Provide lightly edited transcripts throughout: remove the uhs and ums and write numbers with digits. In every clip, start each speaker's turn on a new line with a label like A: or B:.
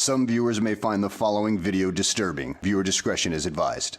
A: Some viewers may find the following video disturbing. Viewer discretion is advised.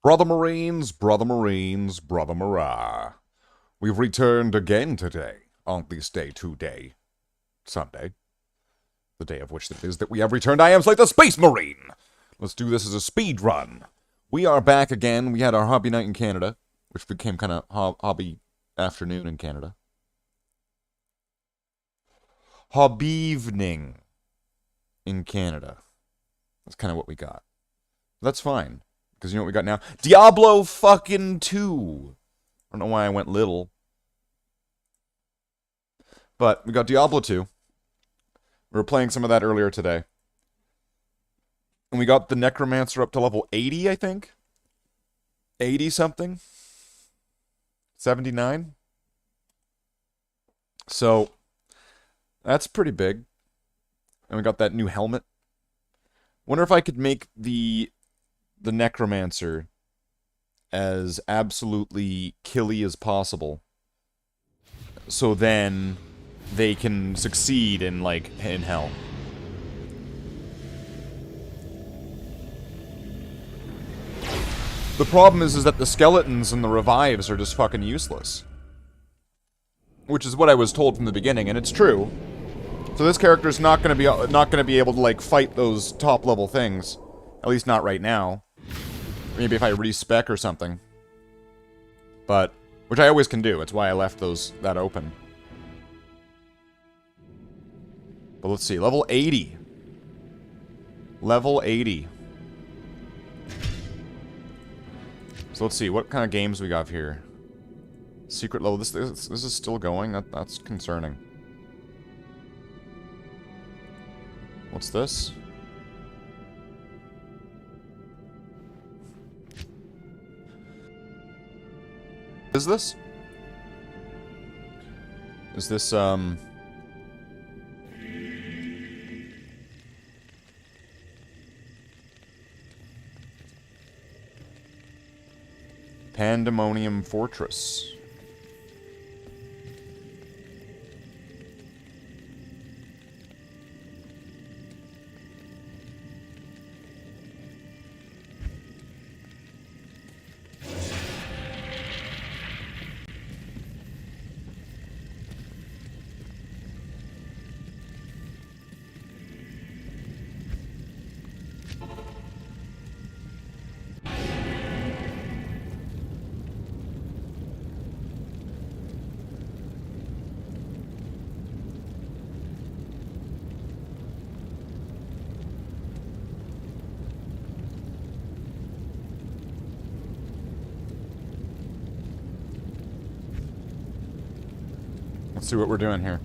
B: Brother Marines, Brother Marines, Brother Marah. We've returned again today, on this day today. Sunday. The day of which it is that we have returned. I am Slathe the Space Marine! Let's do this as a speed run. We are back again. We had our hobby night in Canada, which became kind of hobby afternoon in Canada. Hobby evening in Canada. That's kind of what we got. That's fine. Because you know what we got now? Diablo fucking 2. I don't know why I went little. But we got Diablo 2. We were playing some of that earlier today. And we got the Necromancer up to level 80, I think? 80-something? 79? So, that's pretty big. And we got that new helmet. Wonder if I could make the Necromancer as absolutely killy as possible, so then they can succeed in, like, in hell. The problem is that the skeletons and the revives are just fucking useless. Which is what I was told from the beginning, and it's true. So this character's not gonna be able to, like, fight those top-level things. At least not right now. Maybe if I respec or something. But, which I always can do. It's why I left that open. But let's see. Level 80. Level 80. So let's see. What kind of games we got here? Secret level. This is still going? That's concerning. What's this? Is this? Is this, Pandemonium Fortress. Let's see what we're doing here.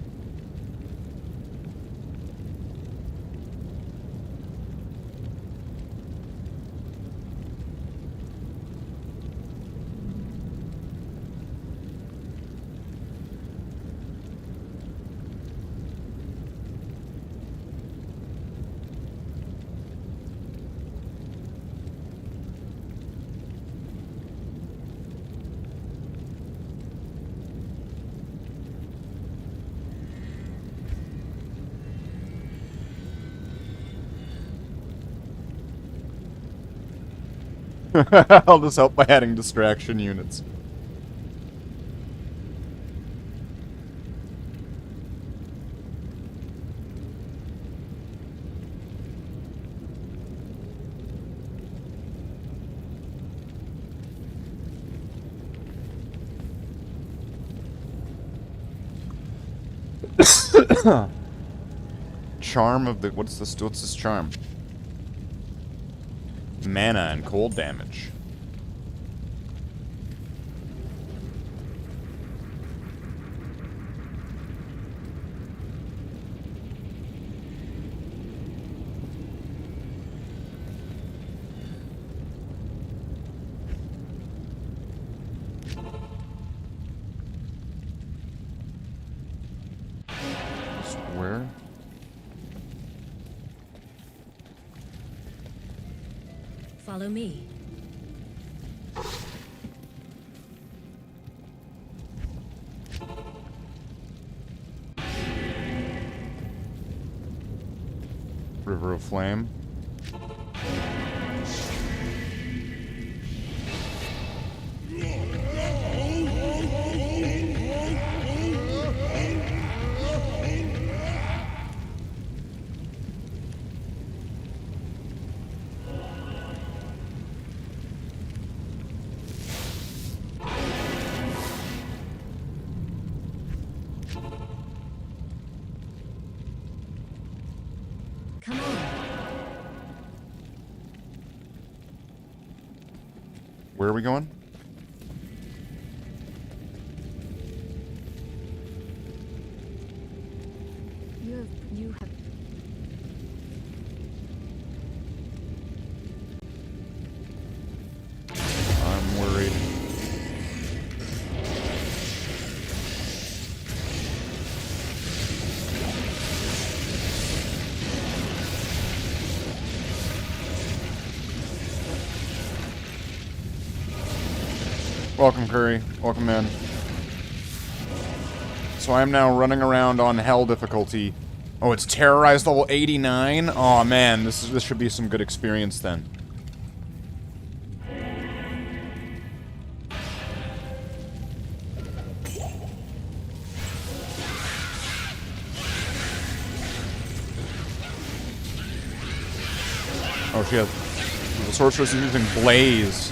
B: I'll just help by adding distraction units. Charm of the... What's this charm? Mana and cold damage. Where?
C: Follow me.
B: River of Flame.
C: Come on.
B: Where are we going?
C: You have.
B: I'm worried. Welcome, Curry. Welcome in. So I am now running around on hell difficulty. Oh, it's terrorized level 89? Oh man, this should be some good experience then. Oh, she has... The sorceress is using Blaze.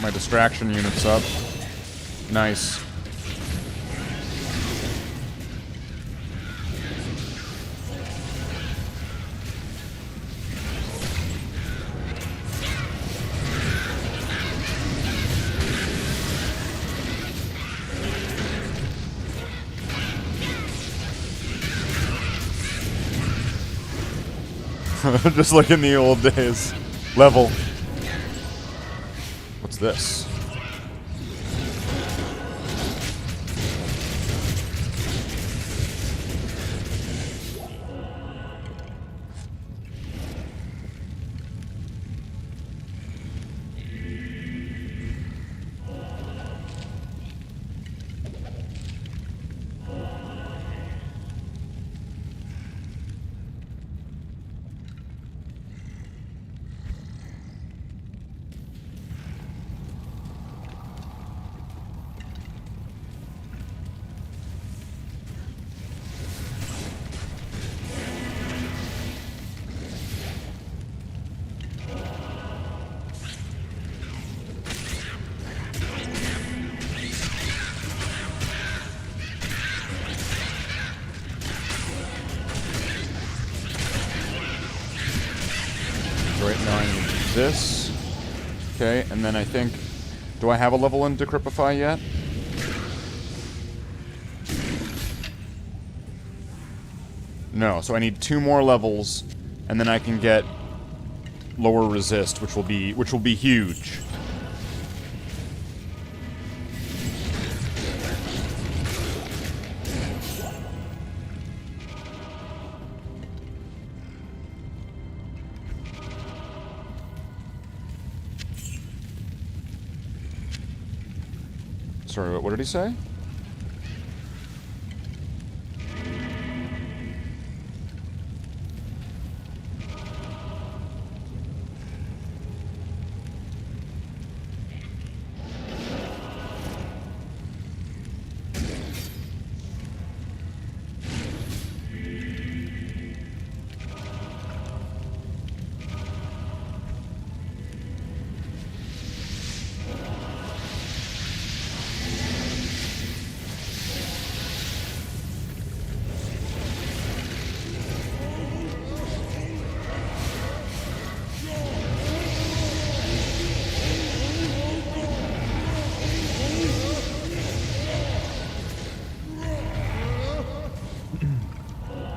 B: My distraction units up. Nice. Just like in the old days. Level. What's this? So right now I need this. Okay, and then I think... Do I have a level in Decrypify yet? No, so I need 2 more levels, and then I can get lower resist, which will be huge. Sorry, what did he say?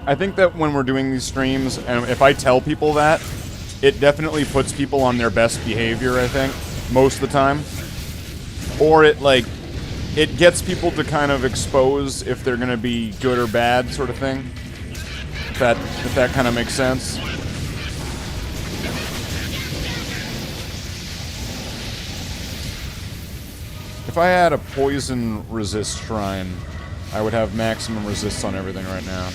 B: I think that when we're doing these streams, and if I tell people that, it definitely puts people on their best behavior, I think, most of the time. Or it, like, it gets people to kind of expose if they're gonna be good or bad, sort of thing. If that kind of makes sense. If I had a poison resist shrine, I would have maximum resist on everything right now.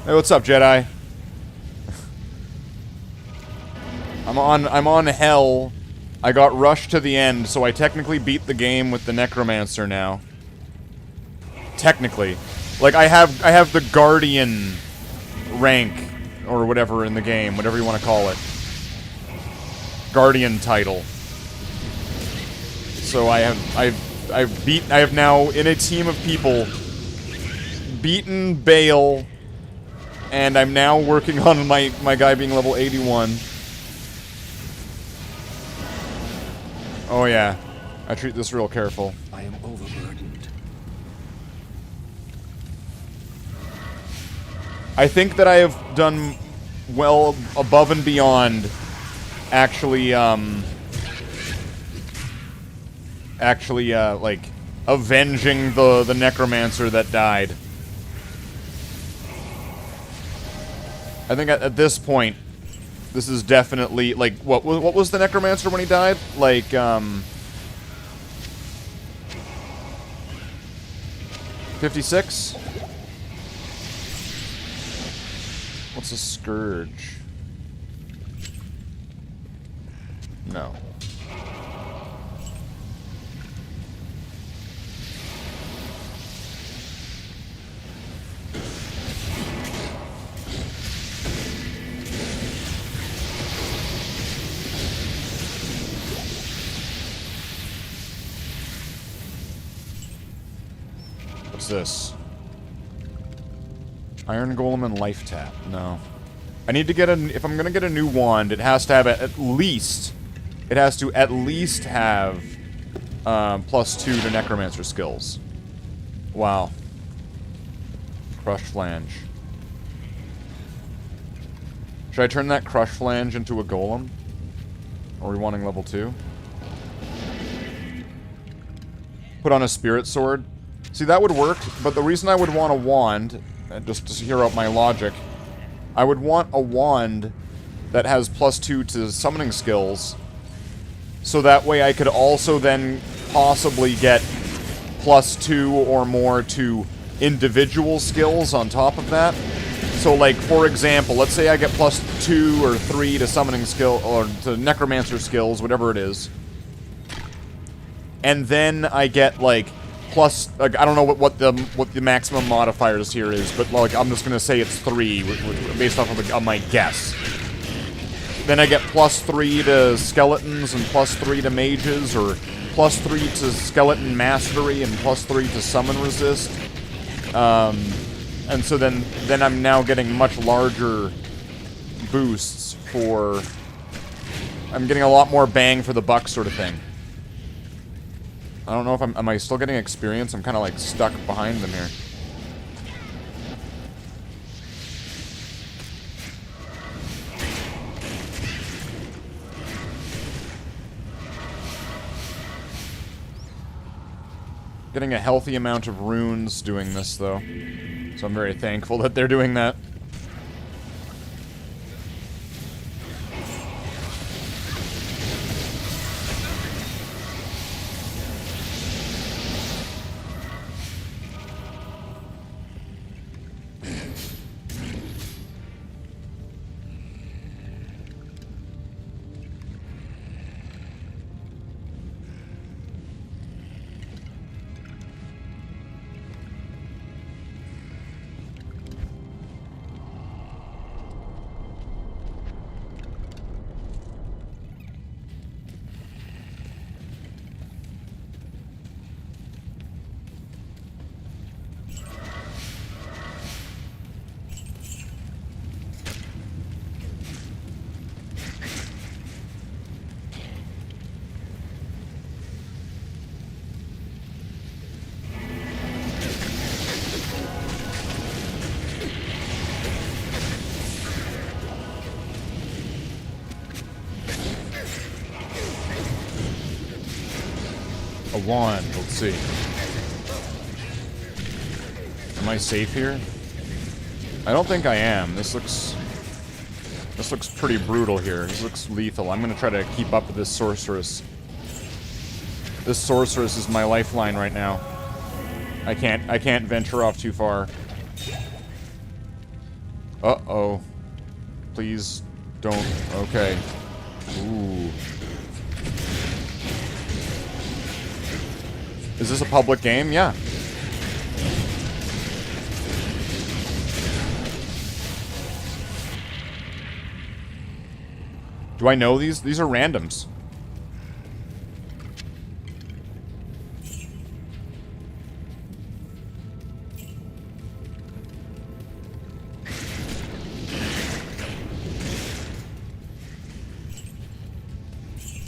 B: Hey, what's up, Jedi? I'm on hell. I got rushed to the end, so I technically beat the game with the Necromancer now. Technically. Like, I have the Guardian rank, or whatever in the game, whatever you want to call it. Guardian title. So I have now, in a team of people, beaten Bale, and I'm now working on my guy being level 81. Oh yeah, I treat this real careful.
D: I am overburdened.
B: I think that I have done well above and beyond actually, like, avenging the Necromancer that died. I think at this point, this is definitely, like, what was the Necromancer when he died? Like, 56? What's a Scourge? No. What's this? Iron Golem and Life Tap. No. I need to get if I'm gonna get a new wand, it has to have at least have +2 to Necromancer skills. Wow. Crushed Flange. Should I turn that Crushed Flange into a Golem? Are we wanting level 2? Put on a Spirit Sword. See, that would work, but the reason I would want a wand, just to hear out my logic, I would want a wand that has +2 to summoning skills, so that way I could also then possibly get +2 or more to individual skills on top of that. So, like, for example, let's say I get +2 or 3 to summoning skill, or to Necromancer skills, whatever it is. And then I get, like, plus, like, I don't know what the maximum modifiers here is, but, like, I'm just gonna say it's 3, based off of my guess. Then I get +3 to skeletons and +3 to mages, or +3 to skeleton mastery and +3 to summon resist. And so then I'm now getting much larger boosts for... I'm getting a lot more bang for the buck sort of thing. I don't know if am I still getting experience? I'm kind of like stuck behind them here. Getting a healthy amount of runes doing this, though. So I'm very thankful that they're doing that. A wand, let's see. Am I safe here? I don't think I am. This looks pretty brutal here. This looks lethal. I'm gonna try to keep up with this sorceress. This sorceress is my lifeline right now. I can't venture off too far. Uh-oh. Please don't. Okay. Ooh. Is this a public game? Yeah. Do I know these? These are randoms.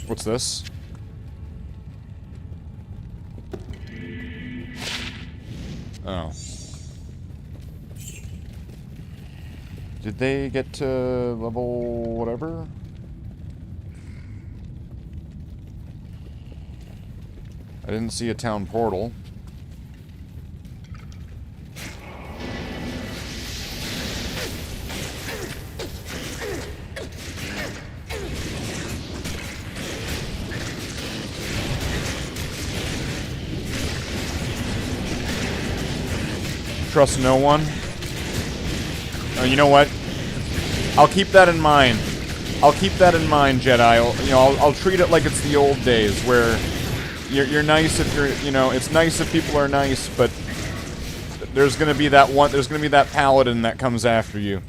B: What's this? Oh. Did they get to level whatever? I didn't see a town portal. Trust no one. Oh, you know what? I'll keep that in mind. I'll keep that in mind, Jedi. I'll treat it like it's the old days, where you're nice if you're, it's nice if people are nice, but there's gonna be that one. There's gonna be that paladin that comes after you.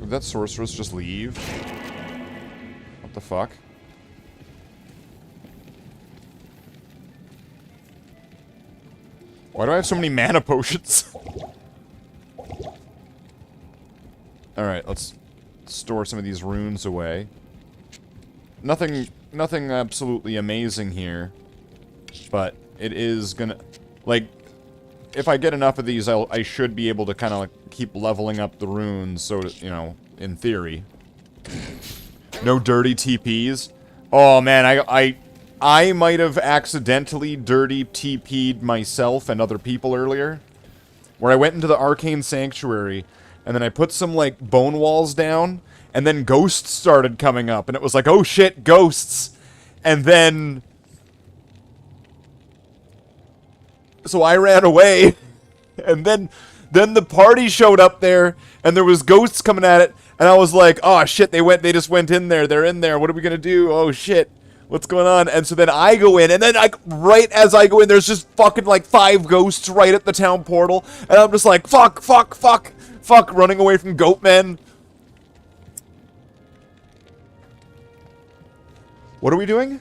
B: Did that sorceress just leave? What the fuck? Why do I have so many mana potions? Alright, let's store some of these runes away. Nothing absolutely amazing here. But it is gonna... Like, if I get enough of these, I should be able to kind of like keep leveling up the runes, so, in theory. No dirty TPs. Oh man, I might have accidentally dirty TP'd myself and other people earlier. Where I went into the Arcane Sanctuary, and then I put some, like, bone walls down, and then ghosts started coming up, and it was like, oh shit, ghosts! And then... So I ran away, and then the party showed up there, and there was ghosts coming at it, and I was like, oh shit, they just went in there, they're in there, what are we gonna do? Oh shit. What's going on? And so then I go in, and then right as I go in, there's just fucking like 5 ghosts right at the town portal, and I'm just like, fuck, running away from Goatmen. What are we doing?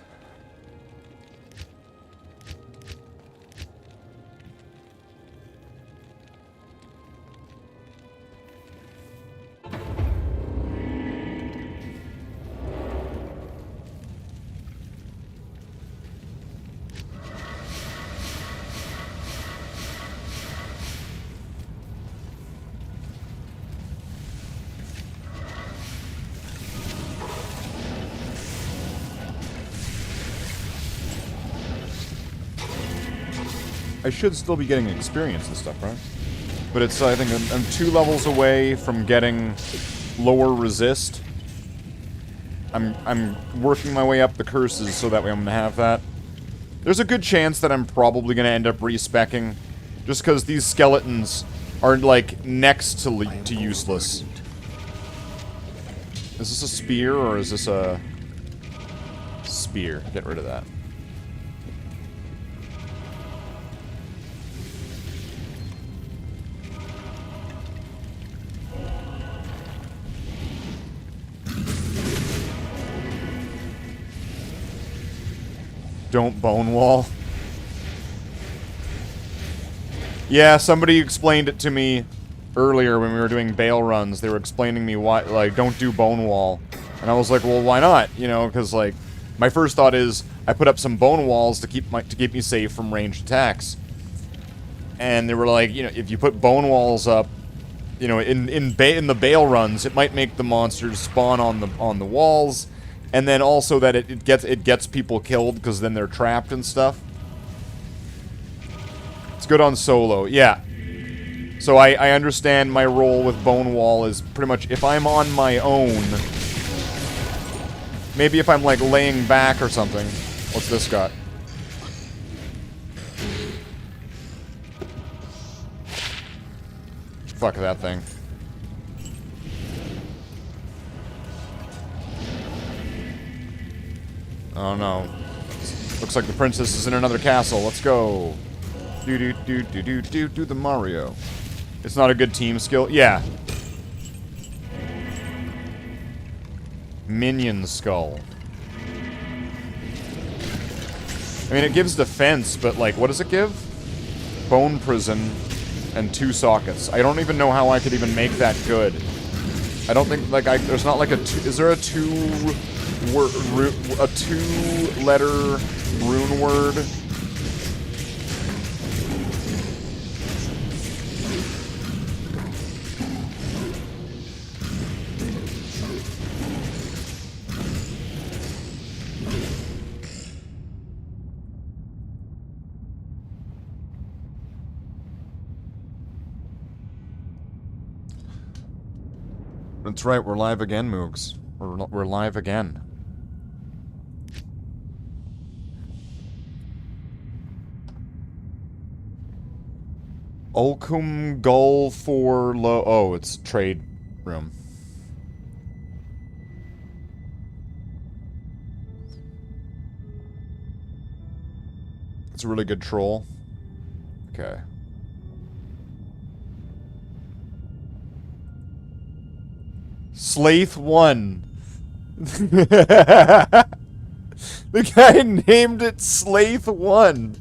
B: I should still be getting experience and stuff, right? But it's, I think, I'm 2 levels away from getting lower resist. I'm working my way up the curses so that way I'm gonna have that. There's a good chance that I'm probably gonna end up respecking, just because these skeletons are, like, next to useless. Is this a spear, or is this a... spear? Get rid of that. Don't bone wall. Yeah, somebody explained it to me earlier when we were doing bail runs. They were explaining me why, like, don't do bone wall. And I was like, well, why not? You know, because, like, my first thought is I put up some bone walls to keep me safe from ranged attacks. And they were like, you know, if you put bone walls up, you know, in the bail runs, it might make the monsters spawn on the walls. And then also that it gets people killed because then they're trapped and stuff. It's good on solo, yeah. So I understand my role with Bone Wall is pretty much if I'm on my own. Maybe if I'm like laying back or something. What's this got? Fuck that thing. Oh no. Looks like the princess is in another castle. Let's go. Do the Mario. It's not a good team skill. Yeah. Minion skull. I mean, it gives defense, but like, what does it give? Bone prison and 2 sockets. I don't even know how I could even make that good. I don't think, like, there's not like a is there a 2-letter rune word? That's right, we're live again, Moogs. We're live again. Ulcum Gull for low. Oh, it's trade room. It's a really good troll. Okay. Slathe 1. The guy named it Slathe 1.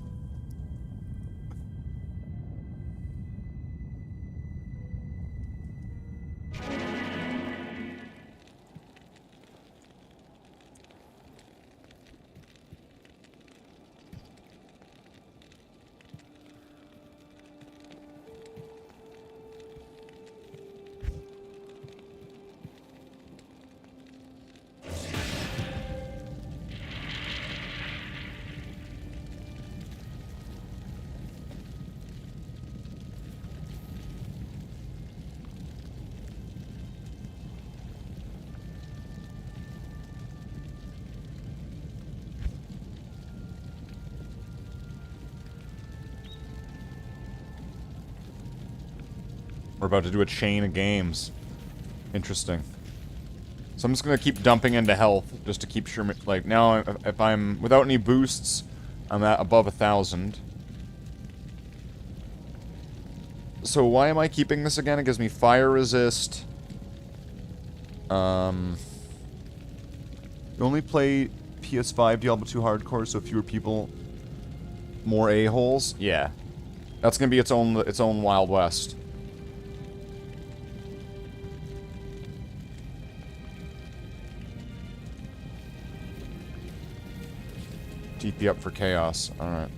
B: We're about to do a chain of games. Interesting. So I'm just gonna keep dumping into health, just to keep sure, like, now, if I'm, without any boosts, I'm at above 1,000. So why am I keeping this again? It gives me fire resist. You only play PS5 Diablo 2 hardcore, so fewer people, more a-holes. Yeah, that's gonna be its own Wild West. TP up for chaos. All right.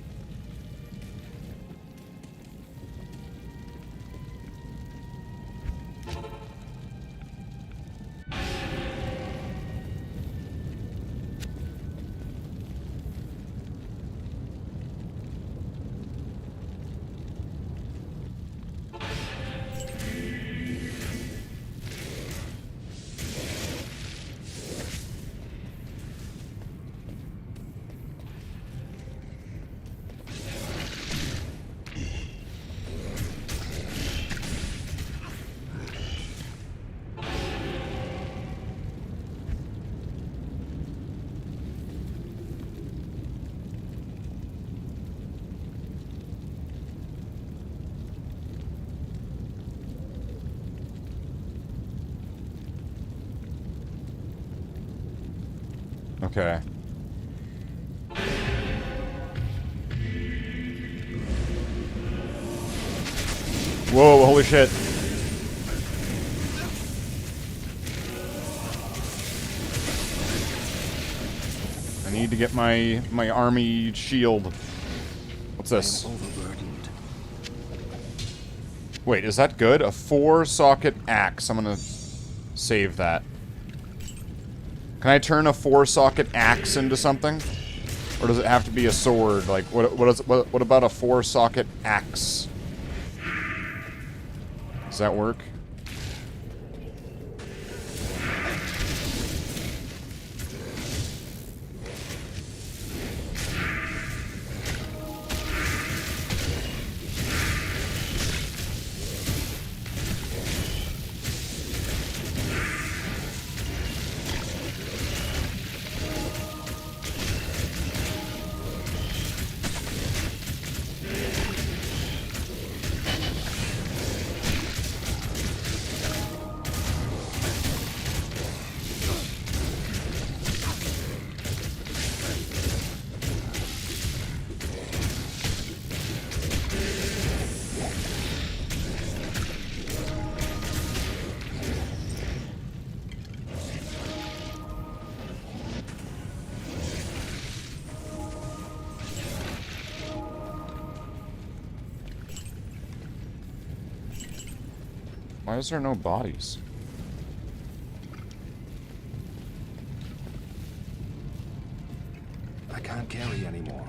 B: Okay. Whoa, holy shit. I need to get my army shield. What's this? Wait, is that good? A 4-socket axe. I'm gonna save that. Can I turn a 4-socket axe into something? Or does it have to be a sword? Like, what about a 4-socket axe? Does that work? Why is there no bodies?
D: I can't carry anymore.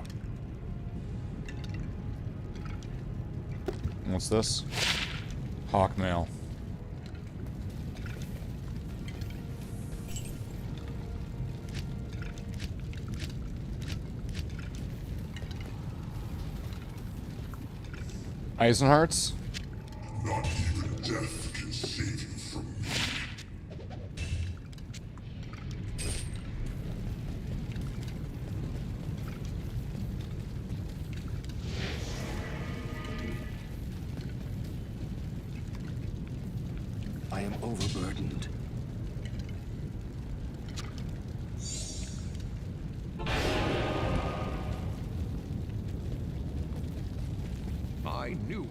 B: What's this? Hawk mail. Eisenhearts?
E: Not even death can save you from me.
D: I am overburdened.
F: I knew it.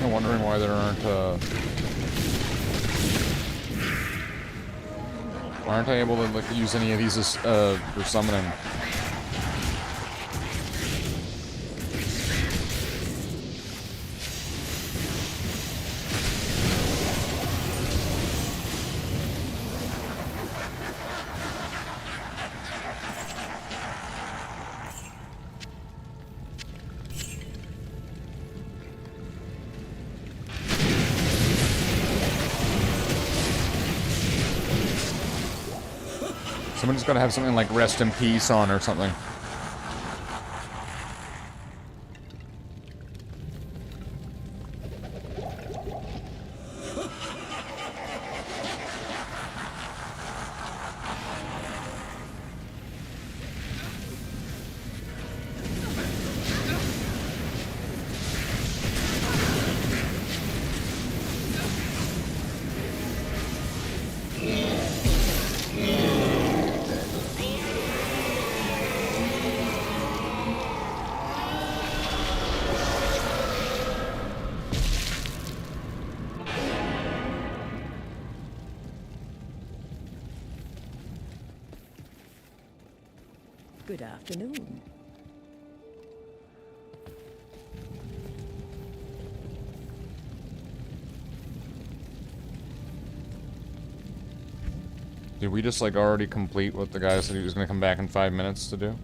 B: I'm wondering why there aren't, why aren't I able to, like, use any of these as, for summoning? Somebody's got to have something like rest in peace on or something.
G: Good afternoon.
B: Did we just, like, already complete what the guy said he was going to come back in 5 minutes to do?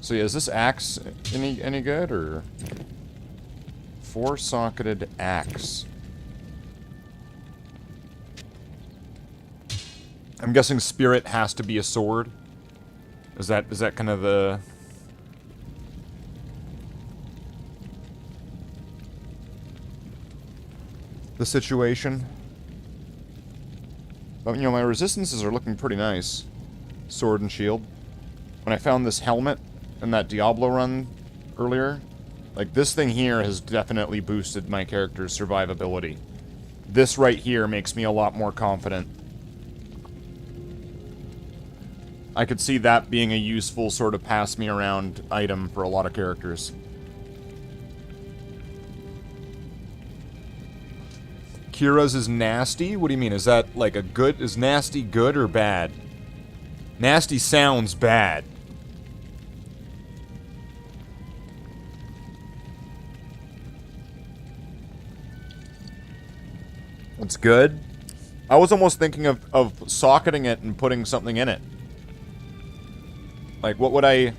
B: So, yeah, is this axe any good, or... 4-socketed axe. I'm guessing spirit has to be a sword. Is that kind of the... the situation? But, you know, my resistances are looking pretty nice. Sword and shield. When I found this helmet in that Diablo run earlier, like, this thing here has definitely boosted my character's survivability. This right here makes me a lot more confident. I could see that being a useful sort of pass-me-around item for a lot of characters. Kira's is nasty? What do you mean? Is that like a good... is nasty good or bad? Nasty sounds bad. It's good. I was almost thinking of socketing it and putting something in it. Like, what would I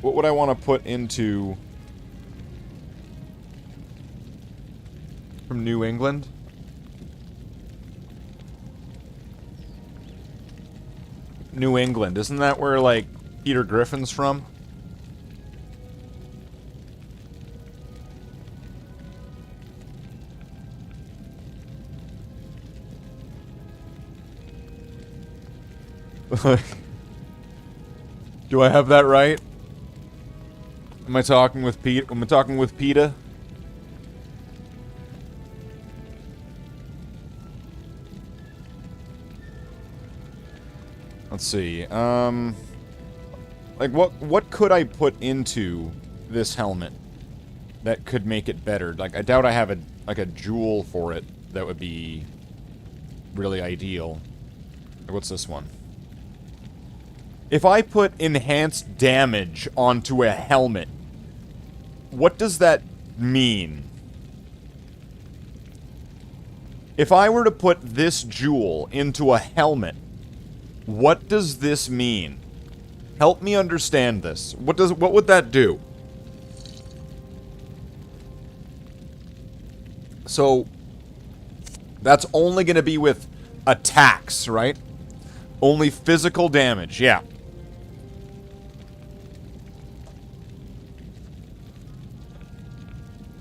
B: want to put into... from New England? New England. Isn't that where, like, Peter Griffin's from? Do I have that right? Am I talking with Pete? Am I talking with PETA? Let's see. Like, what could I put into this helmet that could make it better? Like, I doubt I have a jewel for it that would be really ideal. Like, what's this one? If I put enhanced damage onto a helmet, what does that mean? If I were to put this jewel into a helmet, what does this mean? Help me understand this. What would that do? So, that's only going to be with attacks, right? Only physical damage, yeah.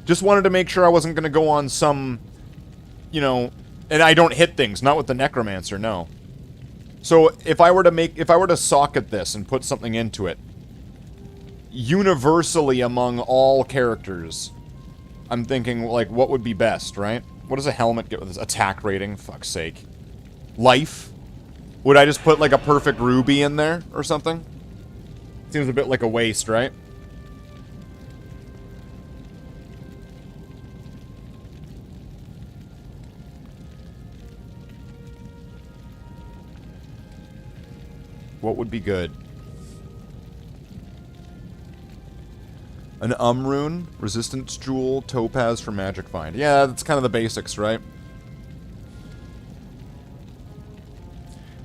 B: Just wanted to make sure I wasn't going to go on some, you know, and I don't hit things, not with the Necromancer, no. So if I were to socket this and put something into it, universally among all characters, I'm thinking, like, what would be best, right? What does a helmet get with this attack rating? Fuck's sake. Life? Would I just put, like, a perfect ruby in there or something? Seems a bit like a waste, right? What would be good? An rune, resistance jewel, topaz for magic find. Yeah, that's kind of the basics, right?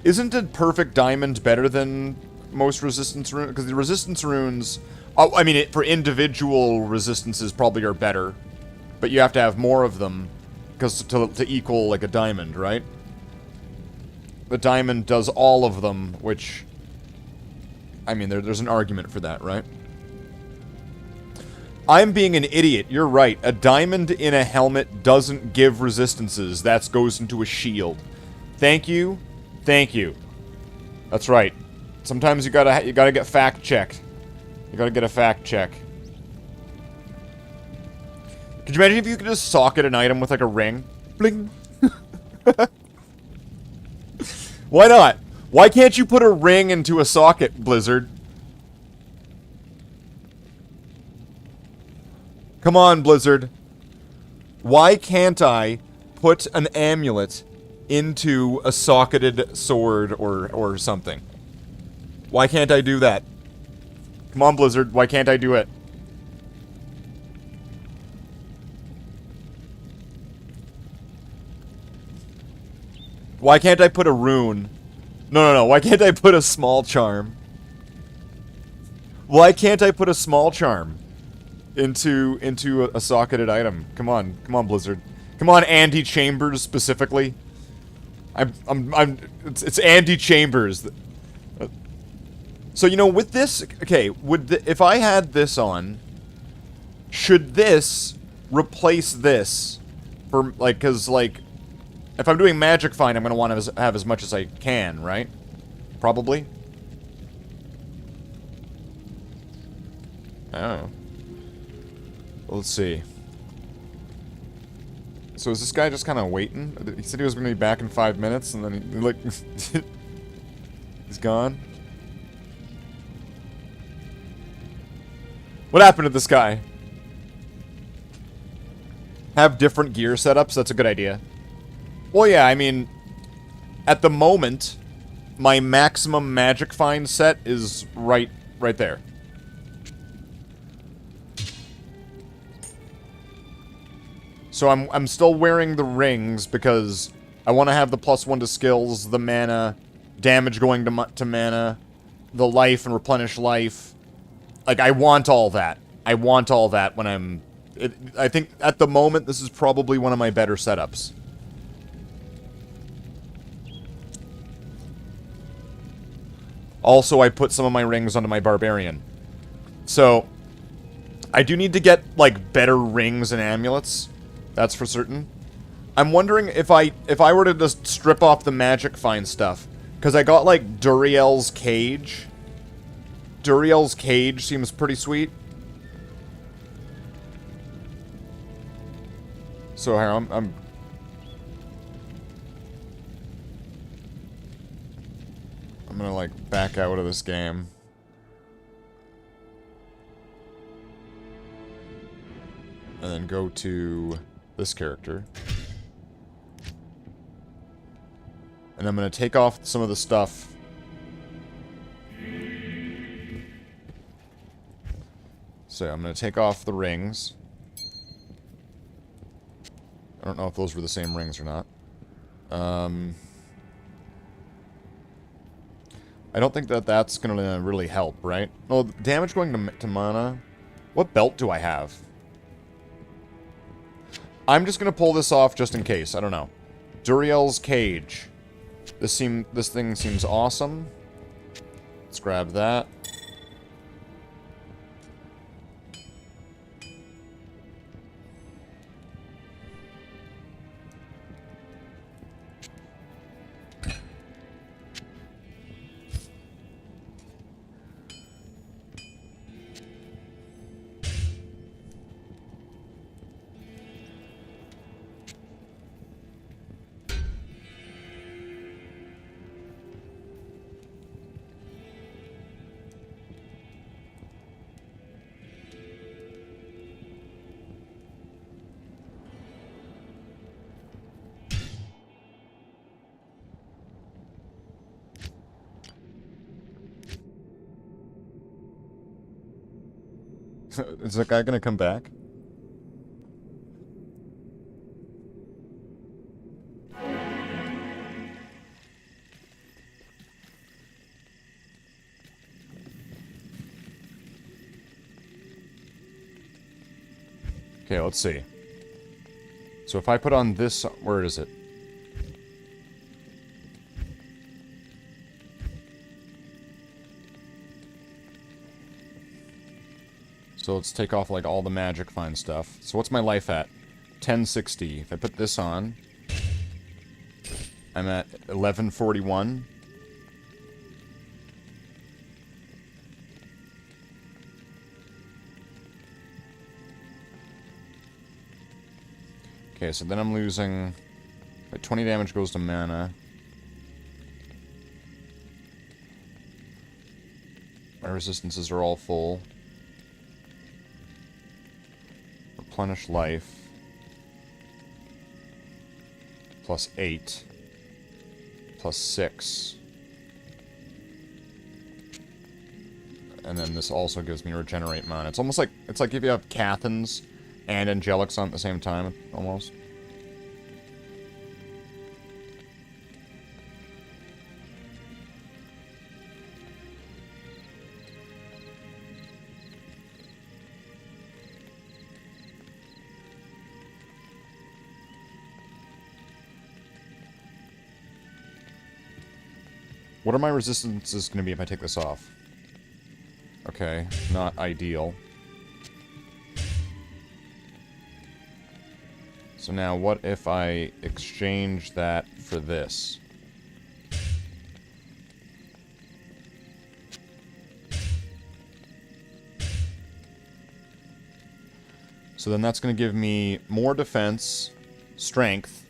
B: Isn't a perfect diamond better than most resistance runes? Because the resistance runes... oh, I mean, for individual resistances probably are better. But you have to have more of them because to equal, like, a diamond, right? the diamond does all of them, which... I mean, there's an argument for that, right? I'm being an idiot. You're right. A diamond in a helmet doesn't give resistances. That goes into a shield. Thank you. Thank you. That's right. Sometimes you gotta get fact checked. You gotta get a fact check. Could you imagine if you could just socket an item with like a ring? Bling. Why not? Why can't you put a ring into a socket, Blizzard? Come on, Blizzard. Why can't I put an amulet into a socketed sword or something? Why can't I do that? Come on, Blizzard. Why can't I do it? Why can't I put a rune? No. Why can't I put a small charm? Why can't I put a small charm into a socketed item? Come on, Blizzard. Come on, Andy Chambers specifically. It's Andy Chambers. So you know, with this, okay, if I had this on, should this replace this for like, cause like. If I'm doing Magic Find, I'm going to want to have as much as I can, right? Probably. I don't know. Well, let's see. So is this guy just kind of waiting? He said he was going to be back in 5 minutes, and then he like... he's gone. What happened to this guy? Have different gear setups? That's a good idea. Well, yeah, I mean, at the moment, my maximum Magic Find set is right there. So I'm still wearing the rings because I want to have the +1 to skills, the mana, damage going to mana, the life and replenish life. Like, I want all that. I want all that when I'm... I think at the moment, this is probably one of my better setups. Also, I put some of my rings onto my Barbarian. So, I do need to get, like, better rings and amulets. That's for certain. I'm wondering if I were to just strip off the Magic Find stuff. Because I got, like, Duriel's Cage. Duriel's Cage seems pretty sweet. So, here, I'm gonna, like, back out of this game. And then go to this character. And I'm gonna take off some of the stuff. So, I'm gonna take off the rings. I don't know if those were the same rings or not. I don't think that's gonna really help, right? Oh, damage going to mana. What belt do I have? I'm just gonna pull this off just in case. I don't know. Duriel's Cage. This thing seems awesome. Let's grab that. Is that guy gonna come back? Okay, let's see. So if I put on this... Where is it? So let's take off, like, all the magic fine stuff. So what's my life at? 1060. If I put this on, I'm at 1141. Okay, so then I'm losing... Like 20 damage goes to mana. My resistances are all full. Replenish life. Plus 8. Plus 6. And then this also gives me regenerate mana. It's almost like... It's like if you have Cathans and Angelics on at the same time, almost. What are my resistances going to be if I take this off? Okay, not ideal. So now, what if I exchange that for this? So then that's going to give me more defense, strength,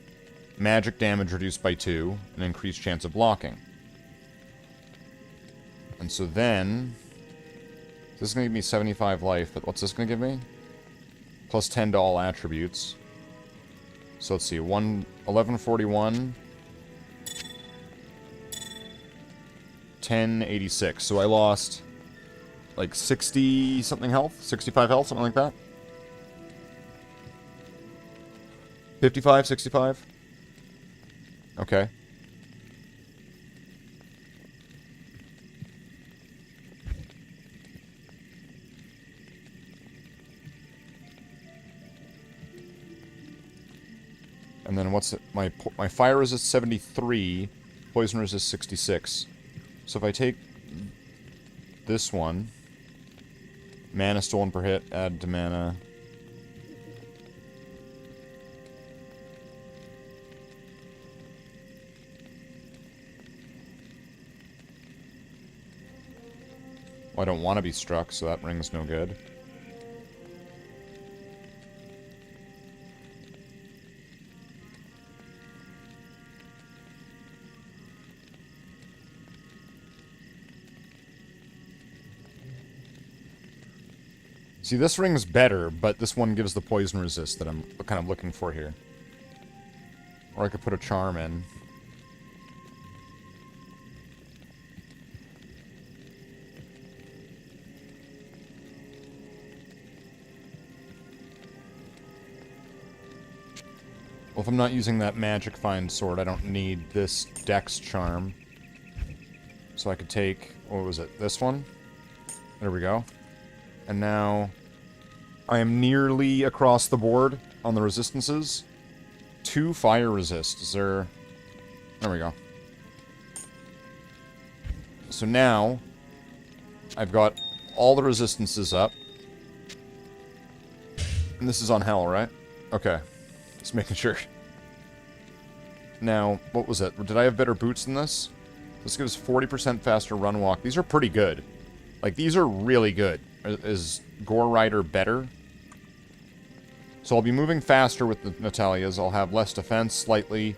B: magic damage reduced by 2, and increased chance of blocking. And so then... This is going to give me 75 life, but what's this going to give me? Plus 10 to all attributes. So let's see, 1141... 1086. So I lost, like, 60-something health? 65 health, something like that? 55, 65? Okay. And then what's it? My fire resist 73, poison resist 66. So if I take this one, mana stolen per hit, add to mana. Well, I don't want to be struck, so that ring's no good. See, this ring's better, but this one gives the poison resist that I'm kind of looking for here. Or I could put a charm in. Well, if I'm not using that magic find sword, I don't need this dex charm. So I could take, what was it, this one? There we go. And now I am nearly across the board on the resistances. 2 fire resist. Is there... There we go. So now I've got all the resistances up. And this is on hell, right? Okay. Just making sure. Now, what was it? Did I have better boots than this? This gives 40% faster run walk. These are pretty good. Like, these are really good. Is Gore Rider better? So I'll be moving faster with the Natalias. I'll have less defense, slightly.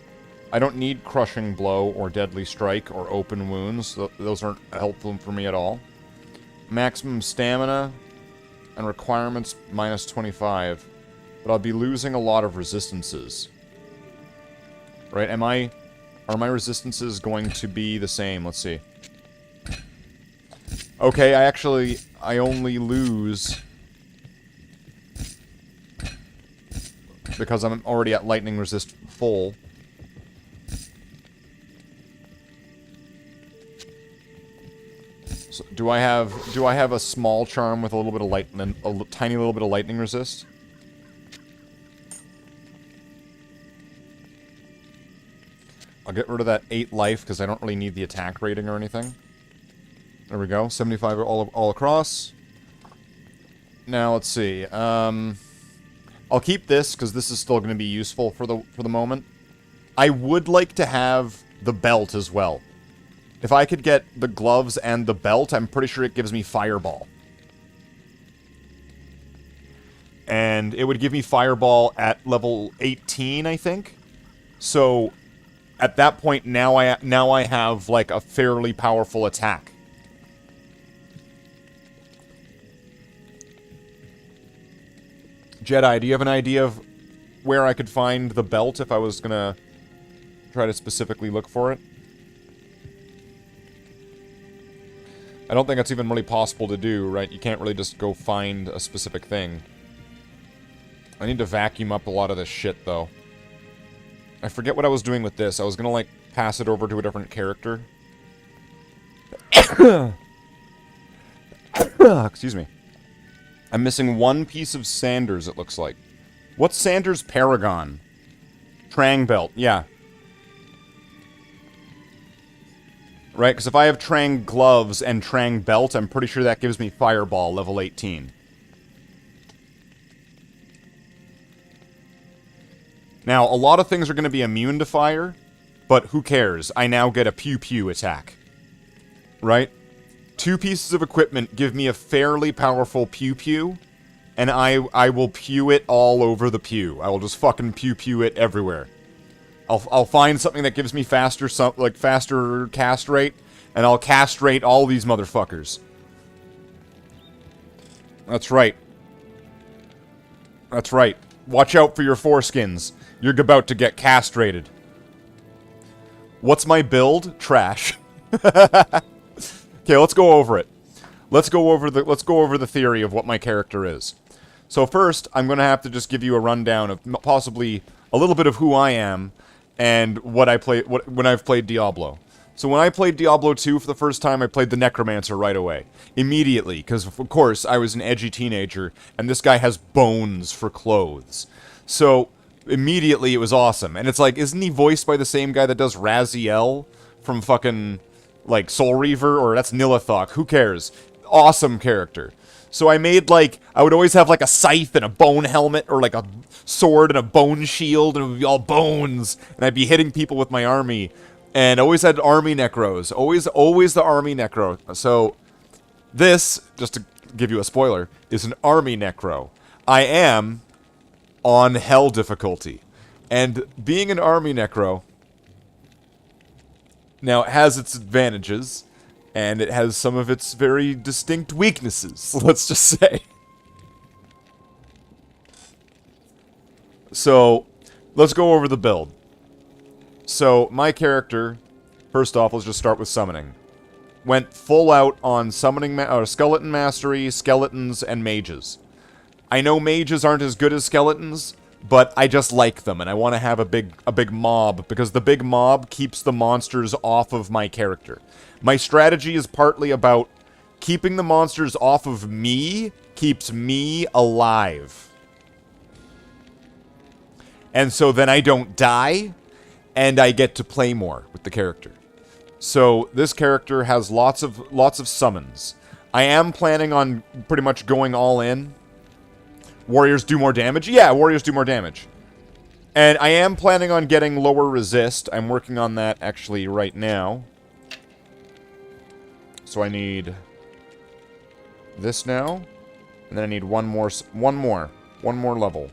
B: I don't need Crushing Blow or Deadly Strike or Open Wounds. Those aren't helpful for me at all. Maximum stamina and requirements minus 25. But I'll be losing a lot of resistances. Right? Are my resistances going to be the same? Let's see. Okay, I only lose because I'm already at lightning resist full. So do I have a small charm with a little bit of a tiny little bit of lightning resist? I'll get rid of that 8 life because I don't really need the attack rating or anything. There we go. 75 all across. Now, let's see. I'll keep this, because this is still going to be useful for the moment. I would like to have the belt as well. If I could get the gloves and the belt, I'm pretty sure it gives me Fireball. And it would give me Fireball at level 18, I think. So, at that point, now I have, like, a fairly powerful attack. Jedi, do you have an idea of where I could find the belt if I was gonna try to specifically look for it? I don't think that's even really possible to do, right? You can't really just go find a specific thing. I need to vacuum up a lot of this shit, though. I forget what I was doing with this. I was gonna, like, pass it over to a different character. Excuse me. I'm missing one piece of Sanders, it looks like. What's Sanders' Paragon? Trang Belt, yeah. Right, because if I have Trang Gloves and Trang Belt, I'm pretty sure that gives me Fireball, level 18. Now, a lot of things are going to be immune to fire, but who cares? I now get a pew-pew attack. Right? 2 pieces of equipment give me a fairly powerful pew-pew, and I will pew it all over the pew. I will just fucking pew-pew it everywhere. I'll find something that gives me faster cast rate, and I'll castrate all these motherfuckers. That's right. That's right. Watch out for your foreskins. You're about to get castrated. What's my build? Trash. Okay, let's go over it. Let's go over the theory of what my character is. So first, I'm going to have to just give you a rundown of possibly a little bit of who I am and what I play when I've played Diablo. So when I played Diablo 2 for the first time, I played the Necromancer right away. Immediately, because of course I was an edgy teenager, and this guy has bones for clothes. So immediately it was awesome. And it's like, isn't he voiced by the same guy that does Raziel from fucking, like, Soul Reaver? Or that's Nilithok, who cares? Awesome character. So I made, like, I would always have, like, a scythe and a bone helmet, or, like, a sword and a bone shield, and it would be all bones, and I'd be hitting people with my army, and always had army necros. Always the army necro. So, this, just to give you a spoiler, is an army necro. I am on hell difficulty. And being an army necro, now, it has its advantages, and it has some of its very distinct weaknesses, let's just say. So, let's go over the build. So, my character, first off, let's just start with summoning. Went full out on summoning, skeleton mastery, skeletons, and mages. I know mages aren't as good as skeletons, but I just like them, and I want to have a big mob, because the big mob keeps the monsters off of my character. My strategy is partly about keeping the monsters off of me, keeps me alive. And so then I don't die, and I get to play more with the character. So this character has lots of summons. I am planning on pretty much going all in. Warriors do more damage? Yeah, warriors do more damage. And I am planning on getting lower resist. I'm working on that actually right now. So I need this now, and then I need one more level,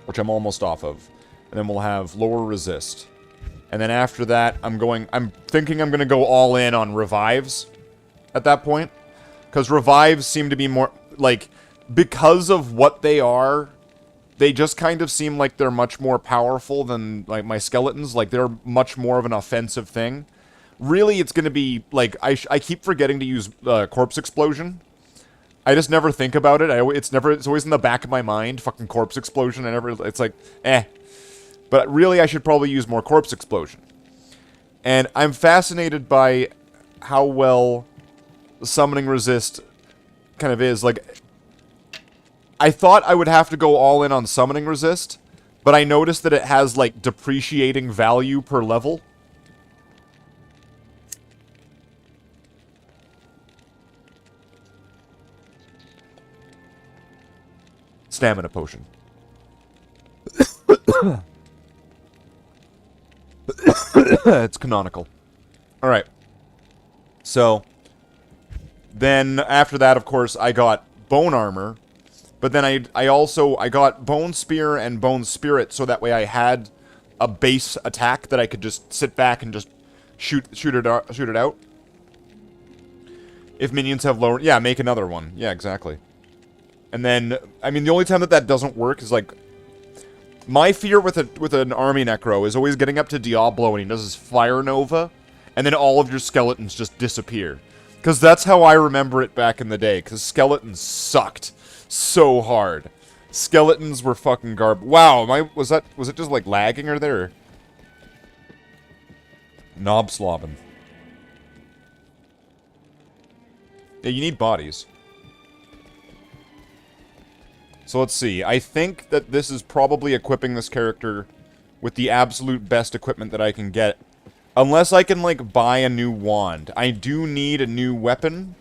B: which I'm almost off of. And then we'll have lower resist. And then after that, I'm thinking I'm going to go all in on revives at that point. Because revives seem to be more, like, because of what they are, they just kind of seem like they're much more powerful than, like, my skeletons. Like, they're much more of an offensive thing. Really, it's going to be, like, I keep forgetting to use Corpse Explosion. I just never think about it. It's always in the back of my mind, fucking Corpse Explosion. It's like, eh. But really, I should probably use more Corpse Explosion. And I'm fascinated by how well Summoning Resist kind of is. Like, I thought I would have to go all in on Summoning Resist, but I noticed that it has, like, depreciating value per level. Stamina potion. It's canonical. Alright. So, then after that, of course, I got bone armor. But then I got bone spear and bone spirit, so that way I had a base attack that I could just sit back and just shoot it out. If minions have lower... Yeah, make another one. Yeah, exactly. And then, I mean, the only time that doesn't work is, like... My fear with an army necro is always getting up to Diablo and he does his fire nova, and then all of your skeletons just disappear. Because that's how I remember it back in the day, because skeletons sucked so hard. Skeletons were fucking garbage. Wow, was it just, like, lagging or there? Knob slobbing. Yeah, you need bodies. So let's see. I think that this is probably equipping this character with the absolute best equipment that I can get. Unless I can, like, buy a new wand. I do need a new weapon.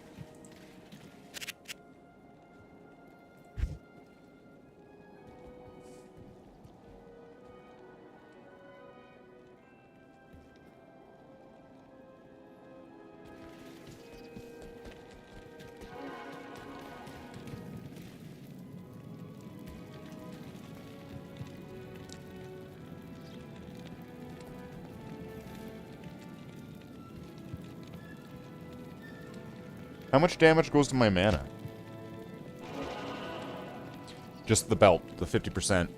B: How much damage goes to my mana? Just the belt, the 50%.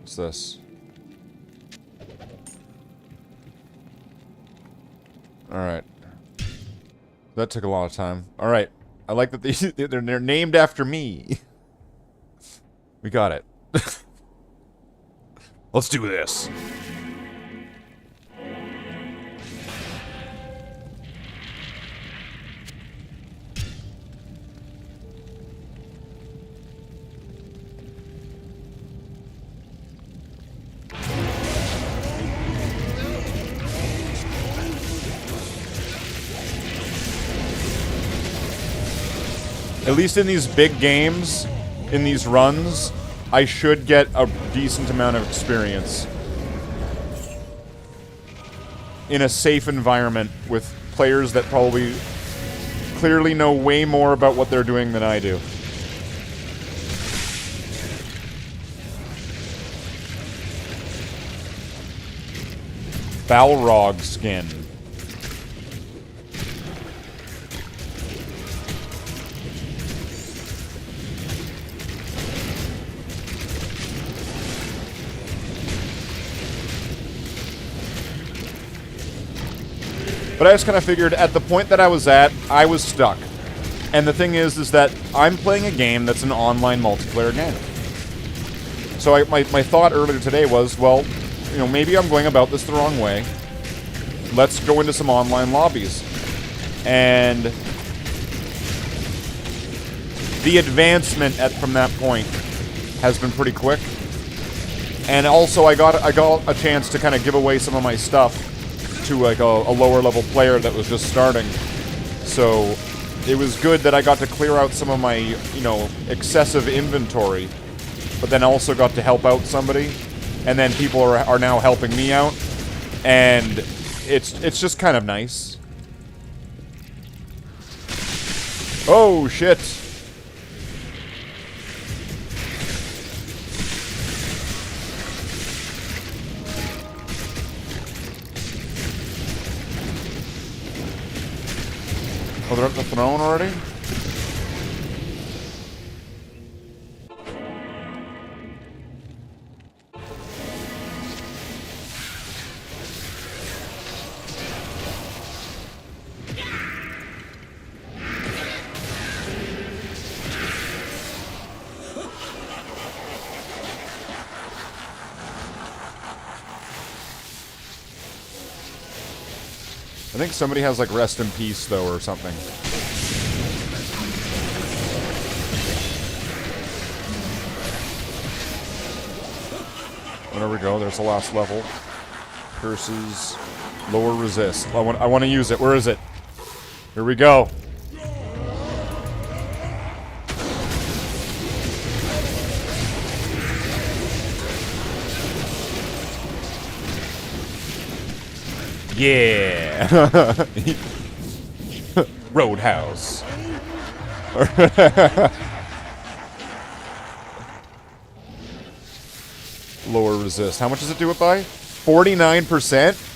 B: What's this? Alright. That took a lot of time. Alright. I like that they're named after me. We got it. Let's do this. At least in these big games, in these runs, I should get a decent amount of experience. In a safe environment with players that probably clearly know way more about what they're doing than I do. Balrog skin. But I just kind of figured, at the point that I was at, I was stuck. And the thing is that I'm playing a game that's an online multiplayer game. So my thought earlier today was, well, you know, maybe I'm going about this the wrong way. Let's go into some online lobbies. And the advancement from that point has been pretty quick. And also, I got a chance to kind of give away some of my stuff to like a lower level player that was just starting. So it was good that I got to clear out some of my, you know, excessive inventory, but then also got to help out somebody, and then people are now helping me out, and it's just kind of nice. Oh shit. Oh, they're up the throne already? I think somebody has, like, rest in peace, though, or something. there we go. There's the last level. Curses. Lower resist. I want to use it. Where is it? Here we go. Yeah. Roadhouse. Lower resist. How much does it do it by? 49%?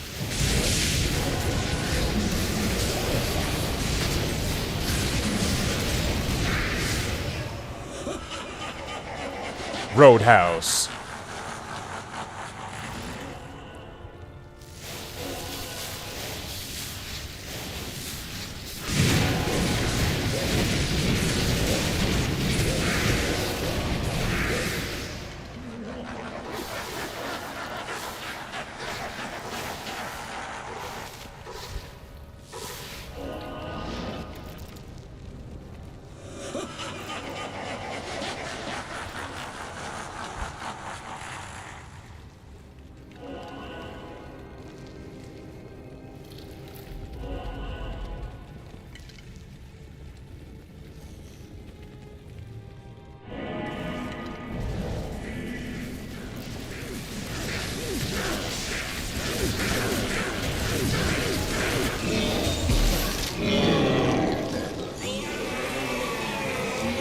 B: Roadhouse.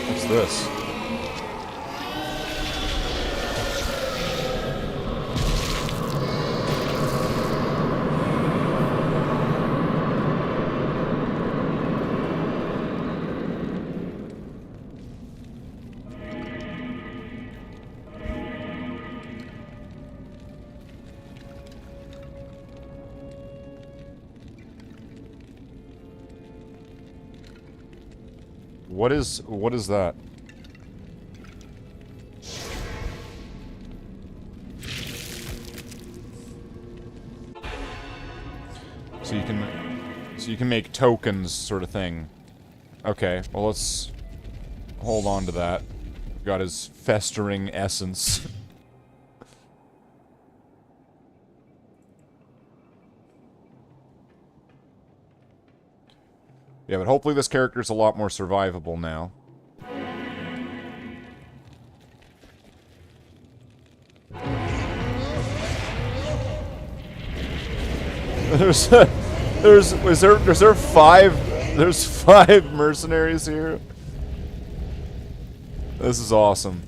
B: What's this? What is that? So you can make tokens, sort of thing. Okay, well let's hold on to that. Got his festering essence. Yeah, but hopefully this character's a lot more survivable now. There's five mercenaries here. This is awesome.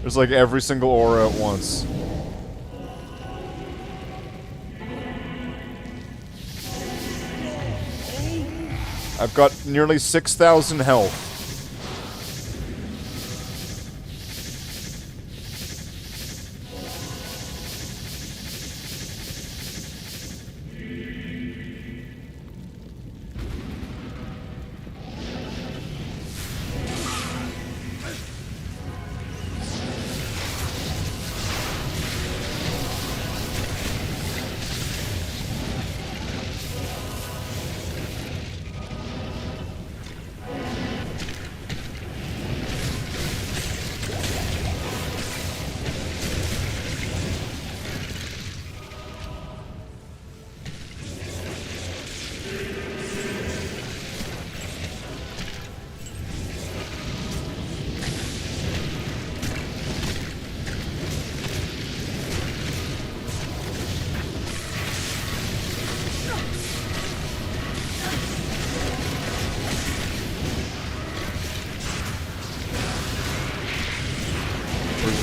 B: There's like every single aura at once. I've got nearly 6,000 health.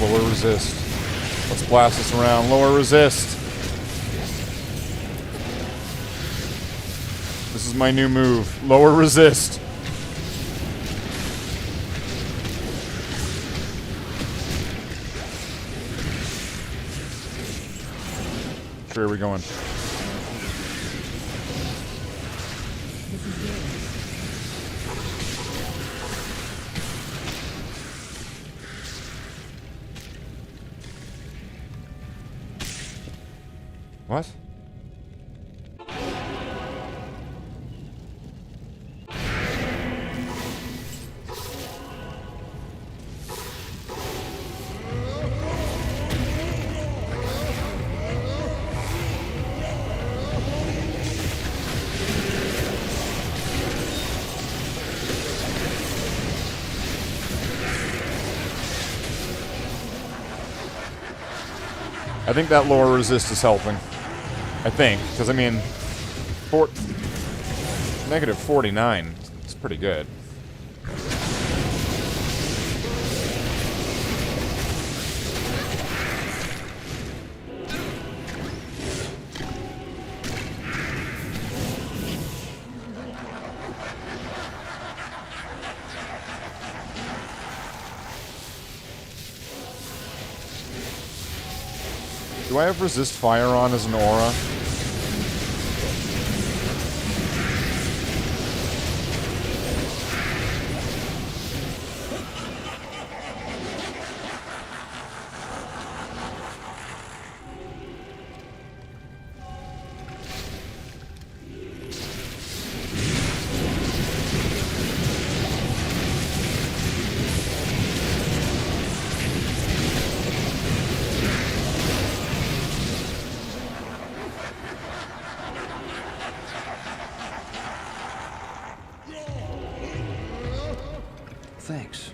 B: Lower resist. Let's blast this around. Lower resist. This is my new move. Lower resist. Where are we going? What? I think that lower resist is helping. I think. Because, I mean... Negative 49 is pretty good. Do I have resist fire on as an aura?
D: Thanks.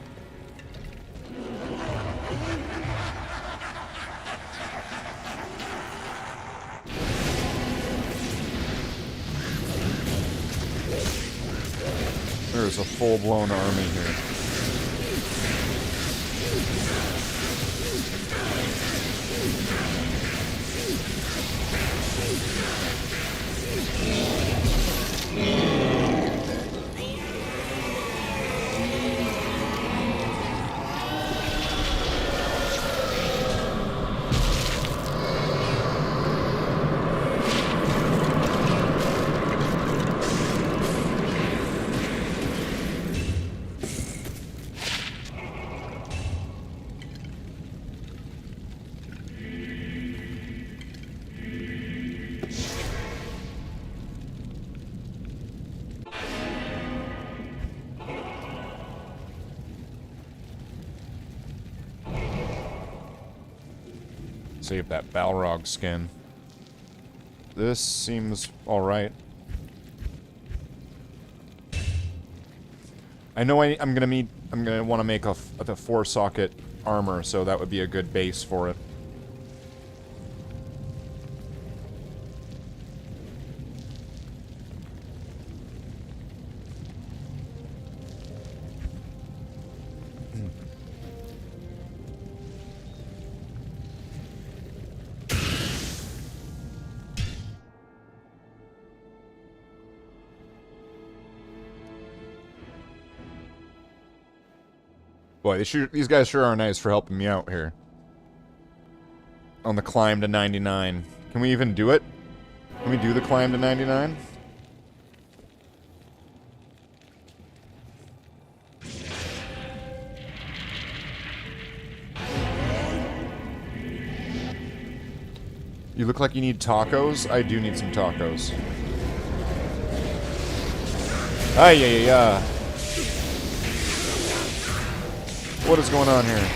B: There's a full-blown army here. Save that Balrog skin. This seems alright. I know I'm gonna want to make the 4-socket armor, so that would be a good base for it. Boy, these guys sure are nice for helping me out here. On the climb to 99. Can we even do it? Can we do the climb to 99? You look like you need tacos? I do need some tacos. Ay, yeah. What is going on here?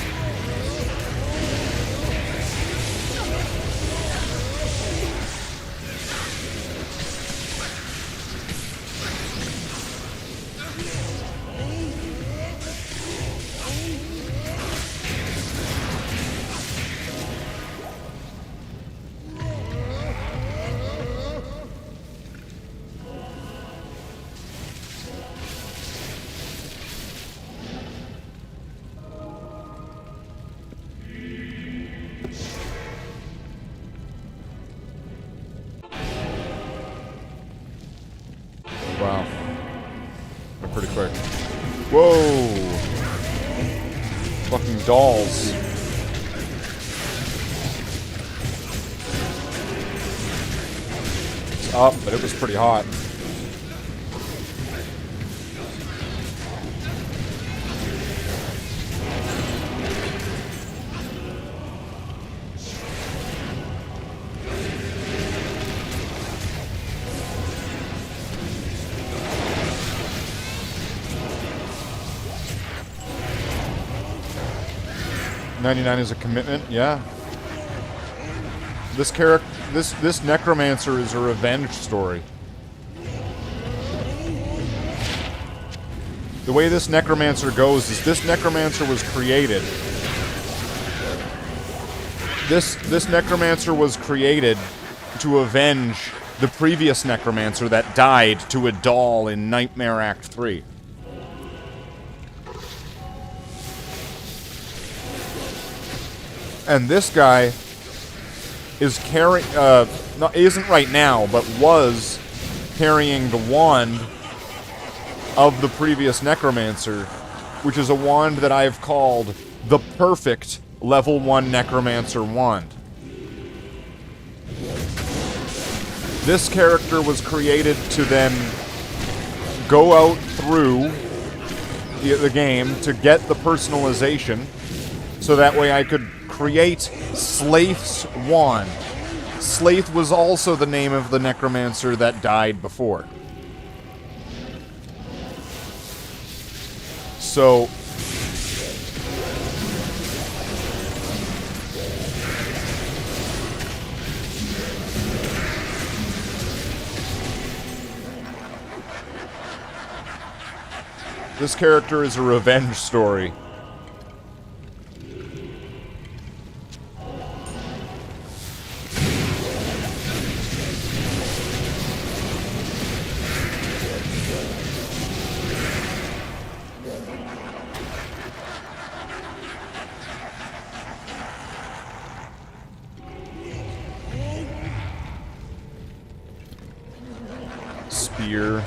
B: Wow. They're pretty quick. Whoa! Fucking dolls. It's up, but it was pretty hot. $99 is a commitment, yeah. This character, this Necromancer is a revenge story. The way this Necromancer goes is this Necromancer was created. This Necromancer was created to avenge the previous Necromancer that died to a doll in Nightmare Act 3. And this guy is carrying, isn't right now, but was carrying the wand of the previous Necromancer, which is a wand that I've called the perfect level 1 Necromancer wand. This character was created to then go out through the game to get the personalization, so that way I could create Slathe's wand. Slathe was also the name of the Necromancer that died before. So this character is a revenge story. Spear.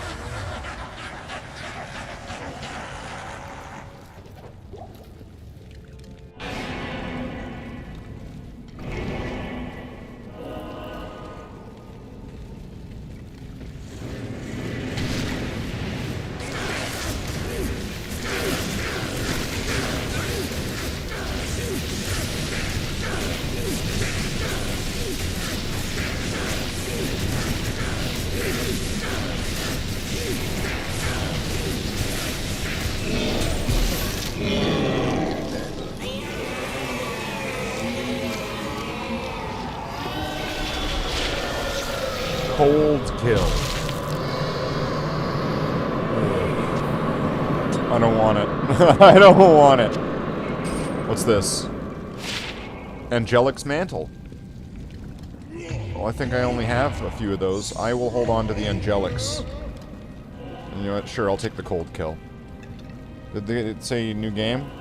B: Cold kill. I don't want it. I don't want it. What's this? Angelic's Mantle. Well, I think I only have a few of those. I will hold on to the Angelics. And you know what? Sure, I'll take the cold kill. Did it say new game?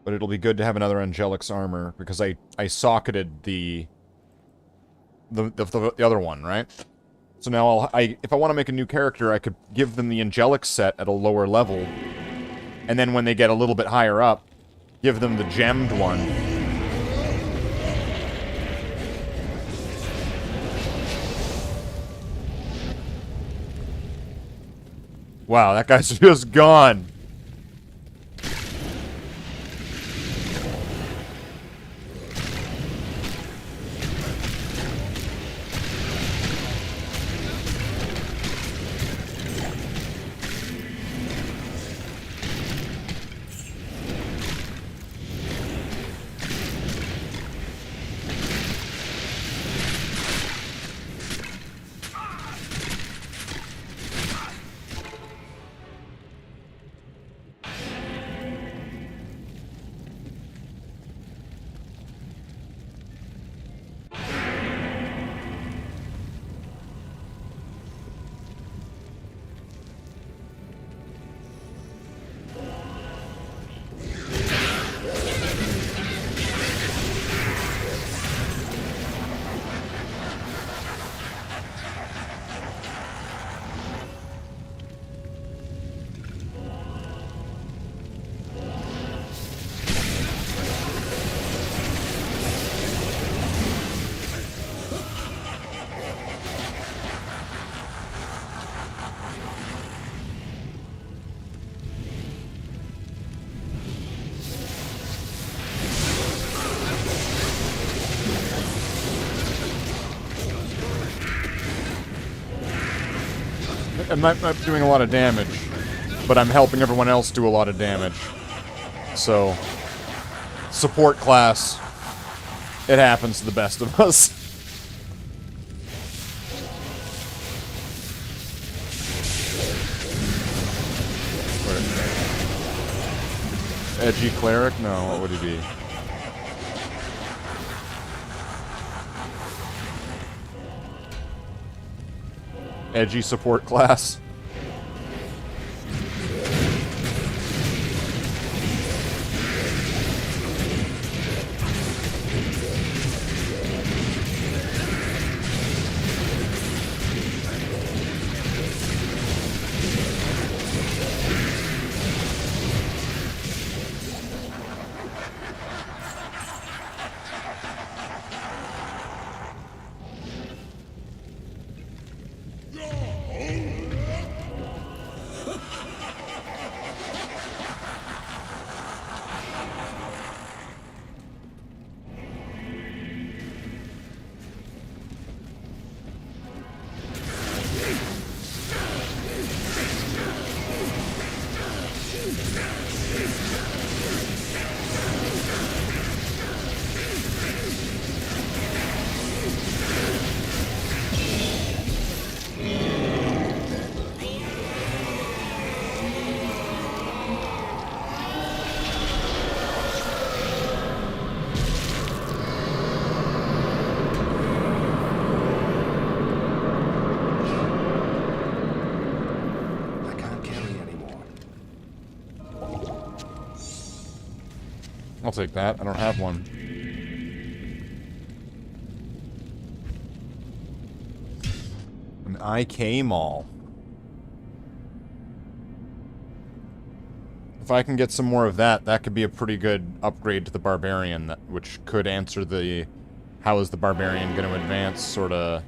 B: But it'll be good to have another Angelic's armor, because I socketed the other one, right? So now if I want to make a new character, I could give them the Angelic set at a lower level, and then when they get a little bit higher up, give them the gemmed one. Wow, that guy's just gone. I'm not doing a lot of damage, but I'm helping everyone else do a lot of damage. So, support class, it happens to the best of us. Edgy cleric? No, what would he be? Edgy support class. I'll take that. I don't have one. An IK Maul. If I can get some more of that, that could be a pretty good upgrade to the Barbarian, which could answer the how is the Barbarian going to advance sort of...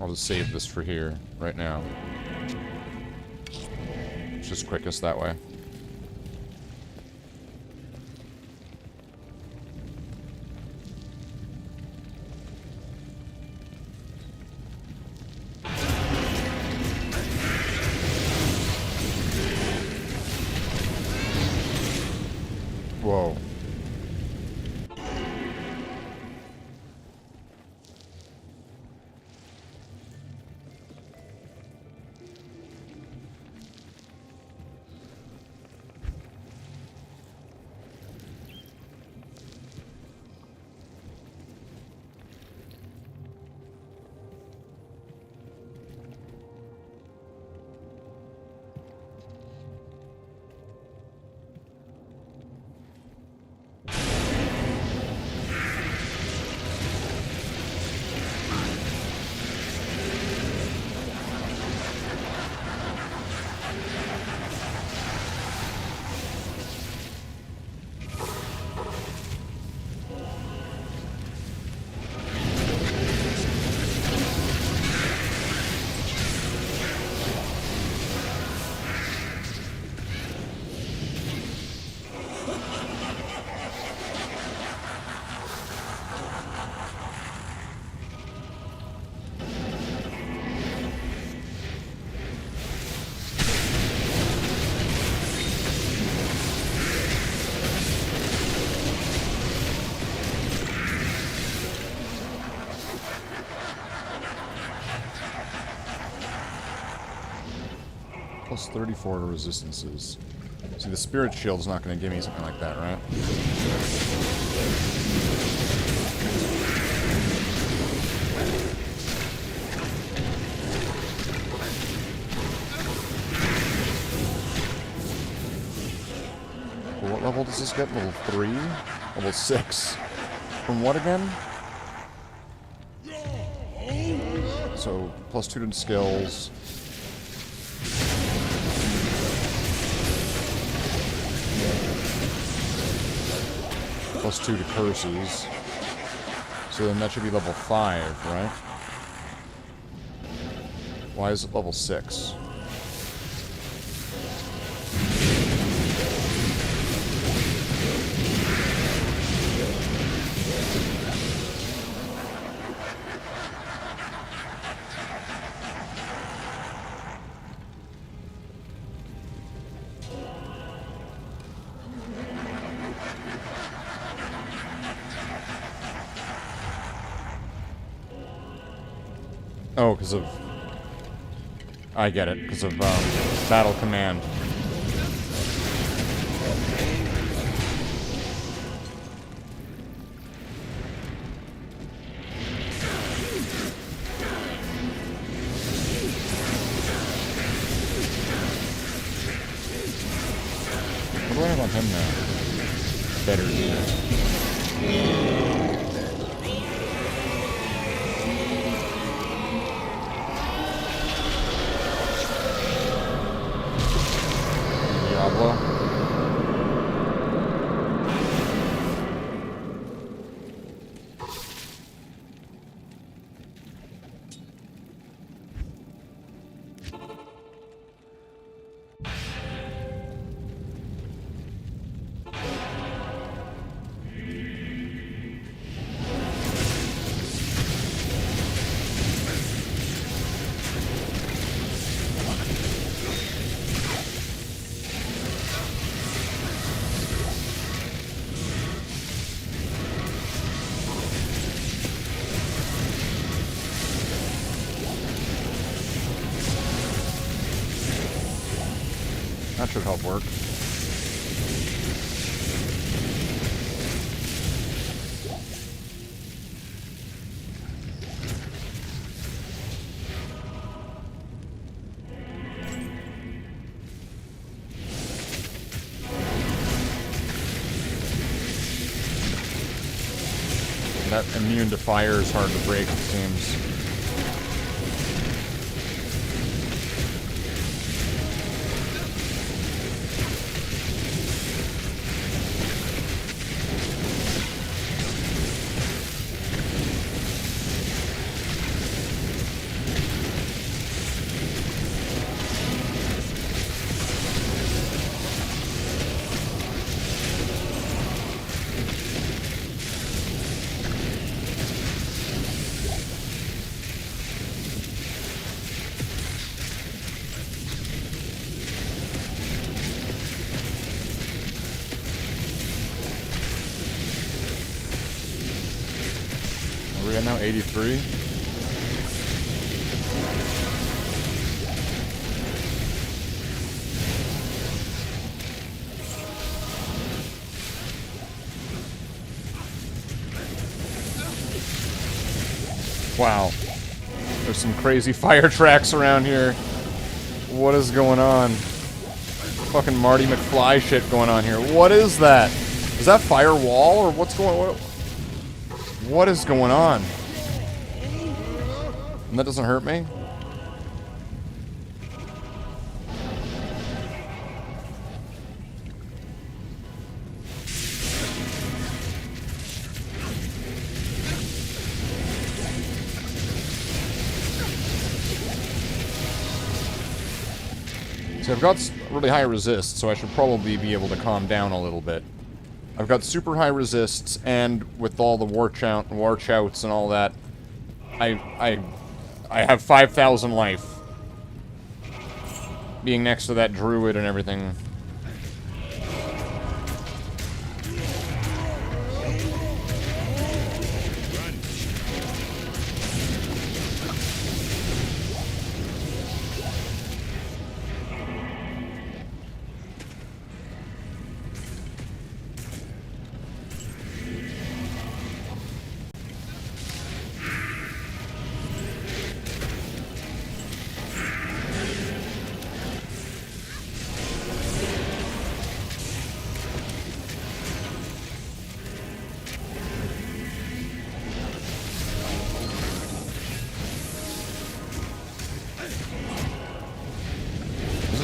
B: I'll just save this for here, right now. It's just quickest that way. Whoa. Plus 34 to resistances. See, the Spirit Shield's not going to give me something like that, right? Well, what level does this get? Level 3? Level 6? From what again? So, plus 2 to skills. +2 to curses. So then that should be level 5, right? Why is it level 6? Oh, because of... I get it, because of battle command. What do I have on him now? Better do. Diablo. That should help work. That immune to fire is hard to break, it seems. Are we at now 83? Wow. There's some crazy fire tracks around here. What is going on? Fucking Marty McFly shit going on here. What is that? Is that firewall or what's going on? What is going on? And that doesn't hurt me? See, I've got really high resist, so I should probably be able to calm down a little bit. I've got super high resists, and with all the war chouts and all that, I have 5,000 life. Being next to that druid and everything.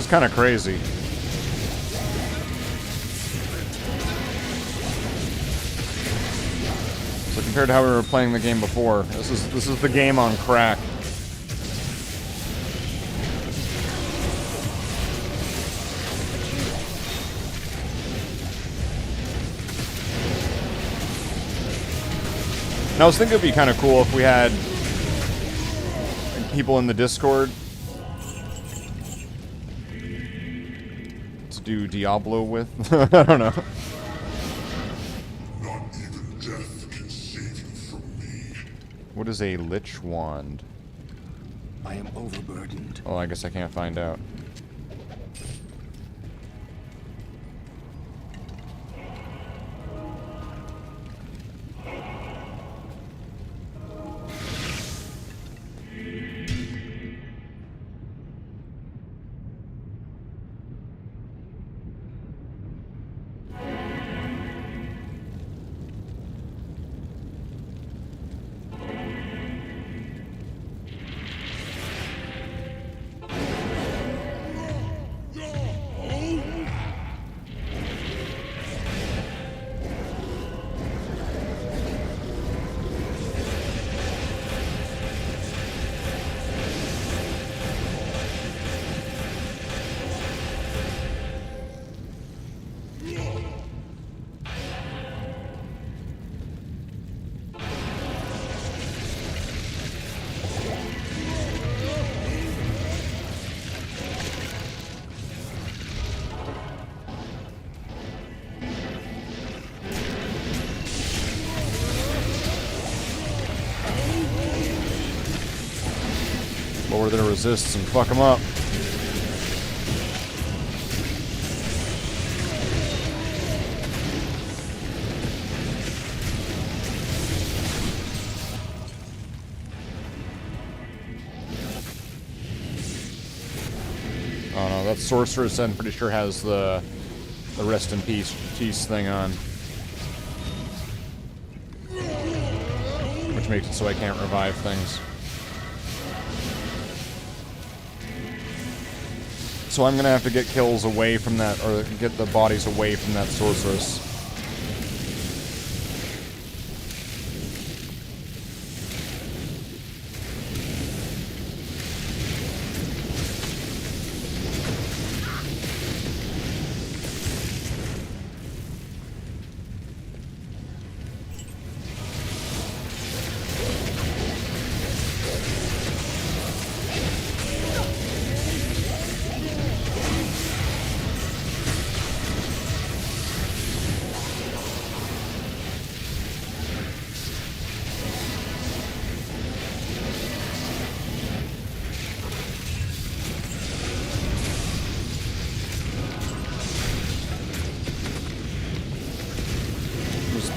B: Kind of crazy. but compared to how we were playing the game before, this is the game on crack. And I was thinking it'd be kind of cool if we had people in the Discord to do Diablo with. I don't know.
E: Not even death can save you from me.
B: What is a Lich Wand?
D: I am overburdened.
B: Oh, I guess I can't find out. Lower their resists and fuck them up. Oh no, that sorceress I'm pretty sure has the rest in peace thing on. Which makes it so I can't revive things. So I'm gonna have to get kills away from that, or get the bodies away from that sorceress.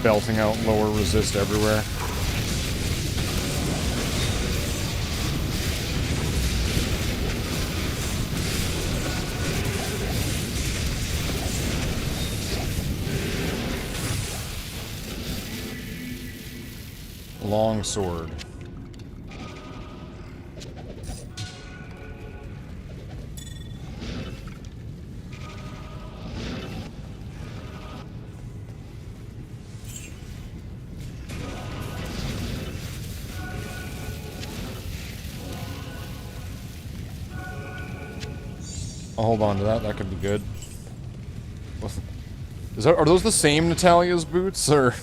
B: Belting out lower resist everywhere. Long sword. I'll hold on to that. That could be good. Are those the same Natalia's boots, or?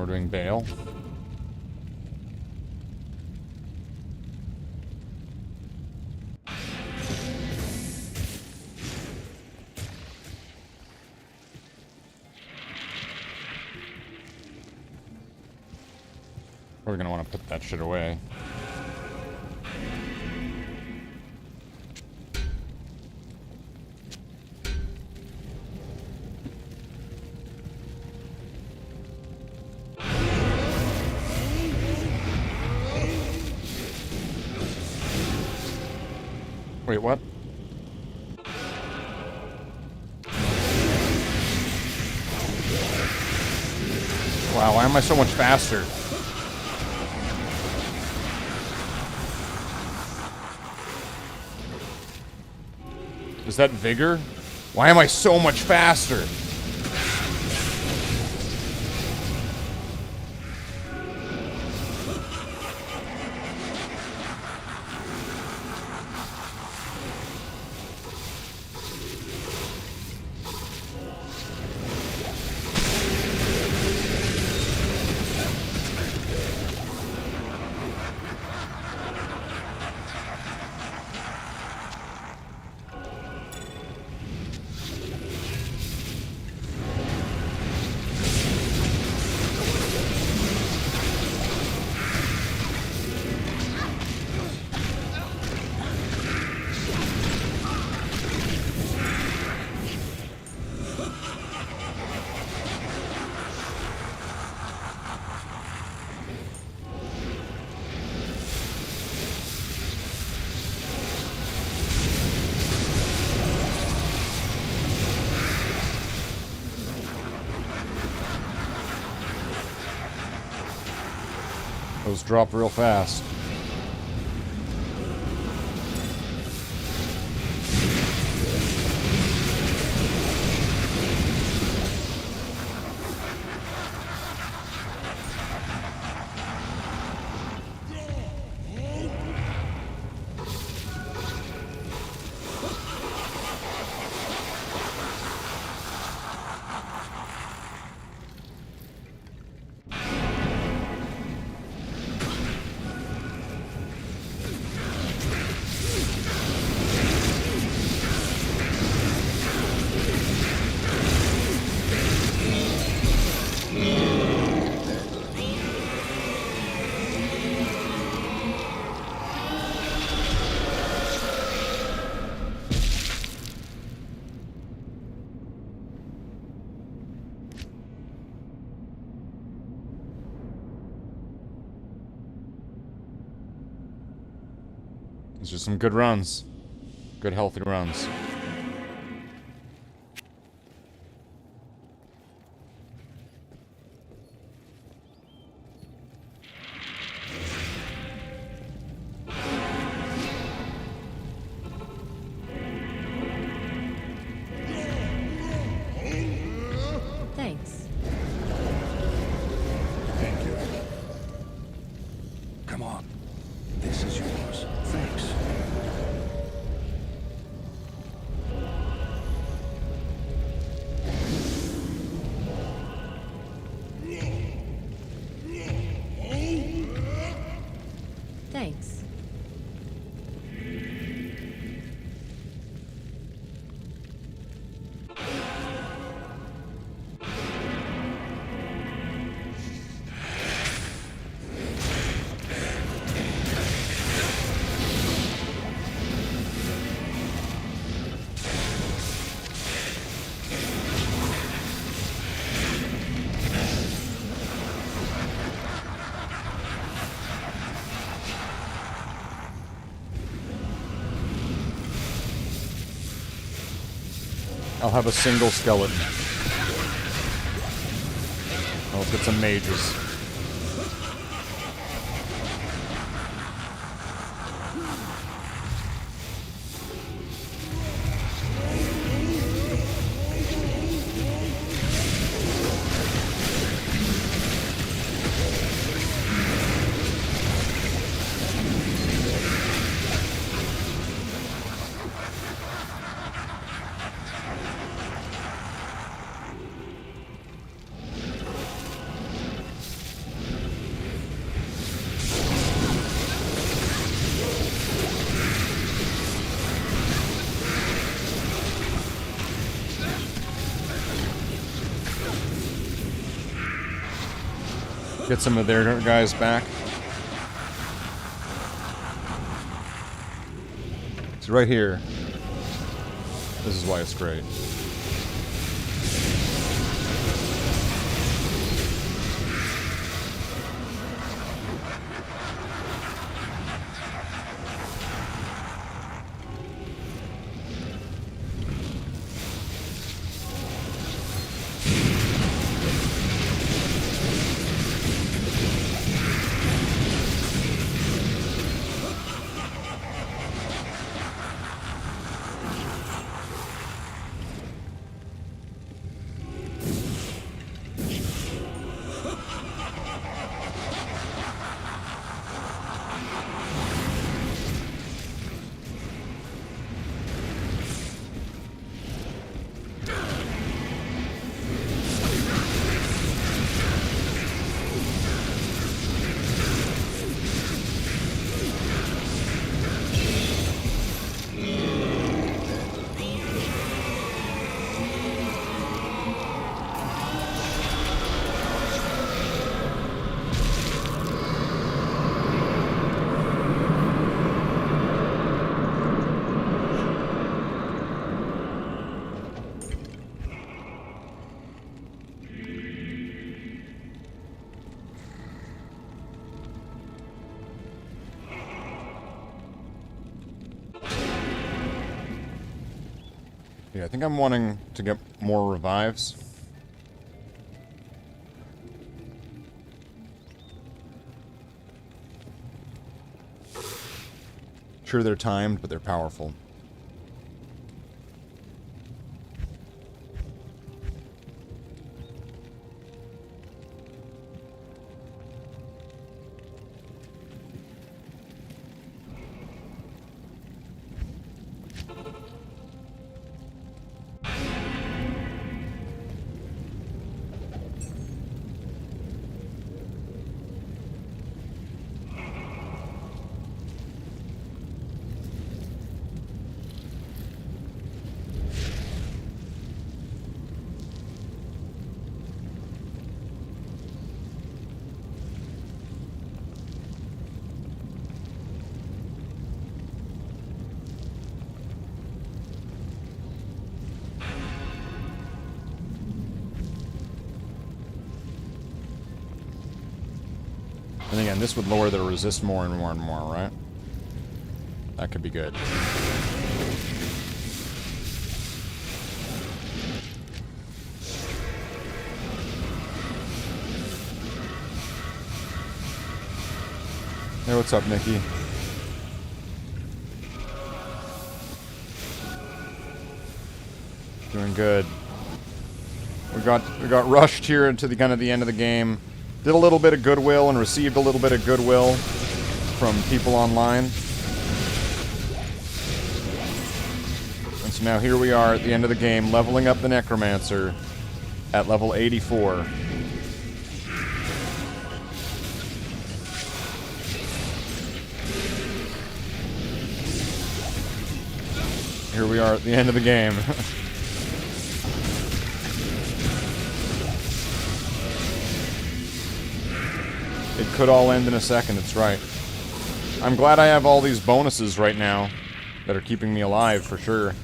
B: we're doing Bale. We're gonna want to put that shit away. Wait, what? Wow, why am I so much faster? Is that vigor? Why am I so much faster? Those drop real fast. These are some good runs. Good, healthy runs.
C: Thanks.
D: Thank you. Come on. This is yours. Thanks.
C: Thanks.
B: I'll have a single skeleton. Let's get some mages. Get some of their guys back. It's right here. This is why it's great. Yeah, I think I'm wanting to get more revives. Sure, they're timed, but they're powerful. And again, this would lower their resist more and more and more, right? That could be good. Hey, what's up, Nikki? Doing good. We got rushed here into the kind of the end of the game. Did a little bit of goodwill and received a little bit of goodwill from people online. And so now here we are at the end of the game, leveling up the Necromancer at level 84. Here we are at the end of the game. It could all end in a second, it's right. I'm glad I have all these bonuses right now that are keeping me alive, for sure.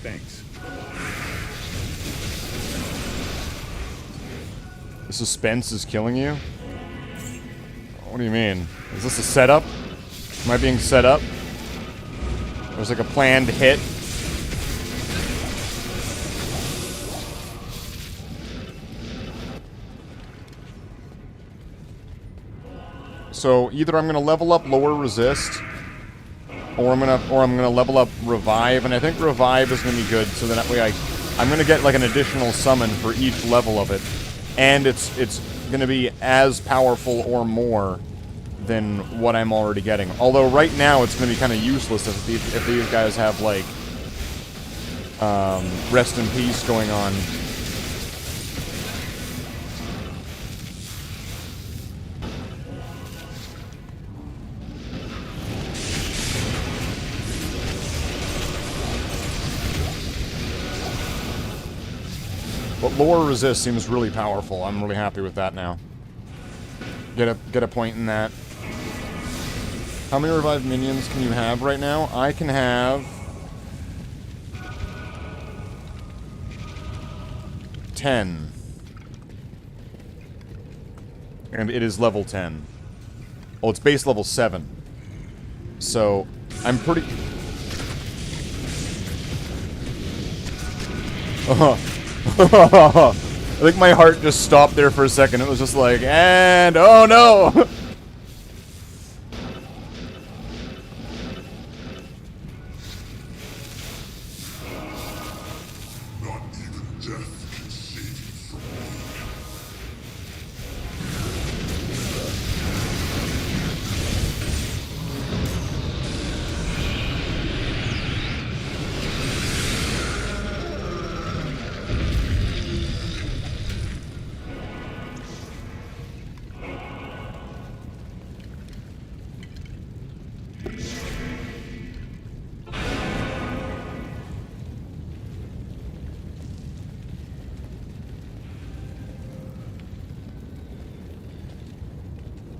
D: Thanks.
B: The suspense is killing you? What do you mean? Is this a setup? Am I being set up? There's like a planned hit. So either I'm gonna level up lower resist, or I'm gonna level up revive, and I think revive is gonna be good, so that way I'm gonna get like an additional summon for each level of it, and it's gonna be as powerful or more than what I'm already getting. Although right now it's gonna be kind of useless if these guys have like rest in peace going on. But lore resist seems really powerful. I'm really happy with that now. Get a point in that. How many revived minions can you have right now? I can have 10. And it is level 10. Oh, it's base level 7. So, I'm pretty... I think my heart just stopped there for a second. It was just like, and... oh no!
E: Not even death can save you from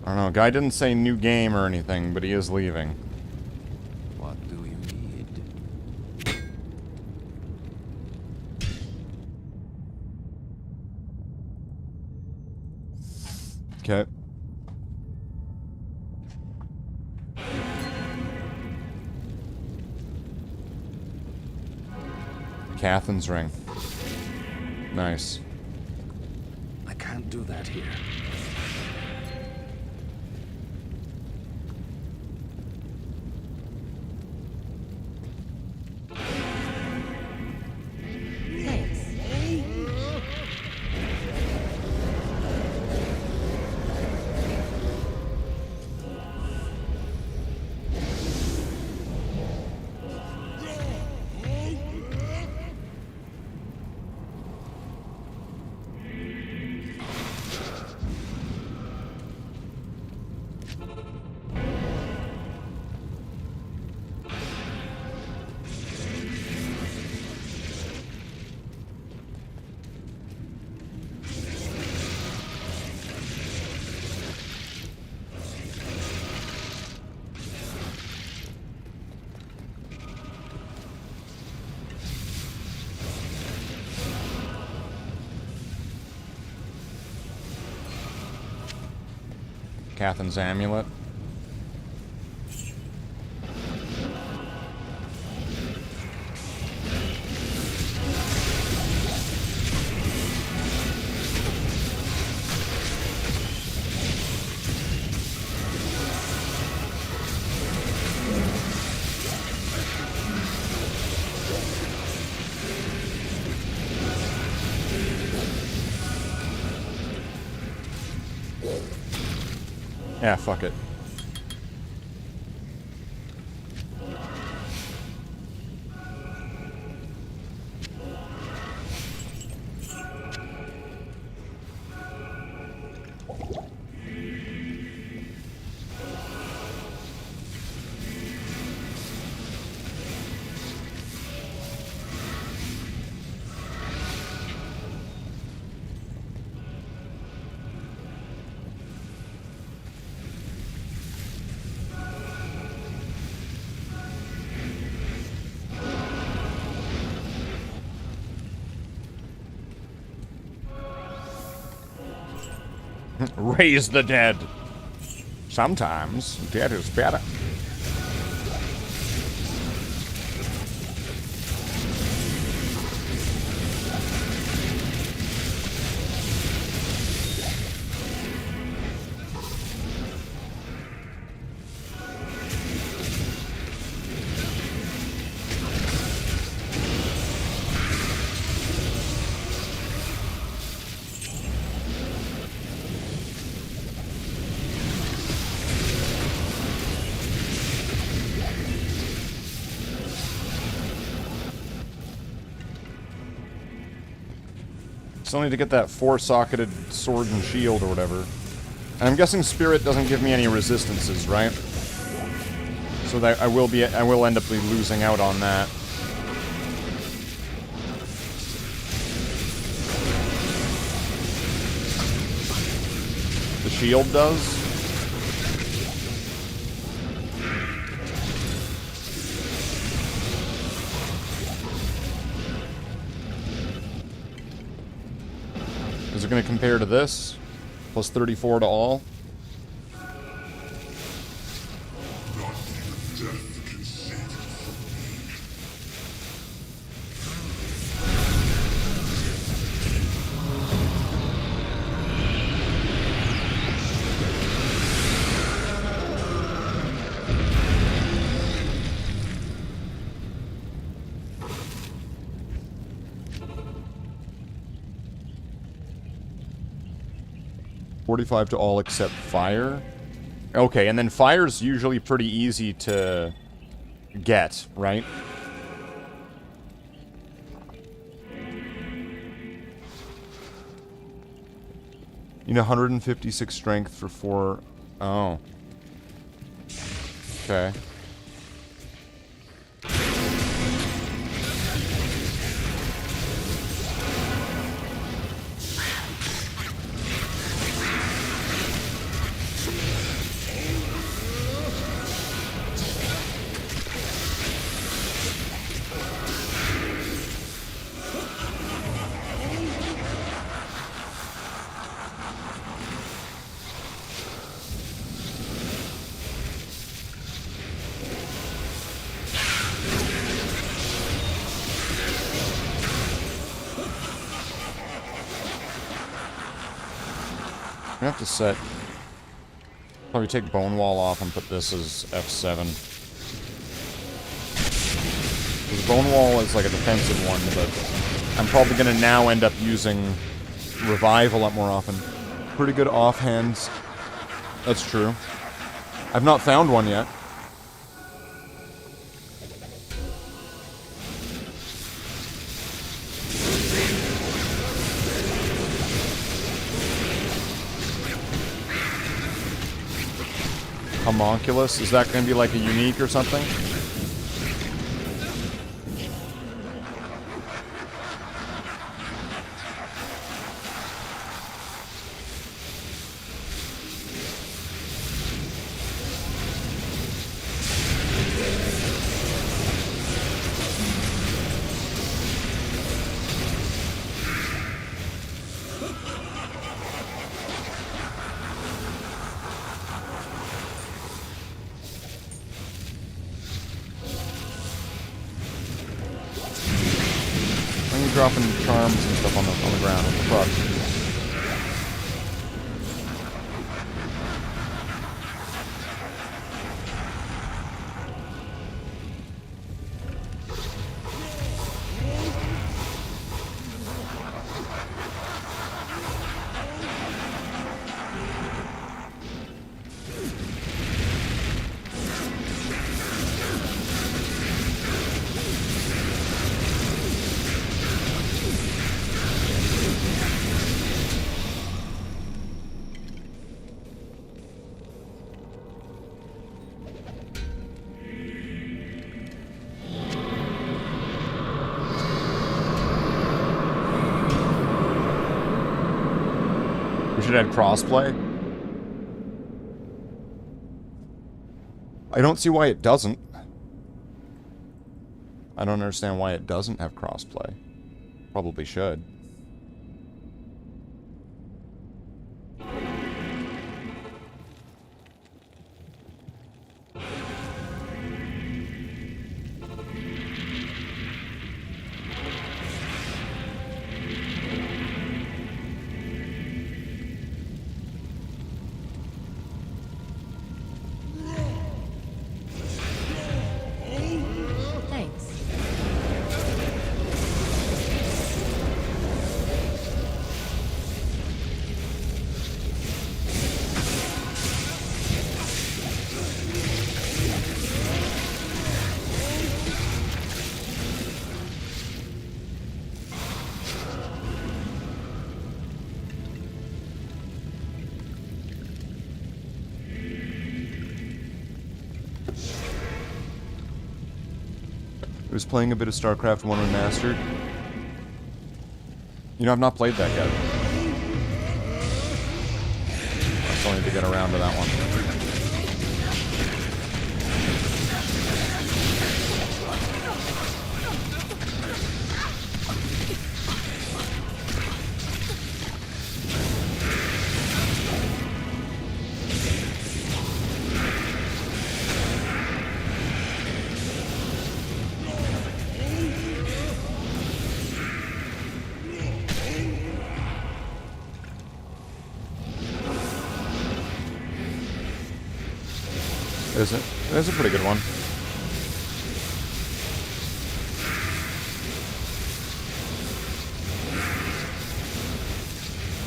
B: I don't know, guy didn't say new game or anything, but he is leaving.
D: What do you need?
B: Okay. Cathan's ring. Nice.
D: I can't do that here.
C: Thanks.
B: Cathan's amulet. Yeah, fuck it. Raise the dead. Sometimes dead is better. Still need to get that 4-socketed sword and shield or whatever. And I'm guessing Spirit doesn't give me any resistances, right? So that I will end up losing out on that. shield does. Is it going to compare to this? Plus 34 to all?
E: Not even death can save you from me.
B: 45 to all except fire. Okay, and then fire's usually pretty easy to get, right? You know, 156 strength for 4... Oh. Okay. I have to set... Probably take Bone Wall off and put this as F7. Because Bone Wall is like a defensive one, but I'm probably going to now end up using Revive a lot more often. Pretty good offhands. That's true. I've not found one yet. Homunculus? Is that going to be like a unique or something? Dropping charms and stuff on the ground. What the fuck? We should add crossplay. I don't see why it doesn't. I don't understand why it doesn't have crossplay. Probably should.
C: Thanks.
B: I was playing a bit of StarCraft 1 Remastered. You know, I've not played that yet. I still still need to get around to that one. Is it? It's a pretty good one.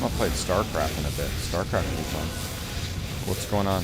B: I'll play StarCraft in a bit. StarCraft will be fun. What's going on?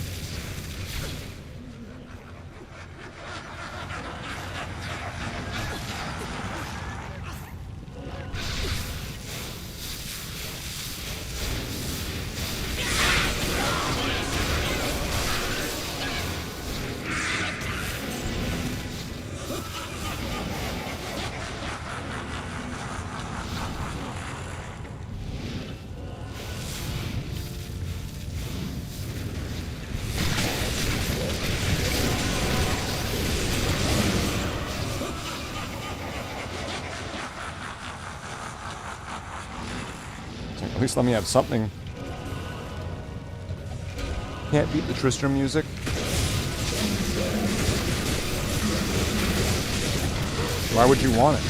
B: At least let me have something. Can't beat the Tristram music. Why would you want it?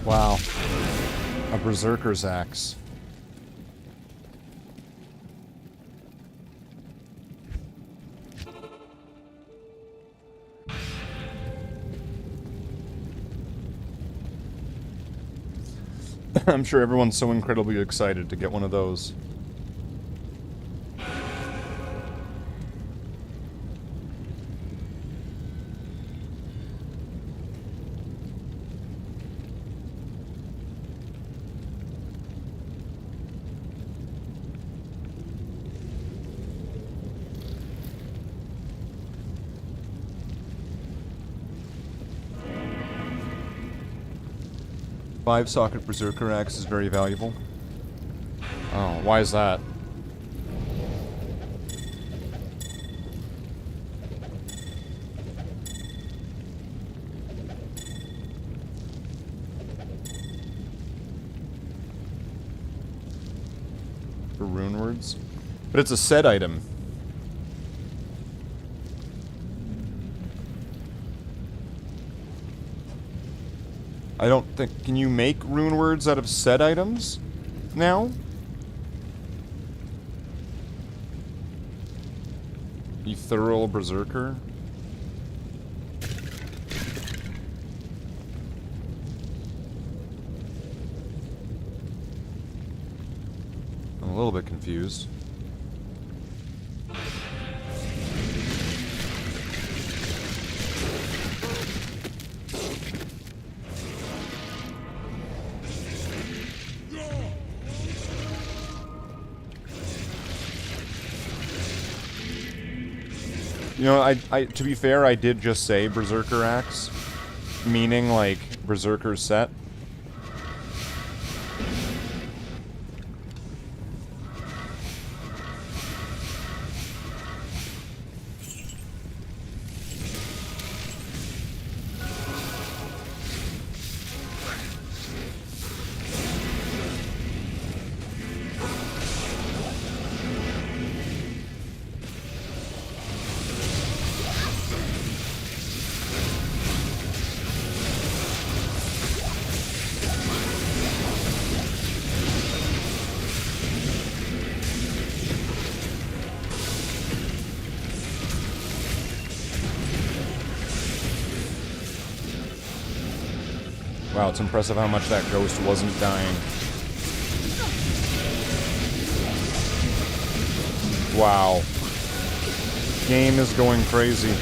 B: Wow. A Berserker's Axe. I'm sure everyone's so incredibly excited to get one of those. Five-socket Berserker Axe is very valuable. Oh, why is that? For rune words? But it's a set item. I don't think... Can you make rune words out of set items now? Ethereal Berserker? I'm a little bit confused. You know, I to be fair, I did just say Berserker Axe, meaning like Berserker set. Wow, it's impressive how much that ghost wasn't dying. Wow. Game is going crazy.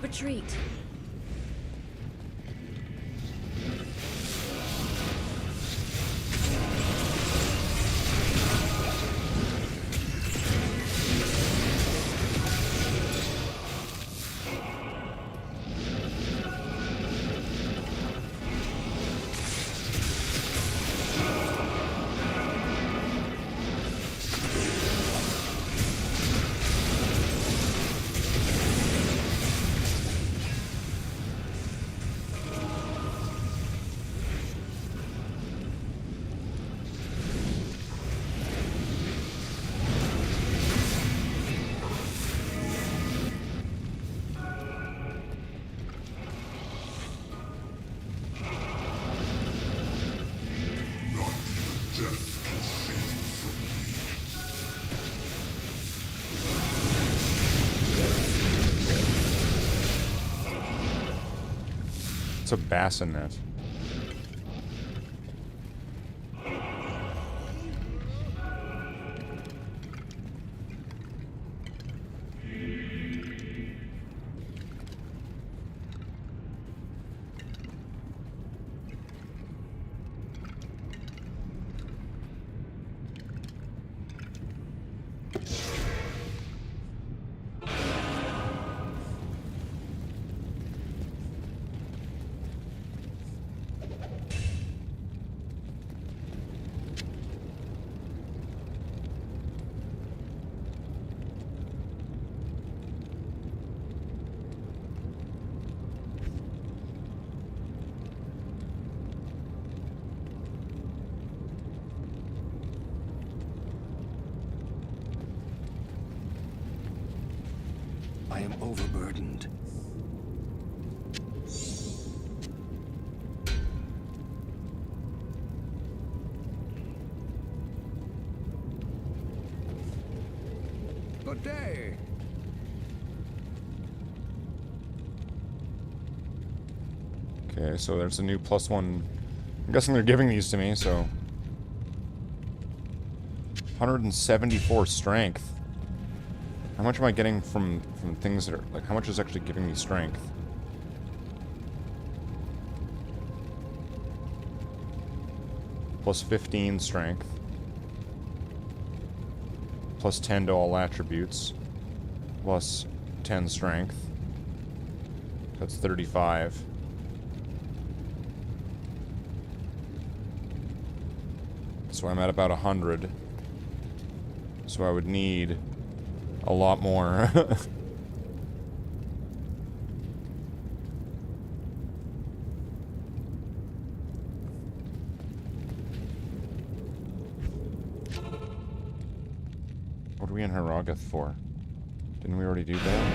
C: Retreat.
B: It's a bassinet.
D: I am overburdened.
F: Good day.
B: Okay, so there's a new +1. I'm guessing they're giving these to me, so 174 strength. How much am I getting from things that are like? How much is actually giving me strength? +15 strength. +10 to all attributes. +10 strength. That's 35. So I'm at about 100. So I would need a lot more. What are we in Haragoth for? Didn't we already do that?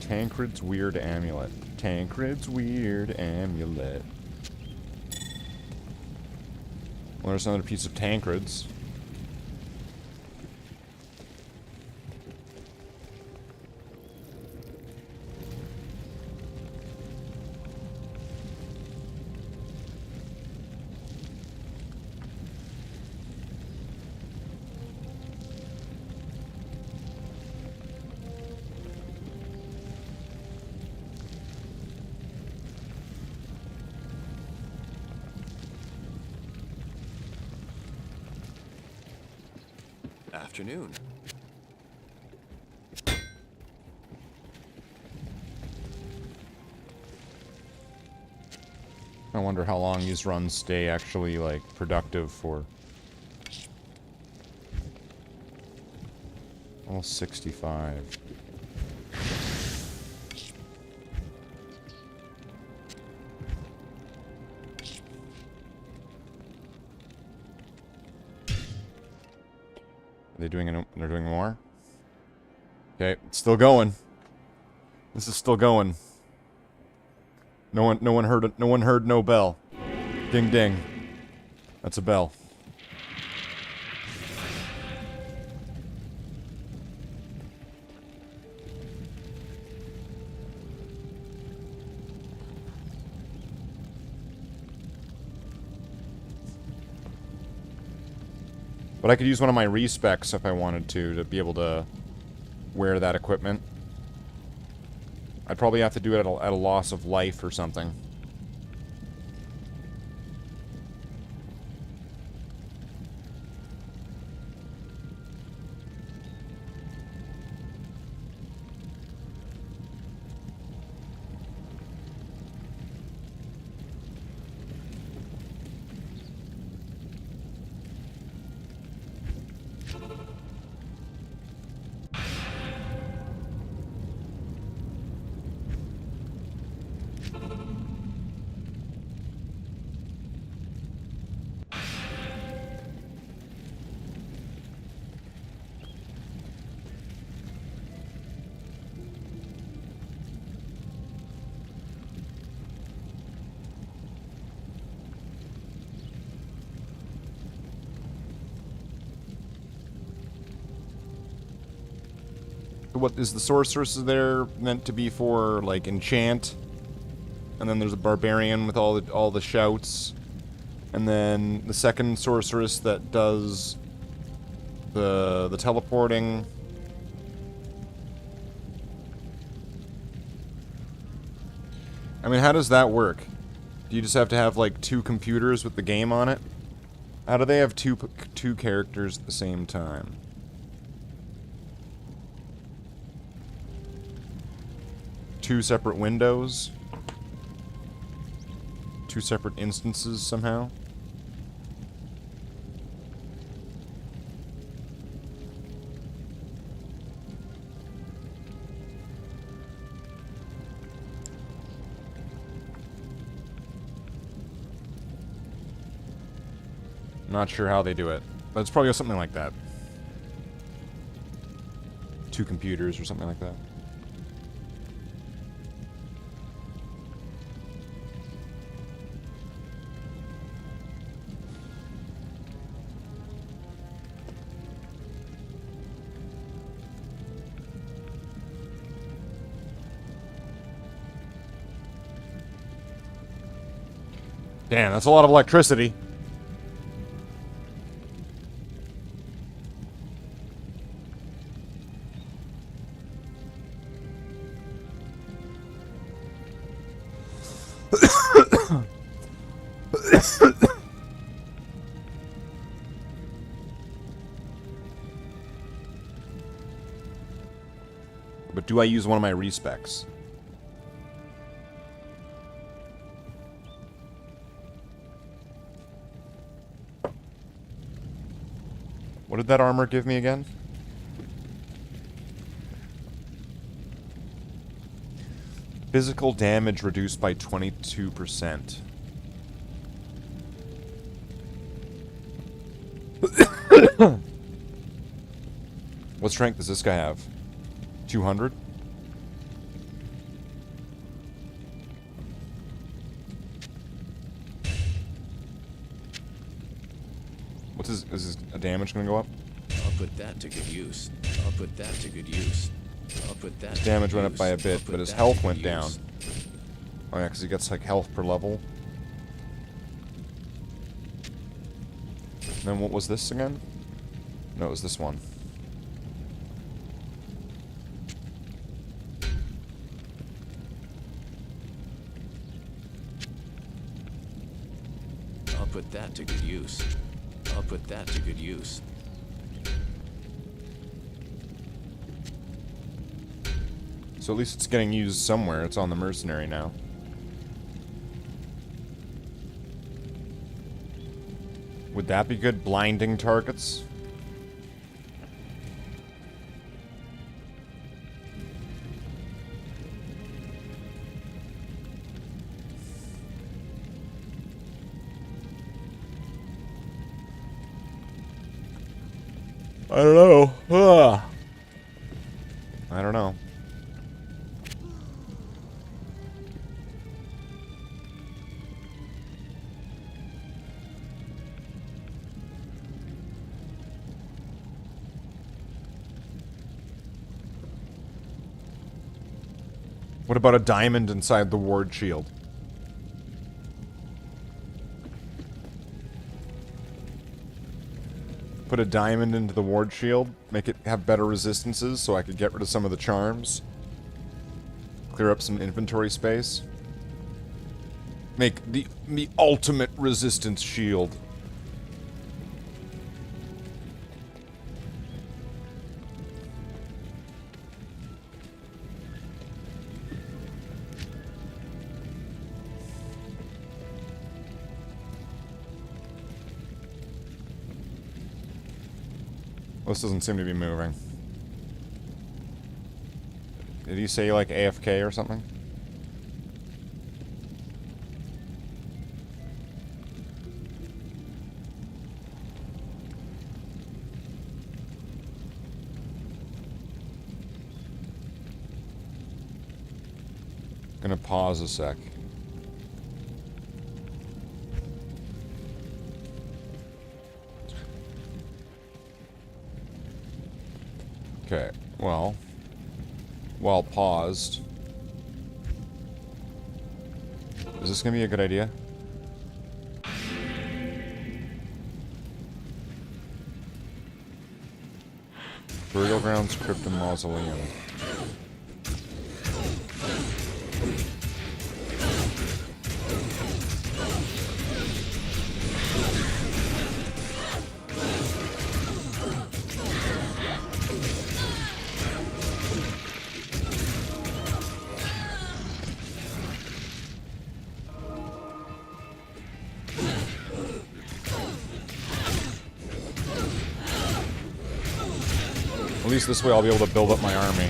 B: Tancred's Weird Amulet. Tancred's Weird Amulet. Well, there's another piece of Tancred's.
D: afternoon.
B: I wonder how long these runs stay actually, like, productive for. Almost 65. Are they doing they're doing more? Okay, it's still going. This is still going. No one heard no bell. Ding ding. That's a bell. But I could use one of my respecs if I wanted to be able to wear that equipment. I'd probably have to do it at a loss of life or something. What is the sorceress there meant to be for, like, enchant? And then there's a barbarian with all the shouts. And then the second sorceress that does the teleporting. I mean, how does that work? Do you just have to have, like, 2 computers with the game on it? How do they have two characters at the same time? Two separate windows? 2 separate instances somehow? Not sure how they do it, but it's probably something like that. 2 computers or something like that. Damn, that's a lot of electricity. But do I use one of my respecs? What did that armor give me again? Physical damage reduced by 22%. What strength does this guy have? 200? What's his... Is his damage gonna go up?
D: I'll put that to good use. I'll put that to good use. I'll put that.
B: His damage went up by a bit, but his health went down. Oh yeah, because he gets like health per level. And then what was this again? No, it was this one.
D: I'll put that to good use. I'll put that to good use.
B: So at least it's getting used somewhere. It's on the mercenary now. Would that be good? Blinding targets? I don't know. Ugh. I don't know. What about a diamond inside the ward shield? Put a diamond into the ward shield, make it have better resistances so I could get rid of some of the charms. Clear up some inventory space. Make the ultimate resistance shield. Well, this doesn't seem to be moving. Did he say, like, AFK or something? Gonna pause a sec. Okay, well, while paused, is this gonna be a good idea? Burial Grounds, Crypt and Mausoleum. At least this way I'll be able to build up my army.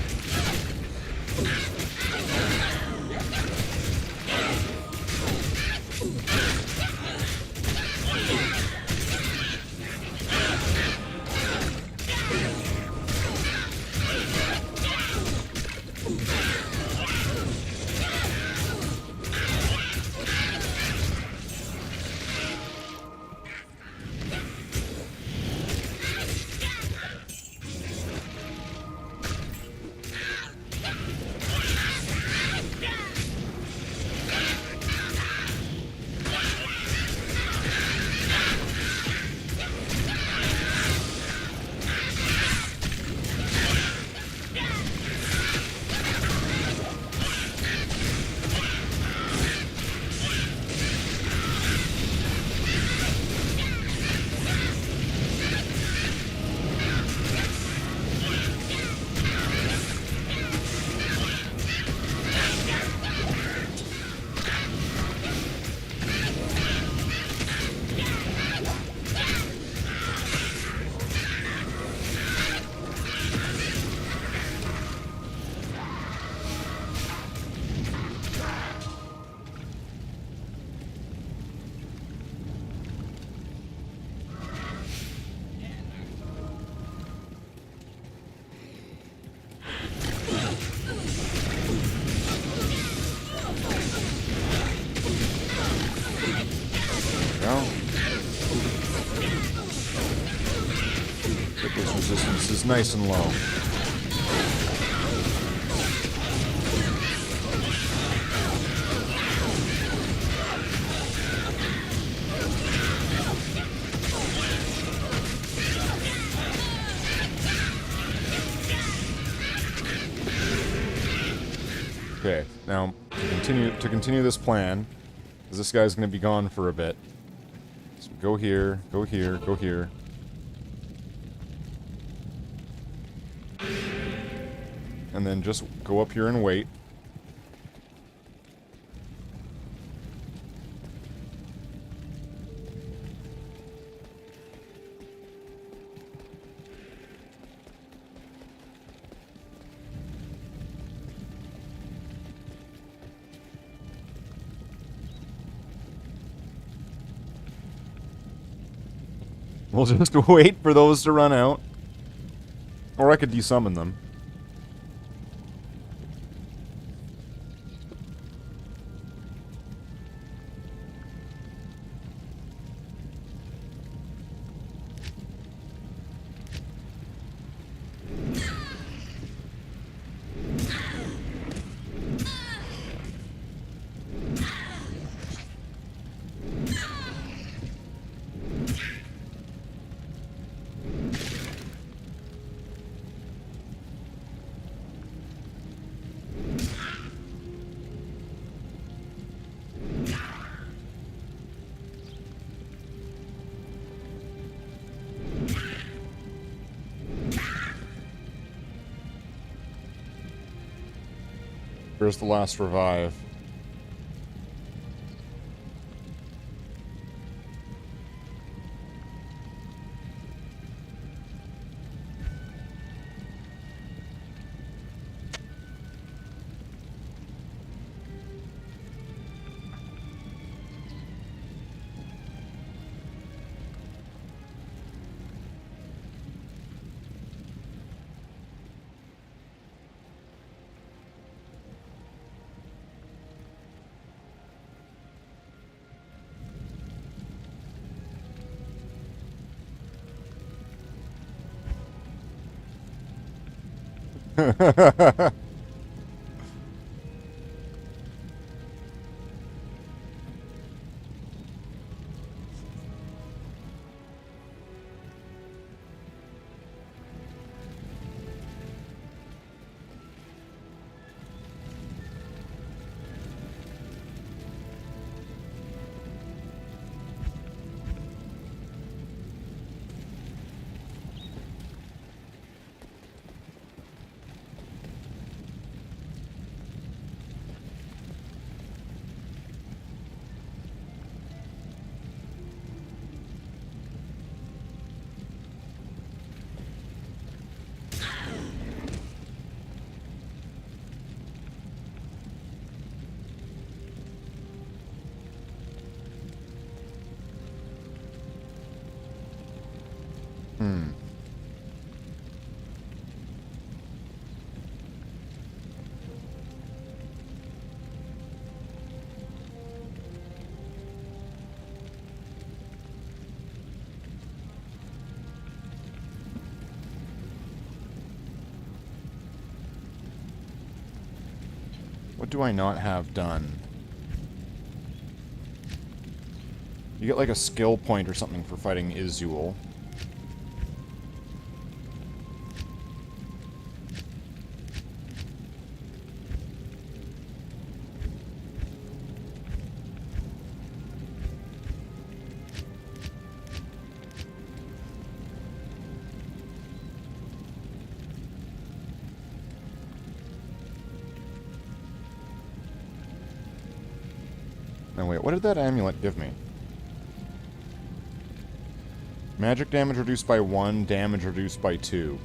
B: Resistance is nice and low. Okay, now to continue this plan, because this guy's going to be gone for a bit. So go here, go here, go here. and then just go up here and wait. We'll just wait for those to run out. Or I could desummon them. Here's the last revive. What do I not have done? You get like a skill point or something for fighting Izul. Now wait, what did that amulet give me? Magic damage reduced by 1, damage reduced by 2.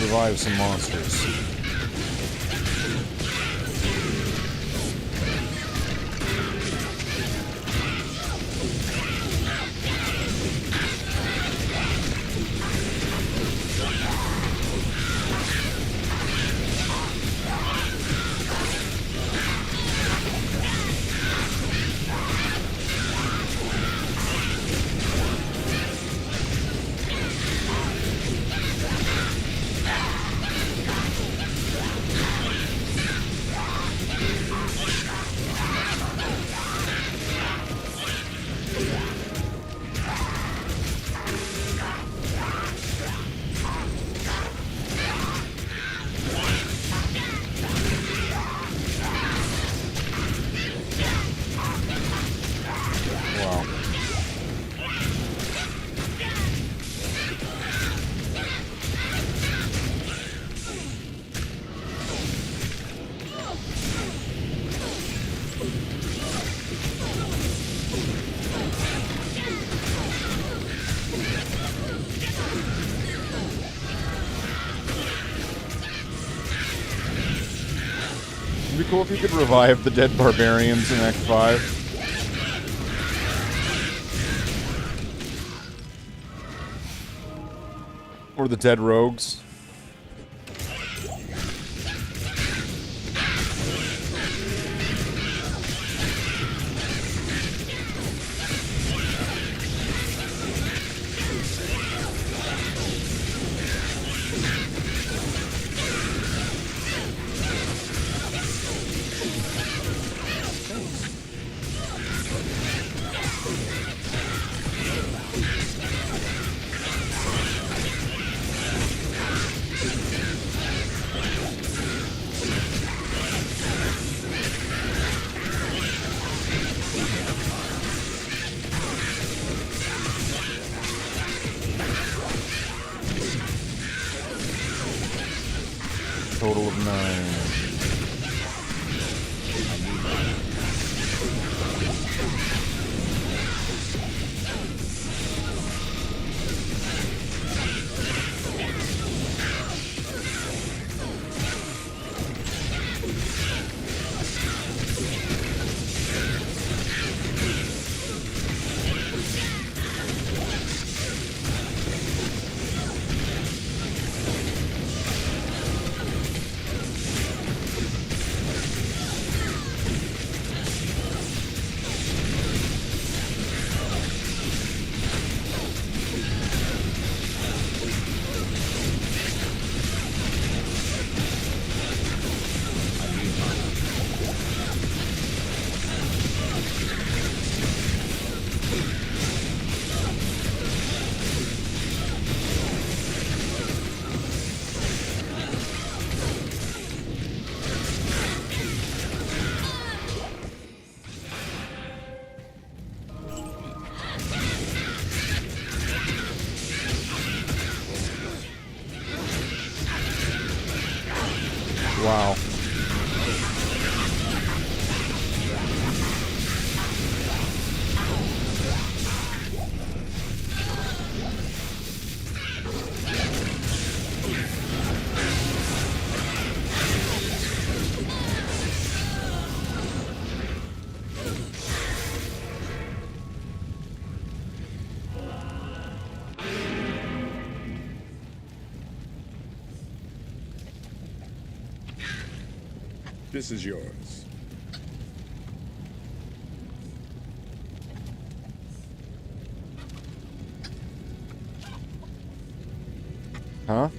B: Revive some monsters. It'd be cool if you could revive the dead barbarians in Act 5. Or the dead rogues. Total of 9. Wow.
E: This is yours.
B: Huh?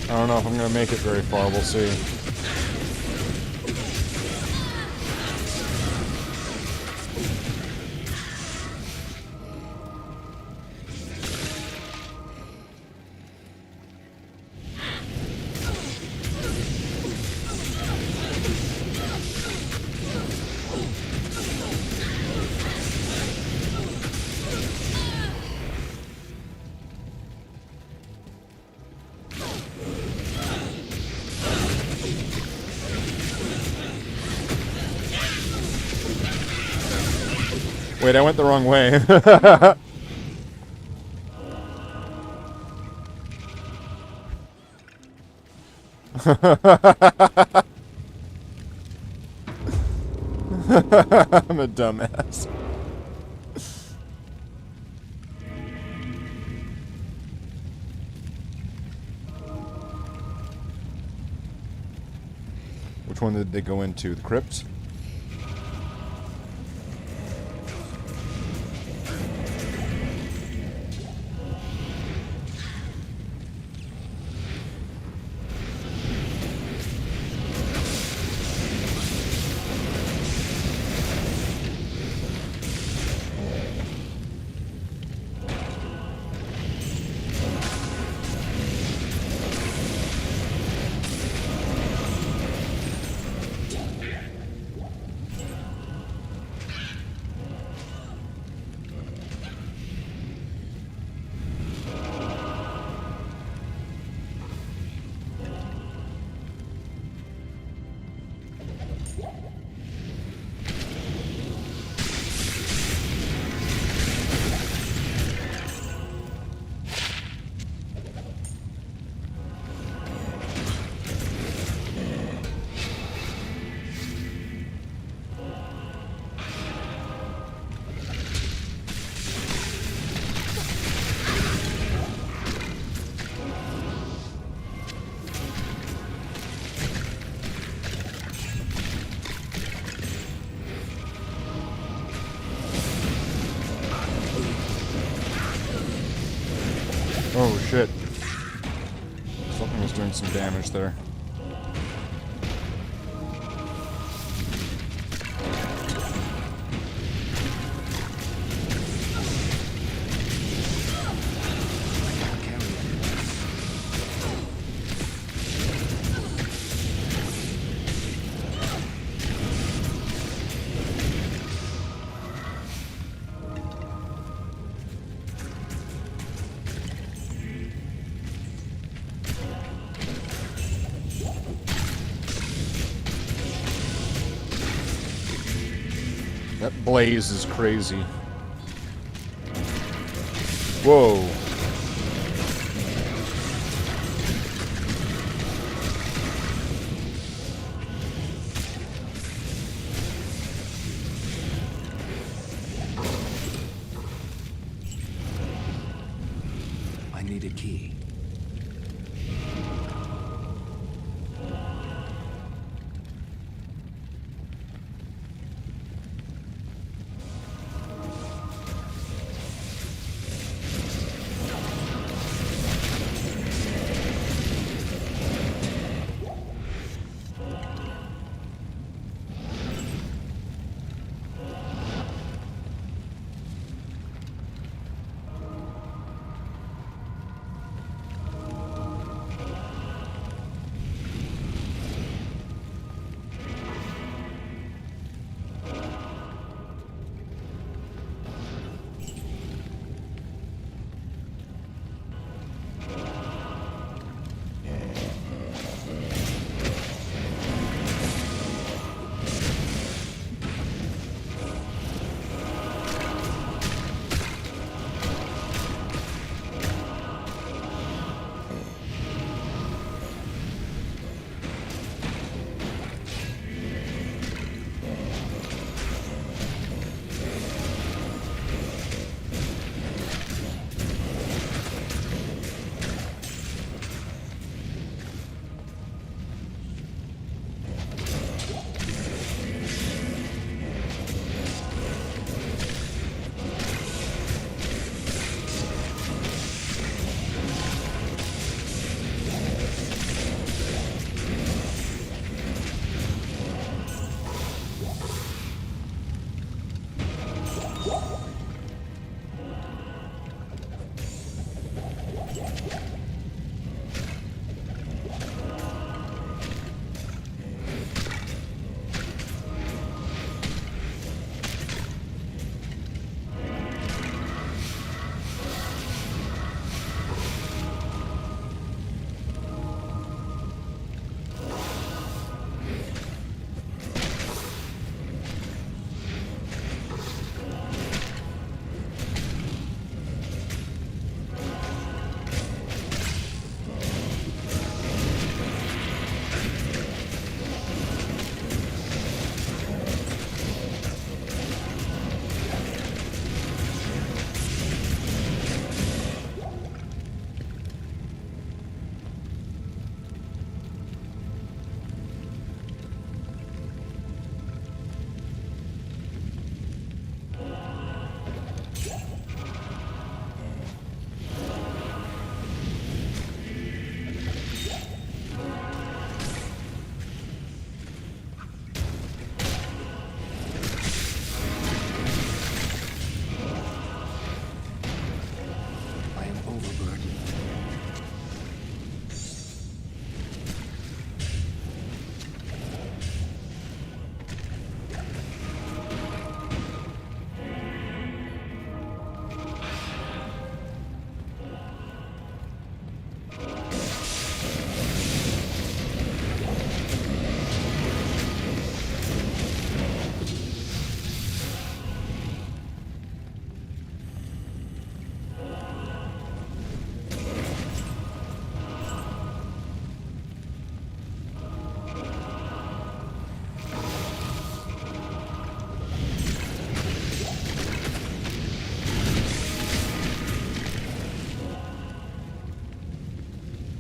B: I don't know if I'm going to make it very far, we'll see. Wait, I went the wrong way. I'm a dumbass. Which one did they go into? The crypt? Oh shit. Something was doing some damage there. That blaze is crazy. Whoa.
D: I need a key.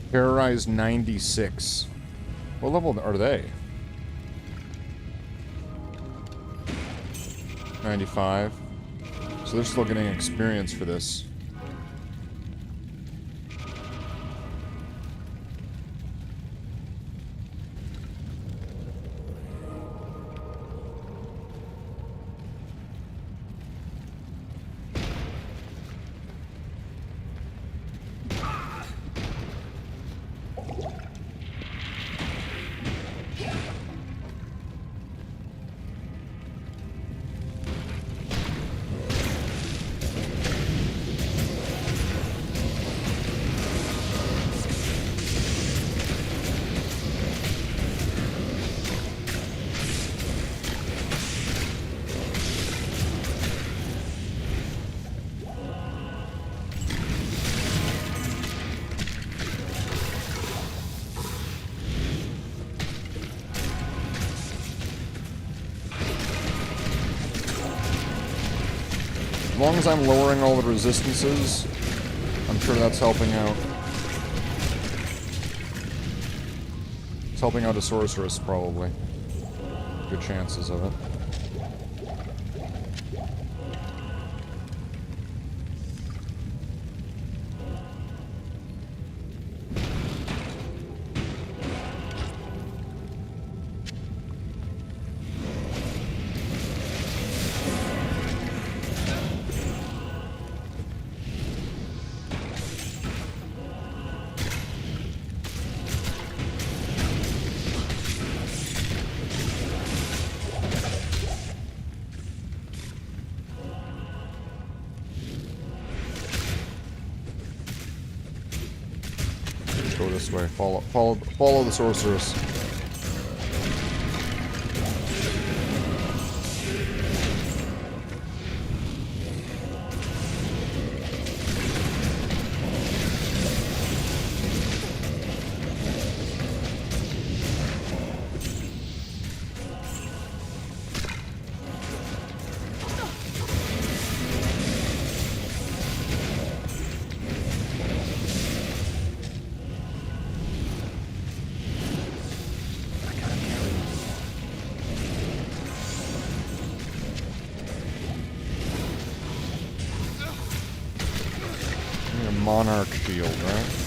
B: Terrorized 96. What level are they? 95. So they're still getting experience for this. long as I'm lowering all the resistances, I'm sure that's helping out. It's helping out a sorceress, probably. Good chances of it. Go this way. Follow the sorceress. Monarch shield, right?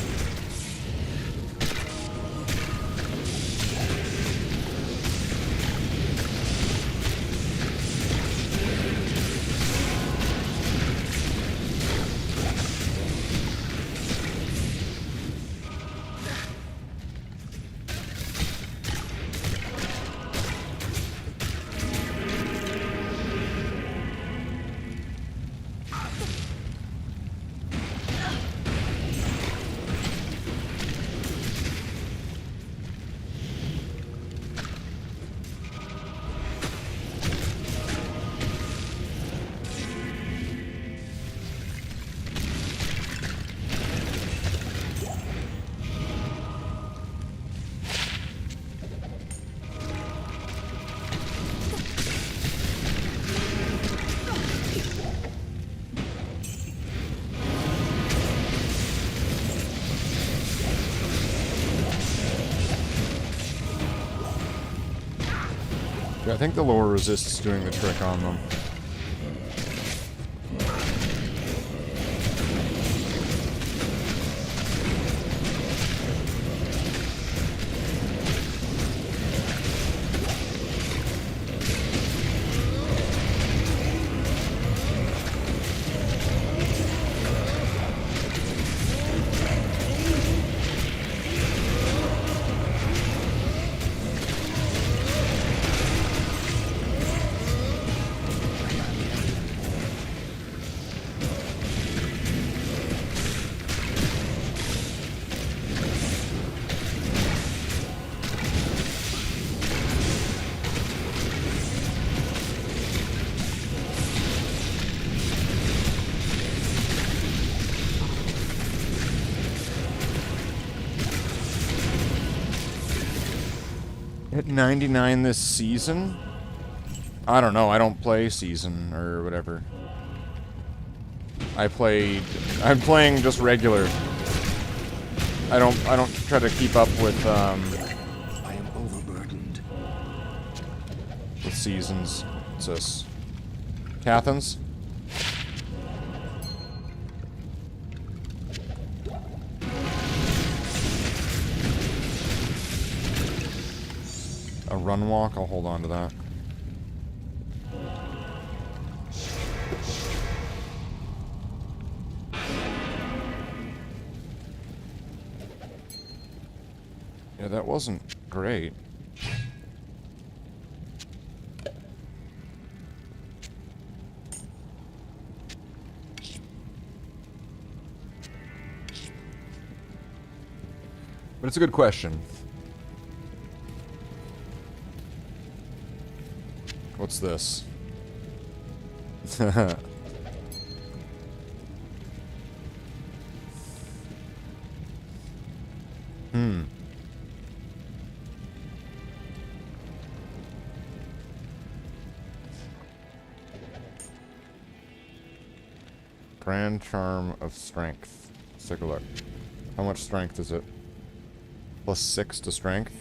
B: Yeah, I think the lower resist is doing the trick on them. Hit 99 this season? I don't know, I don't play season or whatever. I'm playing just regular. I don't try to keep up with
D: I am overburdened.
B: with seasons. What's this? Cathans? A run walk? I'll hold on to that. Yeah, that wasn't great. But it's a good question. What's this? Grand Charm of Strength. Let's take a look. How much strength is it? +6 to strength.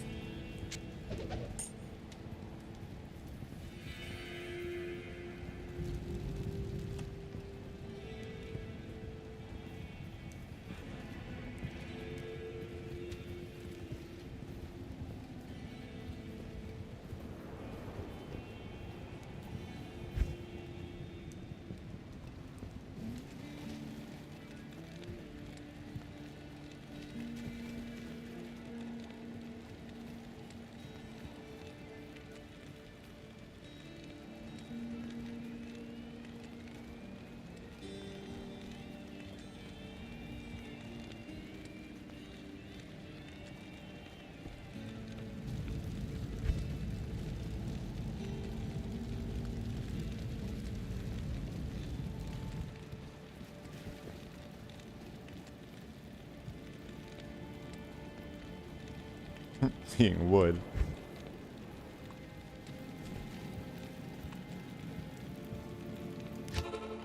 B: Being wood.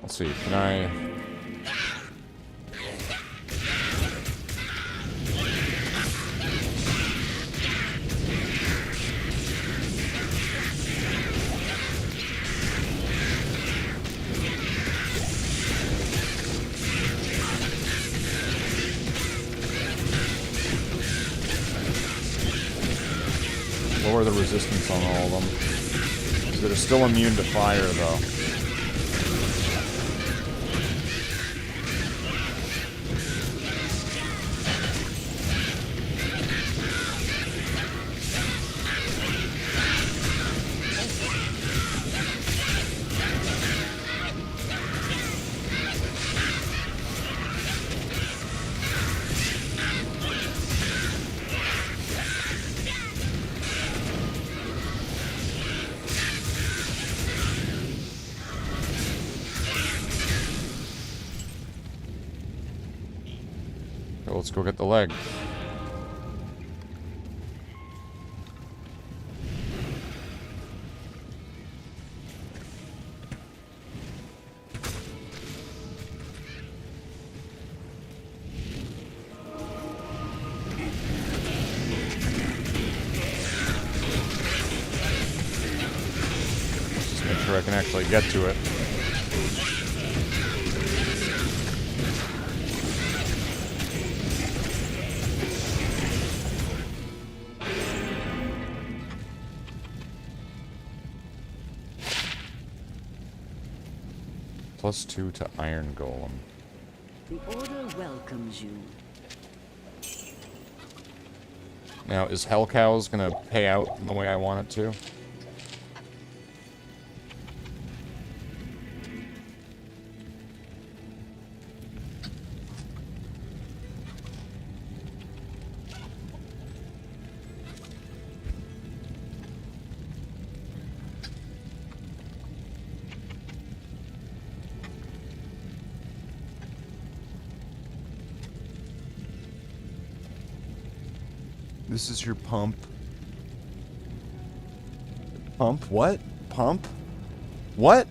B: Let's see, can I... lower the resistance on all of them. So they're still immune to fire, though. Let's go get the leg. Just make sure I can actually get to it. +2 to Iron Golem.
G: The Order welcomes you.
B: Now, is Hell Cows gonna pay out the way I want it to? This is your pump. Pump? What? Pump? What?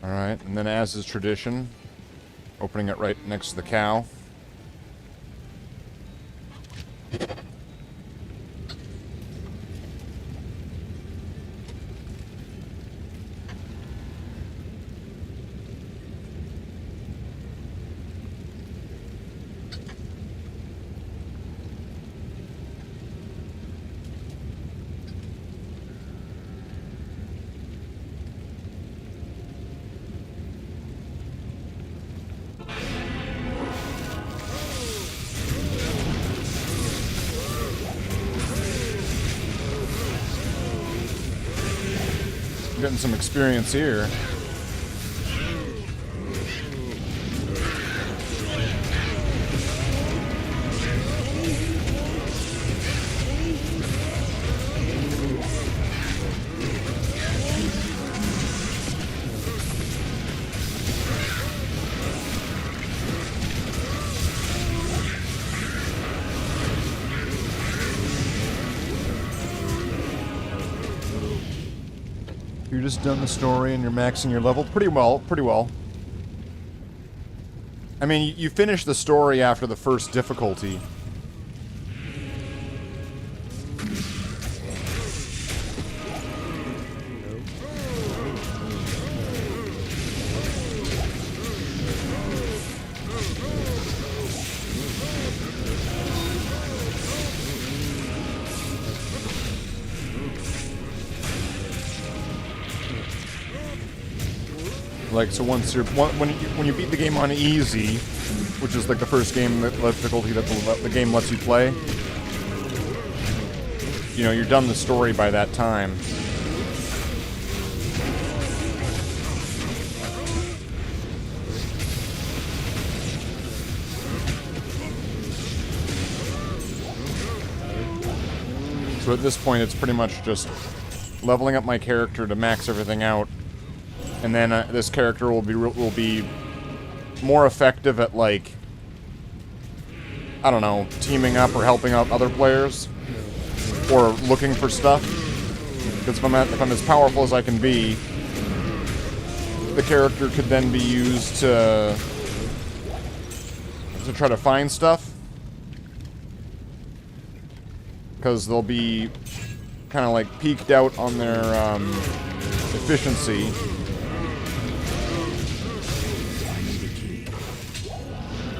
B: Alright, and then as is tradition, opening it right next to the cow. Getting some experience here. You're just done the story and you're maxing your level? Pretty well, pretty well. I mean, you finish the story after the first difficulty. Like, so once you're when you beat the game on easy, which is like the first game difficulty that the game lets you play, you know, you're done the story by that time. So at this point, it's pretty much just leveling up my character to max everything out. And then this character will be more effective at, like, I don't know, teaming up or helping out other players, or looking for stuff. Because if I'm as powerful as I can be, the character could then be used to try to find stuff. Because they'll be kind of like peaked out on their efficiency.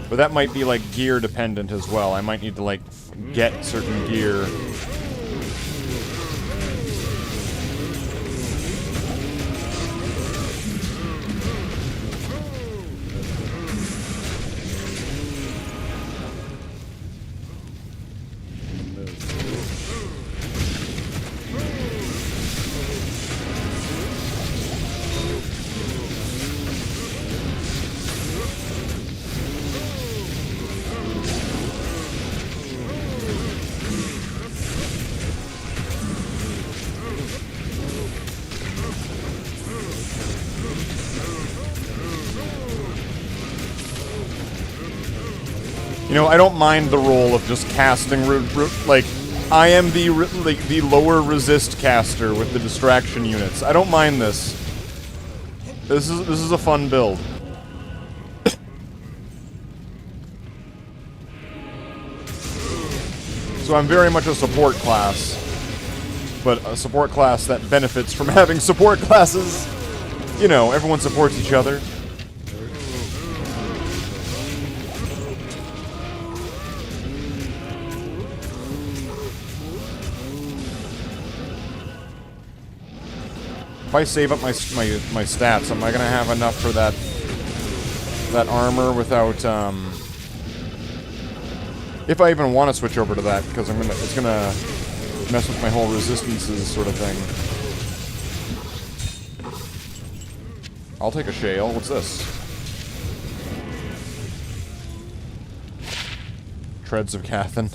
B: But that might be, like, gear dependent as well. I might need to, like, get certain gear. You know, I don't mind the role of just casting, like, I am the lower resist caster with the distraction units. I don't mind this. This is a fun build. So I'm very much a support class, but a support class that benefits from having support classes. You know, everyone supports each other. If I save up my stats, am I gonna have enough for that armor without if I even want to switch over to that, because it's gonna mess with my whole resistances sort of thing. I'll take a shale. What's this? Treads of Cathan.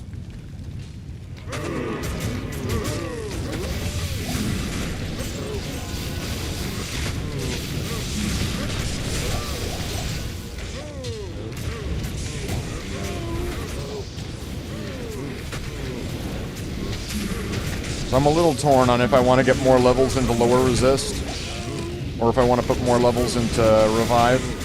B: So I'm a little torn on if I want to get more levels into lower resist, or if I want to put more levels into revive.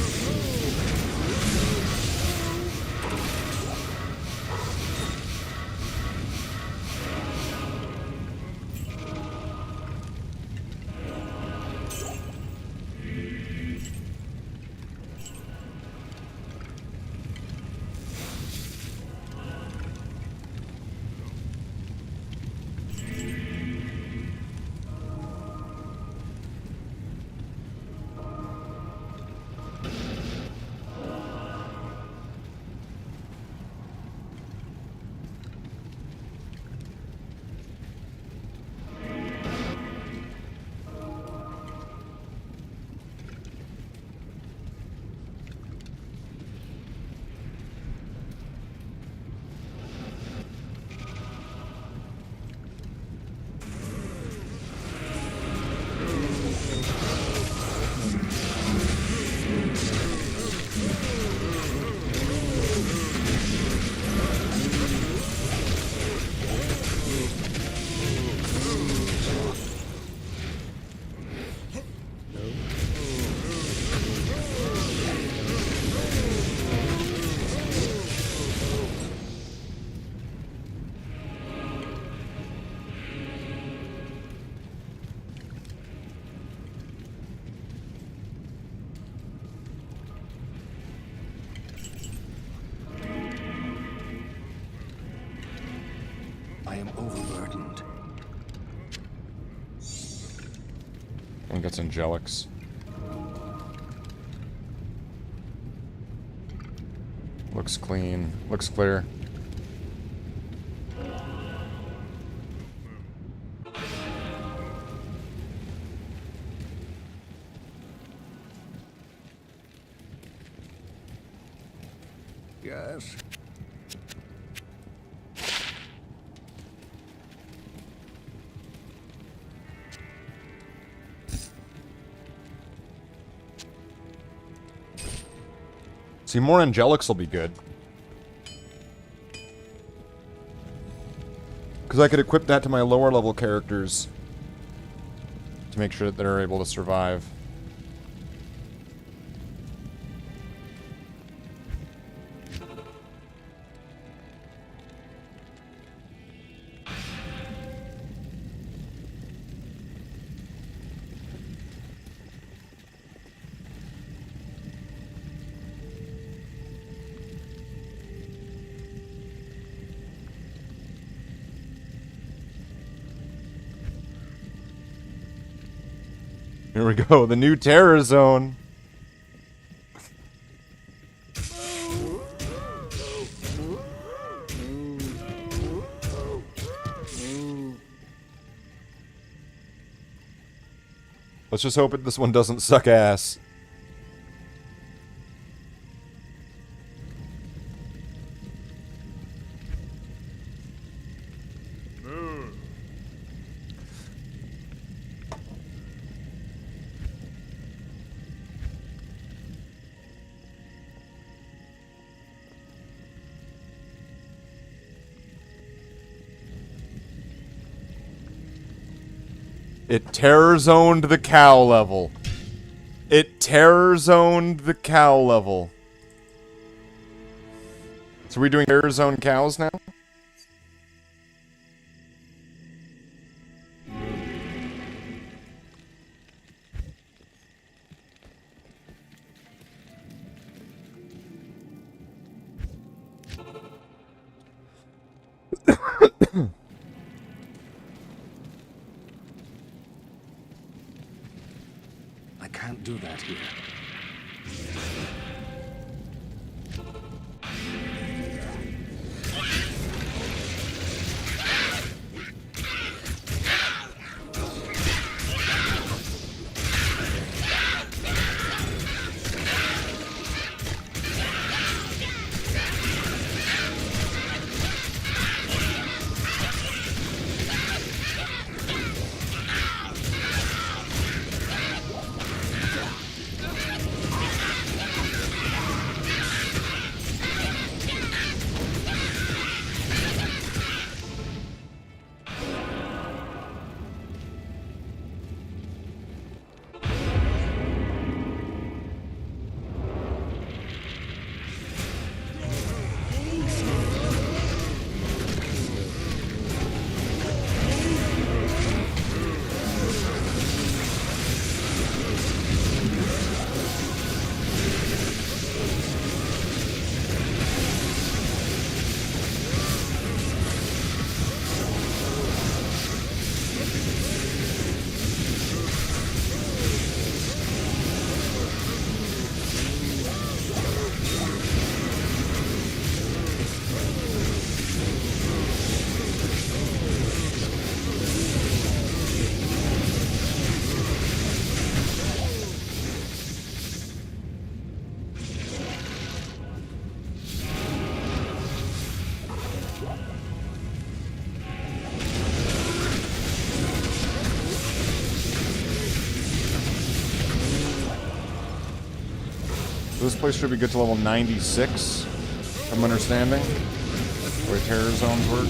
D: I am overburdened.
B: I think that's Angelics. Looks clean. Looks clear.
F: Yes.
B: See, more Angelics will be good. Because I could equip that to my lower level characters to make sure that they're able to survive. Here we go, the new terror zone. Let's just hope that this one doesn't suck ass. It terror zoned the cow level. It terror zoned the cow level. So we're doing terror zone cows now?
D: I can't do that here.
B: This place should be good to level 96, if I'm understanding. The way terror zones work.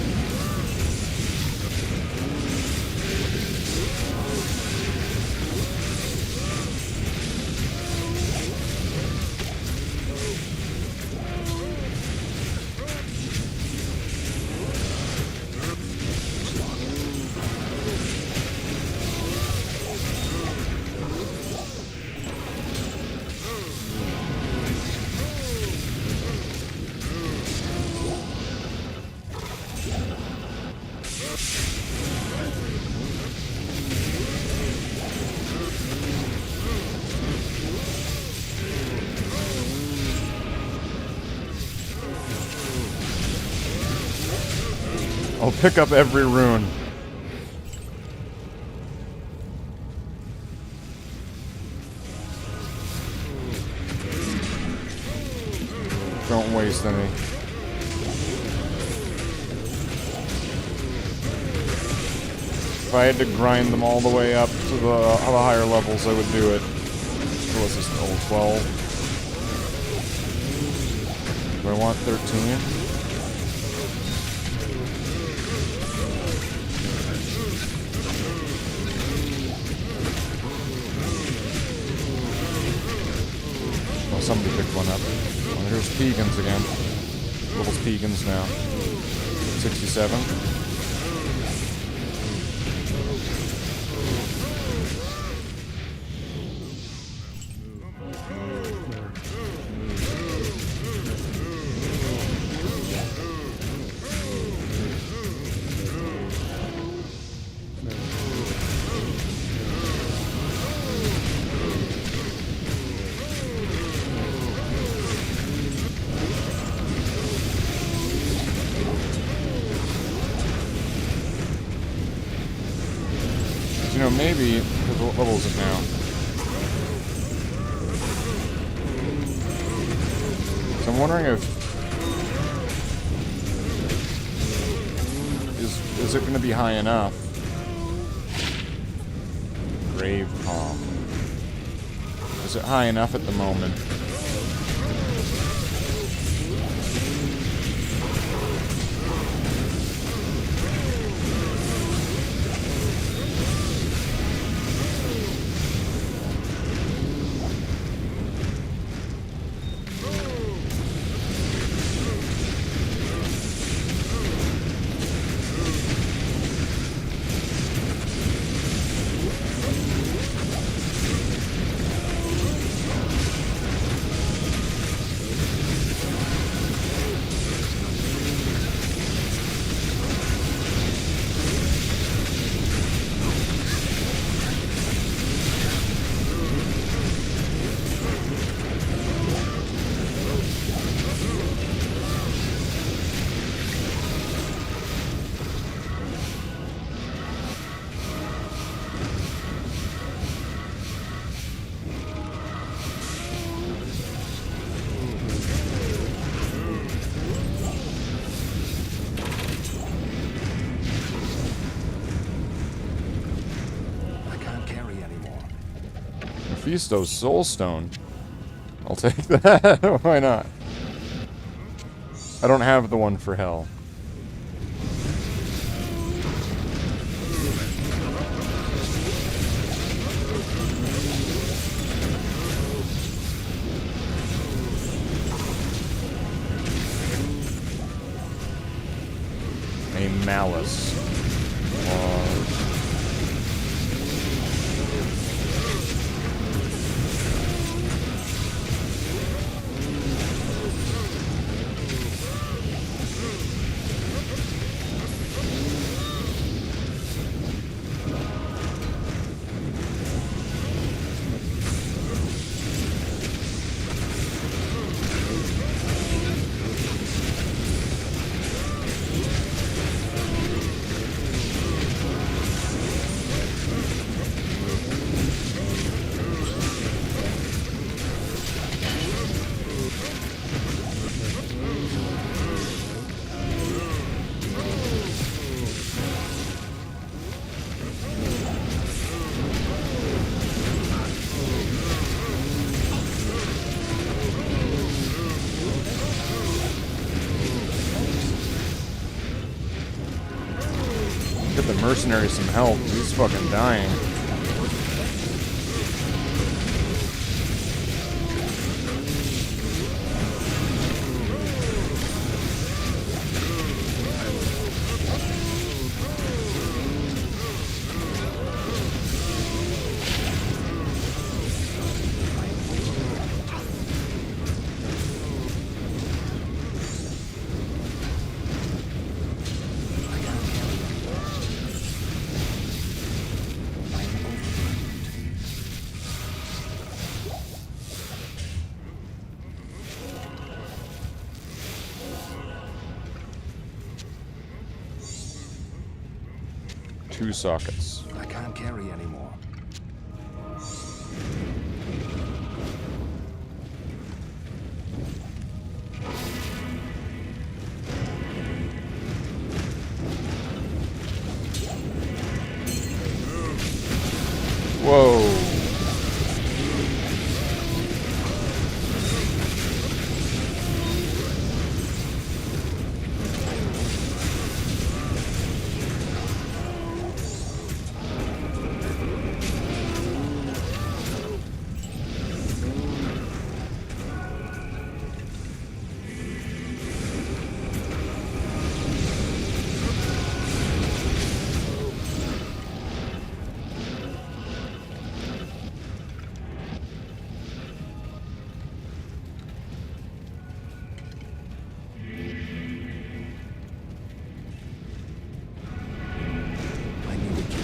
B: I'll pick up every rune. Don't waste any. If I had to grind them all the way up to the higher levels, I would do it. So what's this, level 12? Do I want 13? Oh, somebody picked one up. Oh, here's Pegans again. Level's Pegans now. 67. You know, maybe, because what level is it now? So I'm wondering if... Is it going to be high enough? Grave Palm. Is it high enough at the moment? Mephisto's Soulstone. I'll take that. Why not? I don't have the one for Hell. A Malice. Give the mercenary some help. He's fucking dying. 2 sockets.
F: I can't carry anymore.
B: Whoa.
F: I need a key.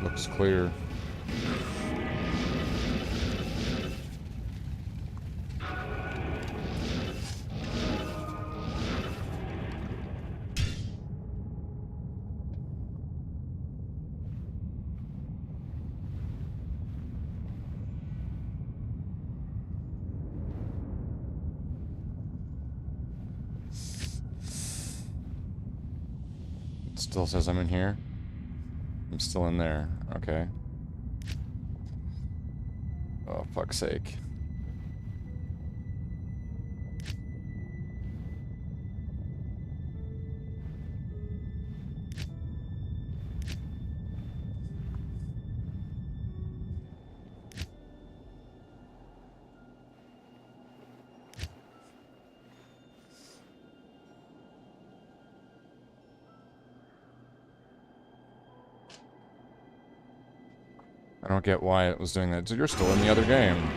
B: Looks clear. It still says I'm in here. I'm still in there. Okay. Oh, fuck's sake. I don't get why it was doing that. You're still in the other game.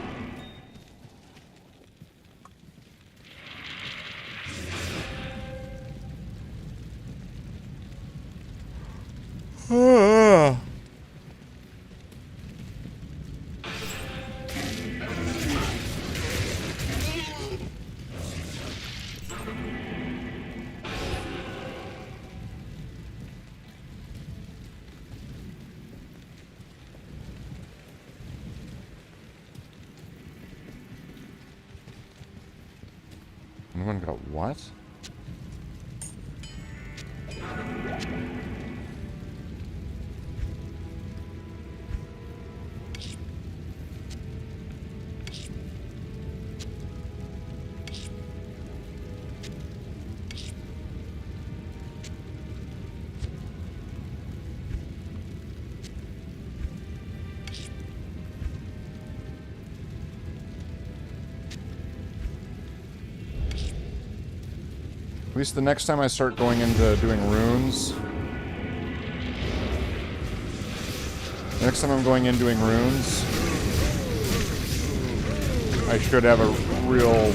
B: Anyone got what? At least the next time I start going into doing runes. The next time I'm going in doing runes, I should have a real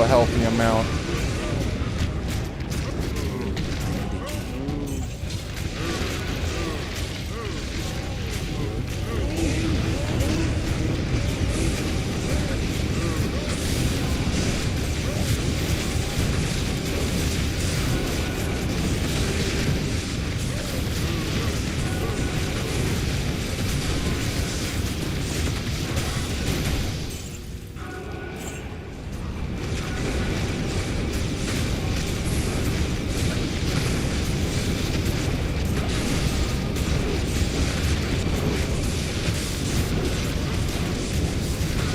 B: healthy amount.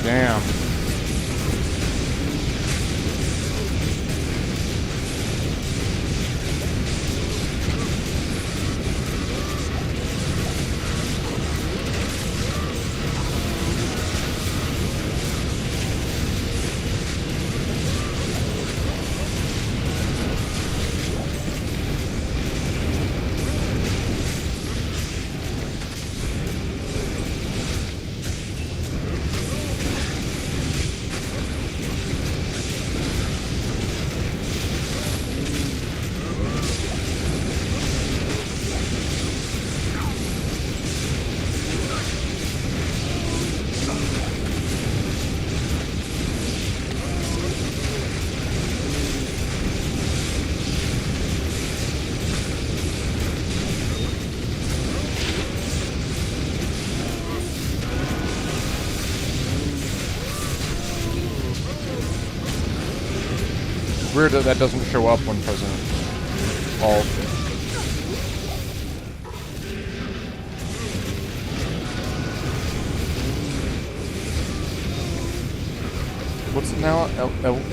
B: Damn. weird that that doesn't show up when President Alt. What's it now?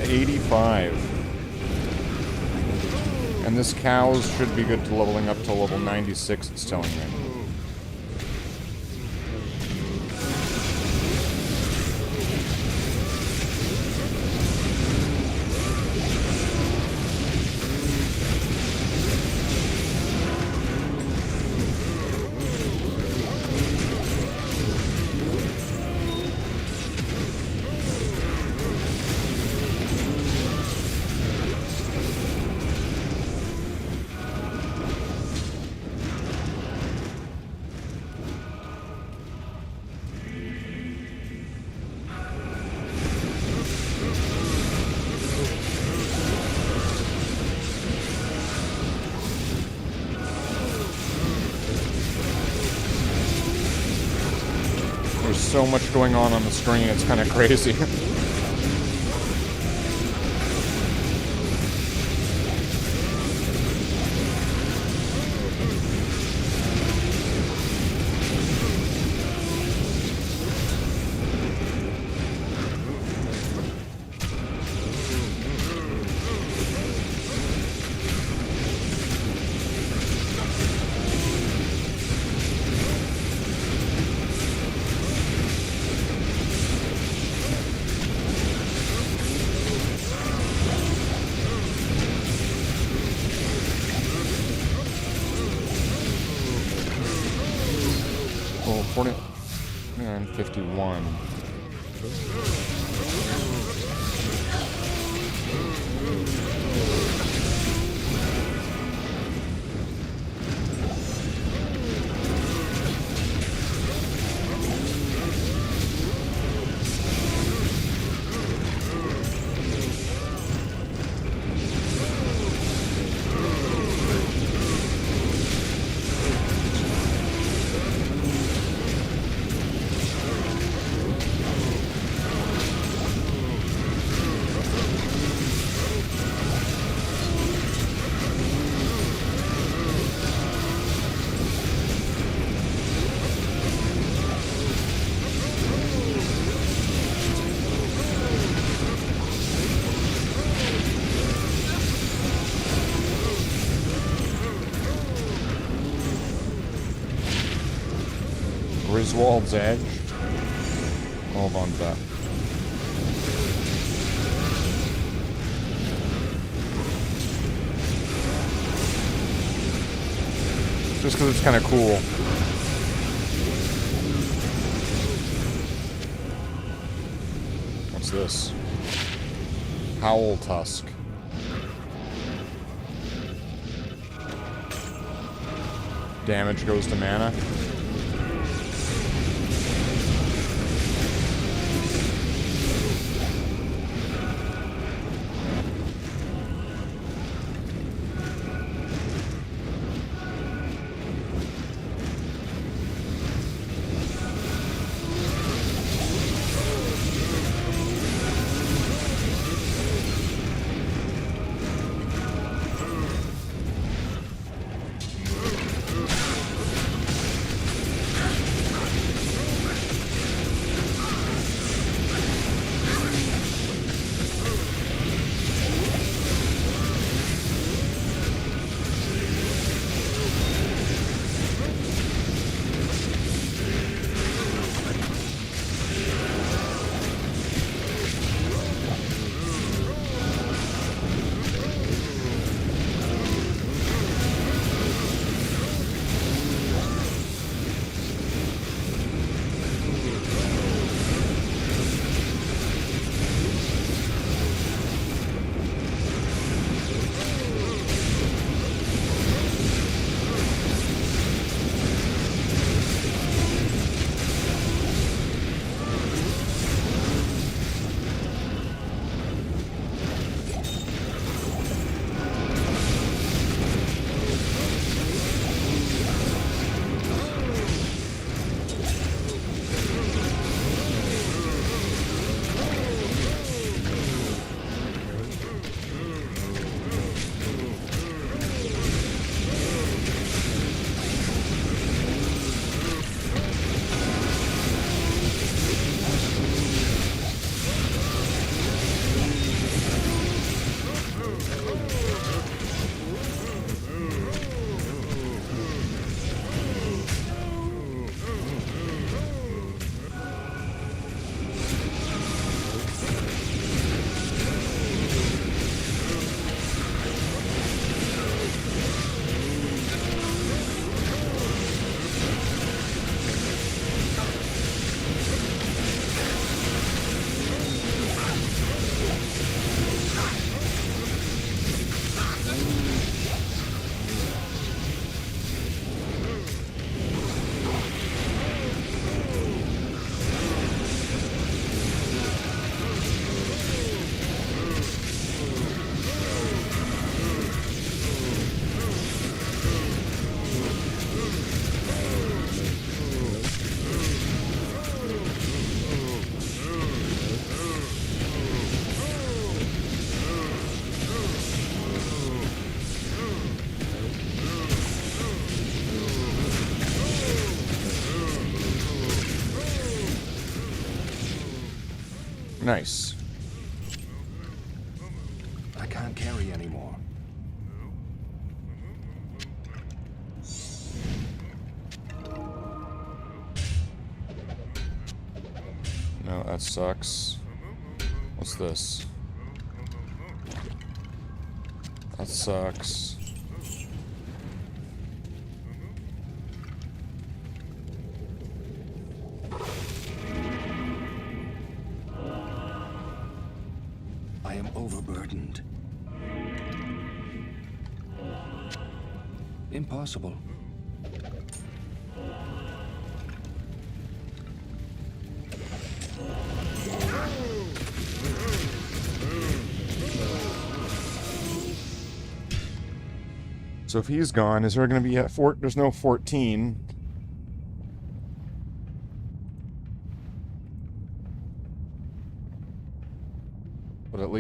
B: 85. And this cows should be good to leveling up to level 96, it's telling me. There's so much going on the screen, it's kind of crazy. Oh, 40 and 51. Griswold's Edge. Hold on to that. Just because it's kind of cool. What's this? Howl Tusk. Damage goes to mana. Nice.
F: I can't carry anymore.
B: No, that sucks. What's this? That sucks.
F: I am overburdened. Impossible.
B: So if he's gone, is there going to be a there's no 14. But at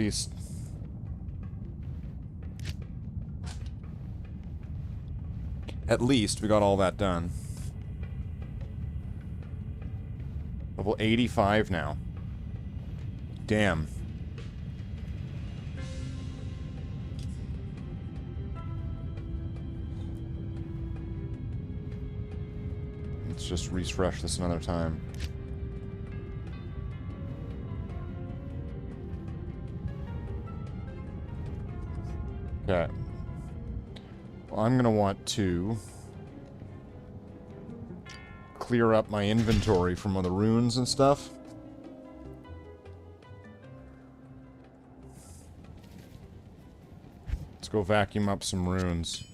B: least we got all that done. Level 85 now. Damn. Let's just refresh this another time. Okay. Well, I'm gonna want to clear up my inventory from all the runes and stuff. Let's go vacuum up some runes.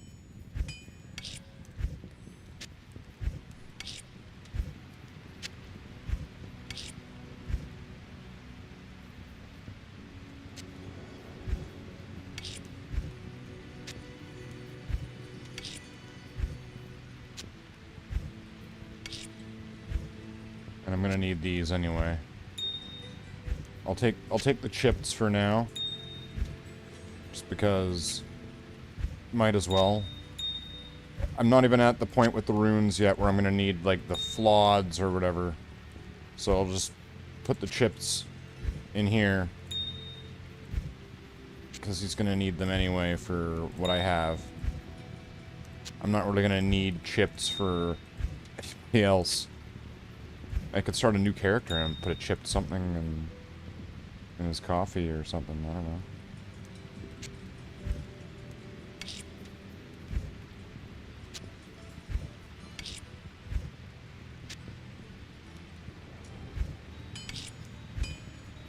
B: And I'm gonna need these anyway. I'll take the chips for now. Just because might as well. I'm not even at the point with the runes yet where I'm gonna need like the floods or whatever. So I'll just put the chips in here. Because he's gonna need them anyway for what I have. I'm not really gonna need chips for anything else. I could start a new character and put a chip something in his coffee or something. I don't know.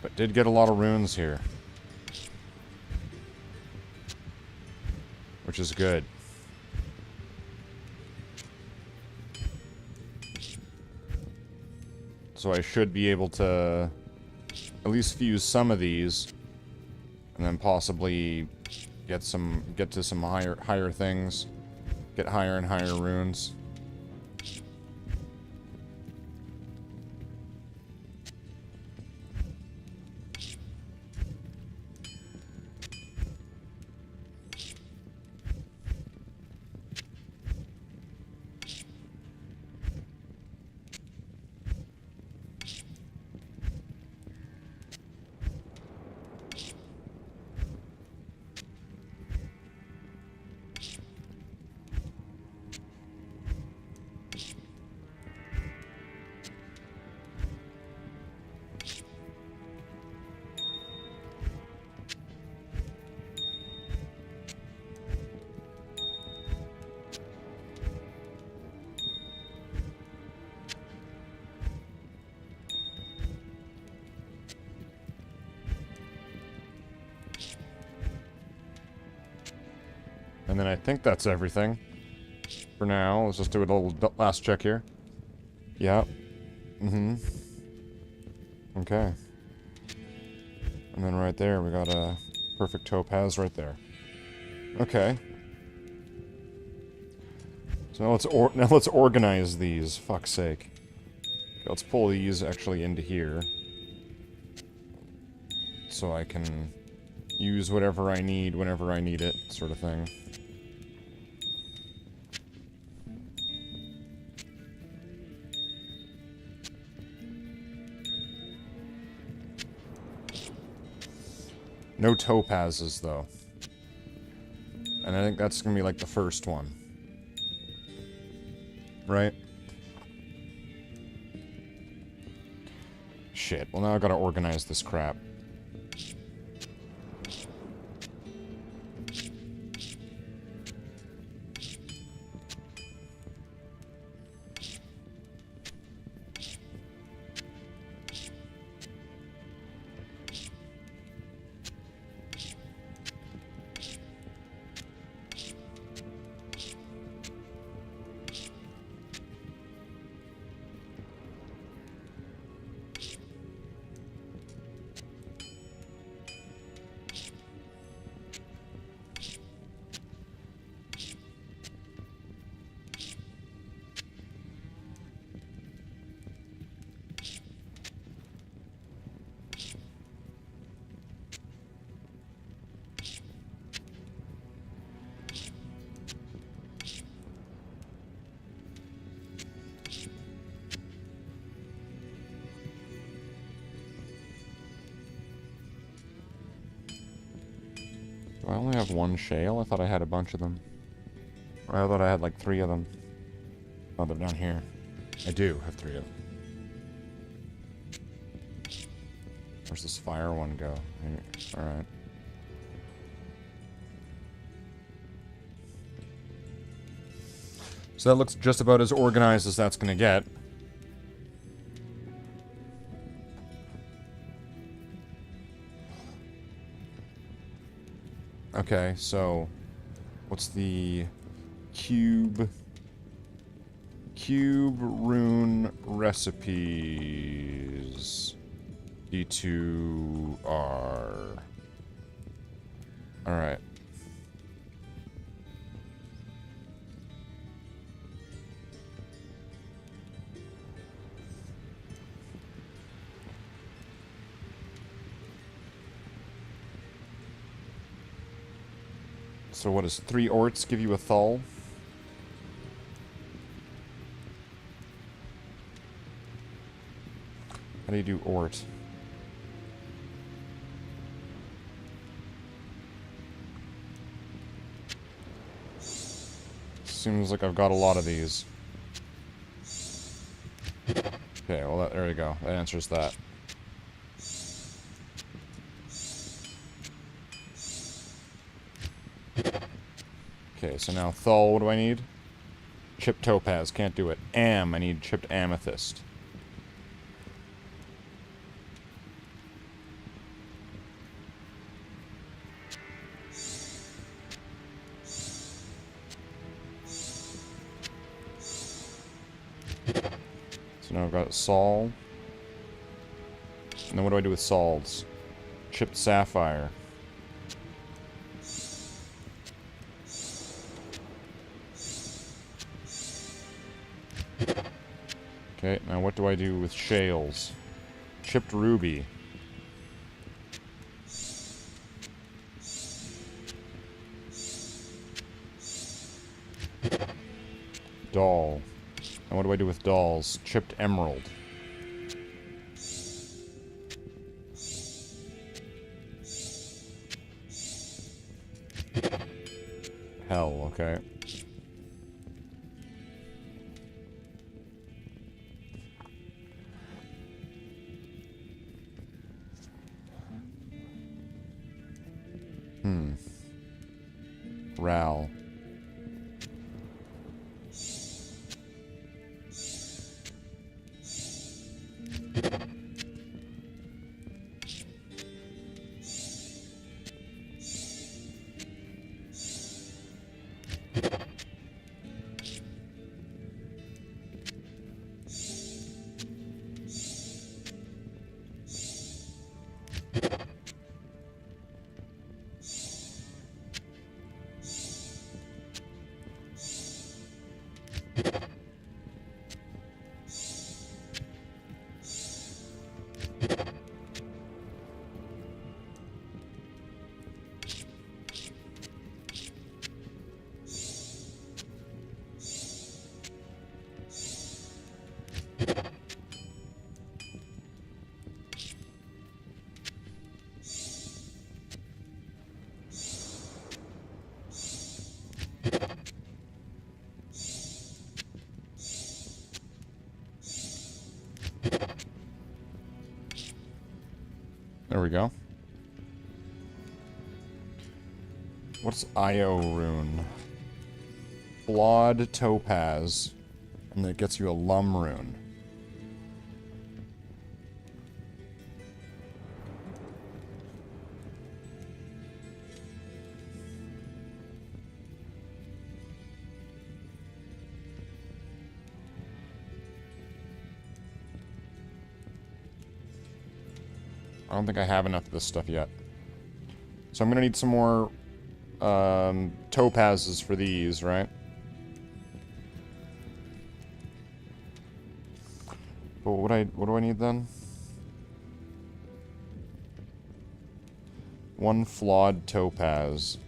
B: But did get a lot of runes here. Which is good. So I should be able to at least fuse some of these, and then possibly get to some higher things, get higher and higher runes. And then I think that's everything for now. Let's just do a little last check here. Yeah. Okay. And then right there, we got a perfect topaz right there. Okay. So now let's organize these. Fuck's sake. Okay, let's pull these actually into here, so I can use whatever I need whenever I need it, sort of thing. No topazes, though. And I think that's gonna be, like, the first one. Right? Shit. Well, now I gotta organize this crap. Do I only have one shale? I thought I had a bunch of them. Or I thought I had like 3 of them. Oh, they're down here. I do have 3 of them. Where's this fire one go? Alright. So that looks just about as organized as that's gonna get. Okay, so what's the cube rune recipes? D2R. Alright. So what does 3 orts give you a thull? How do you do ort? Seems like I've got a lot of these. Okay, well there we go. That answers that. Okay, so now thull, what do I need? Chipped topaz, can't do it. I need chipped amethyst. So now I've got sol. And then what do I do with sols? Chipped sapphire. Okay, now what do I do with shales? Chipped ruby. Doll. And what do I do with dolls? Chipped emerald. Hell, okay. Ral. There we go. What's Io rune? Flawed topaz. And then it gets you a lum rune. I don't think I have enough of this stuff yet. So I'm gonna need some more topazes for these, right? But what do I need then? One flawed topaz.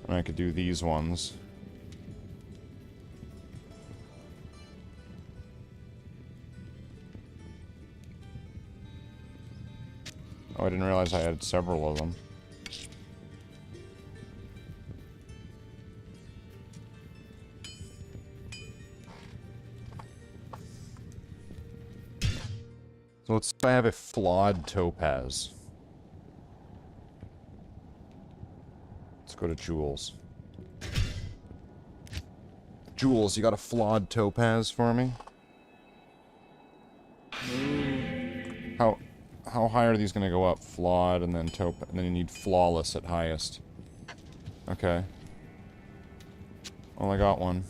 B: And I could do these ones. Oh, I didn't realize I had several of them. So let's say I have a flawed topaz. Let's go to Jules. Jules, you got a flawed topaz for me? How high are these gonna go up? Flawed and then topaz, and then you need flawless at highest. Okay. Well, I got one.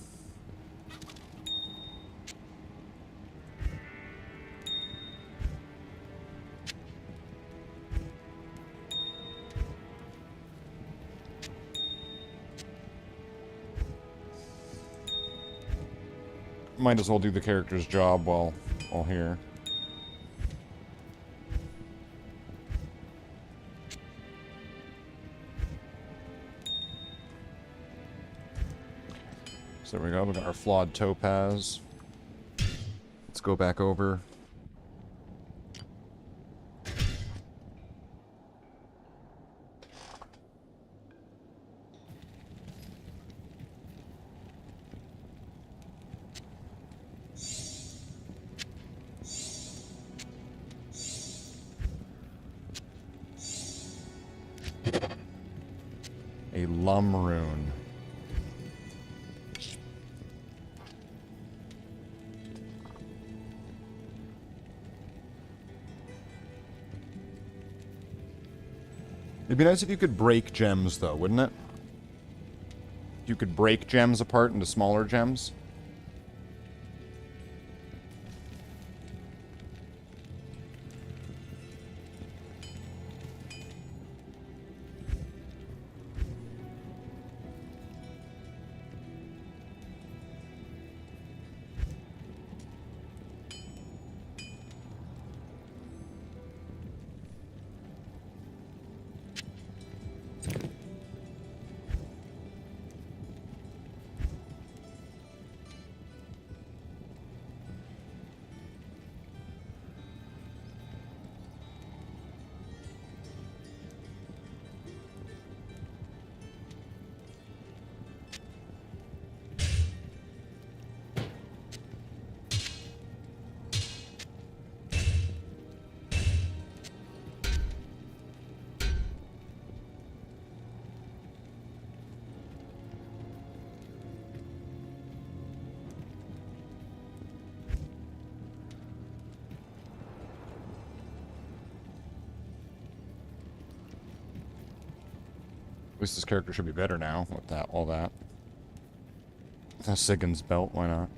B: Might as well do the character's job while here. So there we go, we got our flawed topaz. Let's go back over. A lum rune. It'd be nice if you could break gems, though, wouldn't it? You could break gems apart into smaller gems. At least this character should be better now with that, all that. Sigyn's belt, why not?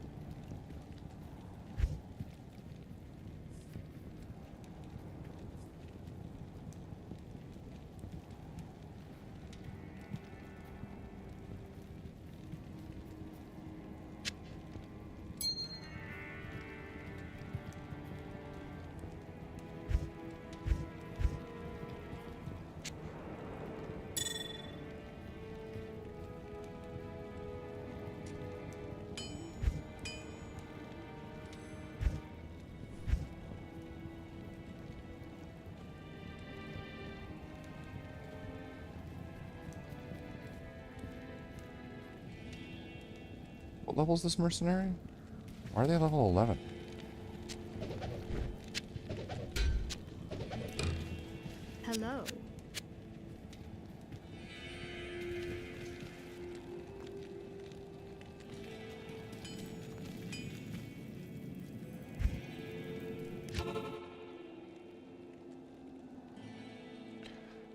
B: What level is this mercenary? Why are they level 11?
C: Hello.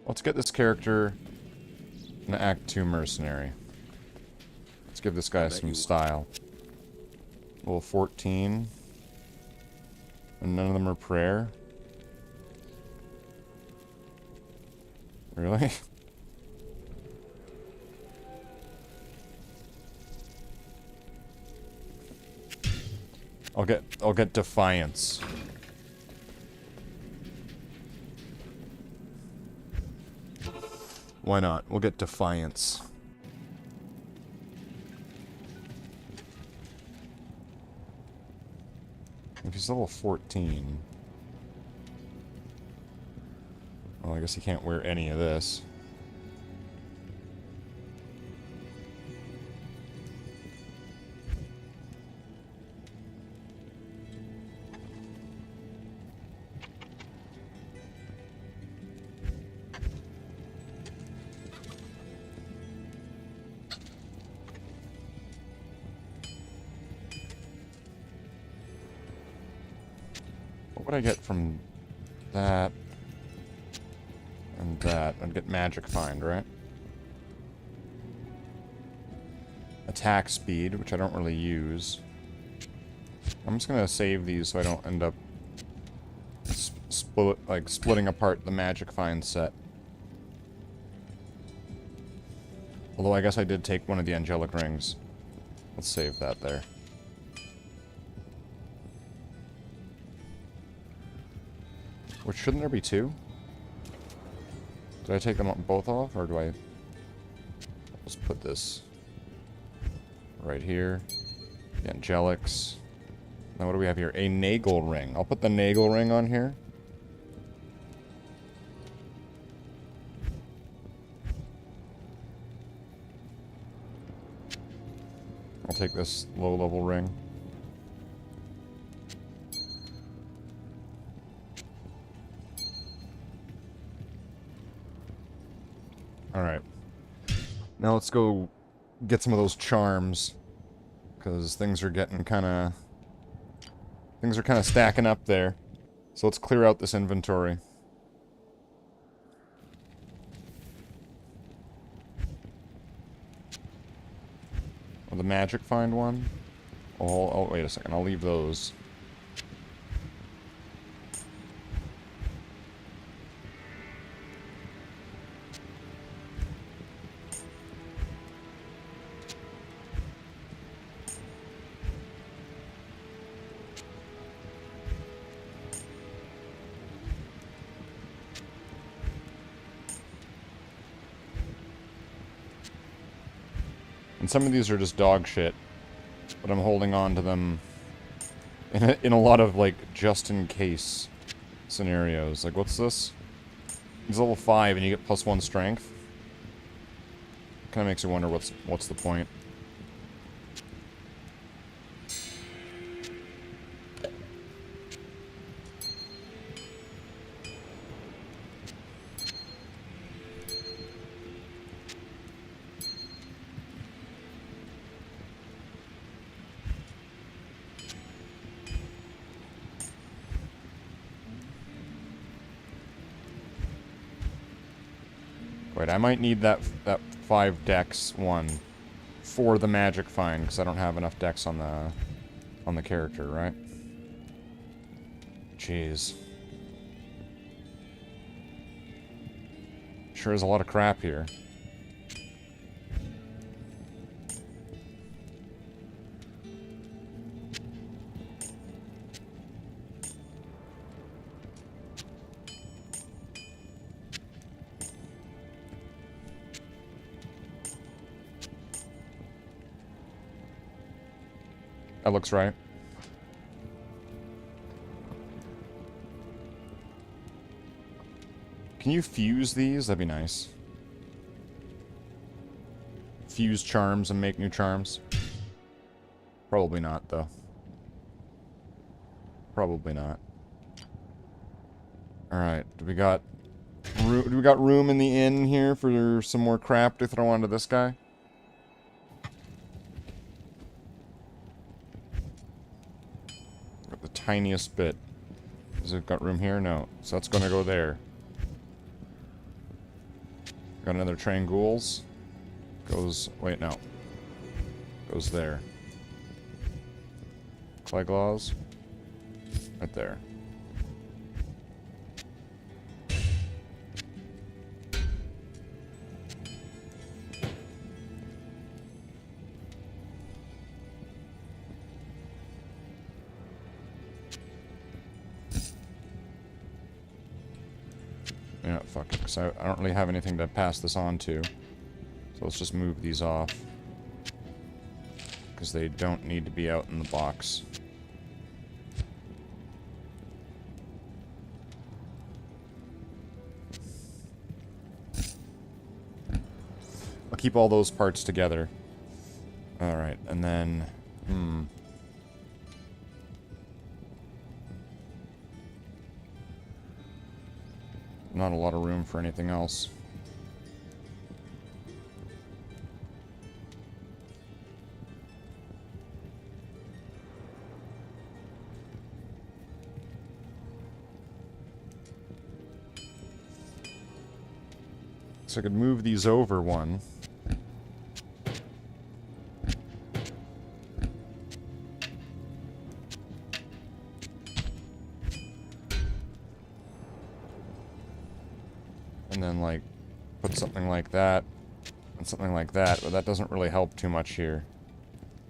B: Let's get this character an Act 2 mercenary. Let's give this guy some style. Level 14. And none of them are prayer. Really? I'll get Defiance. Why not? We'll get Defiance. If he's level 14... Well, I guess he can't wear any of this. What would I get from that and that? I'd get Magic Find, right? Attack speed, which I don't really use. I'm just gonna save these so I don't end up splitting apart the Magic Find set. Although I guess I did take one of the Angelic Rings. Let's save that there. Which, shouldn't there be two? Did I take them both off, or do I... Let's put this right here. The Angelics. Now what do we have here? A Nagel Ring. I'll put the Nagel Ring on here. I'll take this low-level ring. Alright. Now let's go get some of those charms. Because things are getting kind of... Things are kind of stacking up there. So let's clear out this inventory. Oh, the Magic Find one? Oh, wait a second. I'll leave those. And some of these are just dog shit, but I'm holding on to them in a lot of, like, just-in-case scenarios. Like, what's this? He's level 5 and you get +1 strength. Kinda makes you wonder what's the point. Wait, I might need that 5 dex one for the Magic Find, because I don't have enough dex on the character, right? Jeez. Sure is a lot of crap here. That looks right. Can you fuse these? That'd be nice. Fuse charms and make new charms? Probably not, though. Probably not. Alright, we got Do we got room in the inn here for some more crap to throw onto this guy? Got the tiniest bit. Has it got room here? No. So that's going to go there. Got another train ghouls. Goes... Wait, no. Goes there. Clay claws. Right there. Yeah, fuck it, because I don't really have anything to pass this on to. So let's just move these off. Because they don't need to be out in the box. I'll keep all those parts together. Alright, and then... Not a lot of room for anything else. So I could move these over one. And then, like, put something like that, and something like that, but that doesn't really help too much here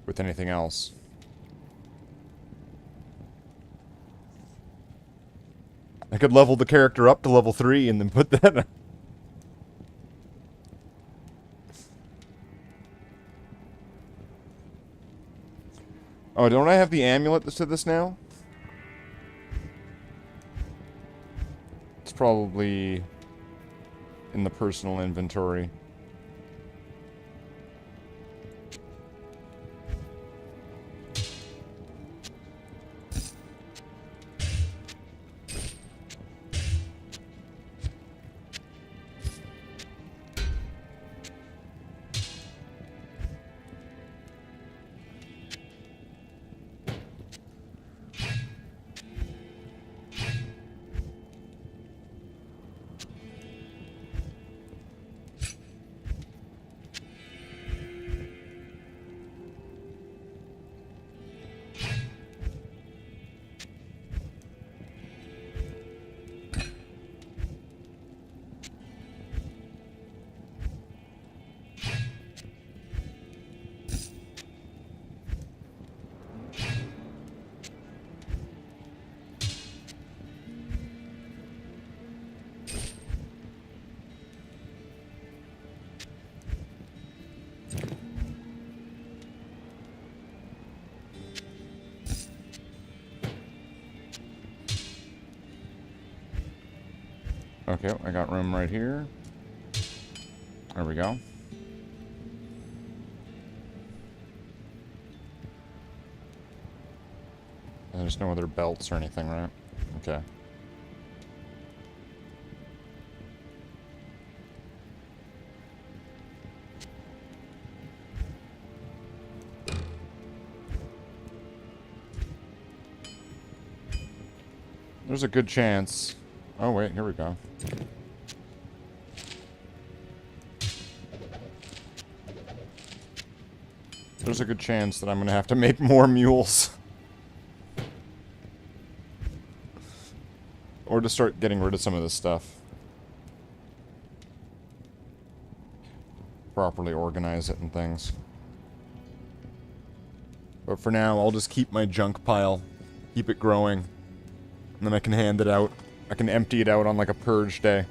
B: with anything else. I could level the character up to level 3 and then put that... Oh, don't I have the amulet to this now? It's probably... in the personal inventory. Okay, I got room right here. There we go. And there's no other belts or anything, right? Okay. There's a good chance. Oh, wait, here we go. There's a good chance that I'm going to have to make more mules. Or to start getting rid of some of this stuff. Properly organize it and things. But for now, I'll just keep my junk pile. Keep it growing. And then I can hand it out. I can empty it out on like a purge day.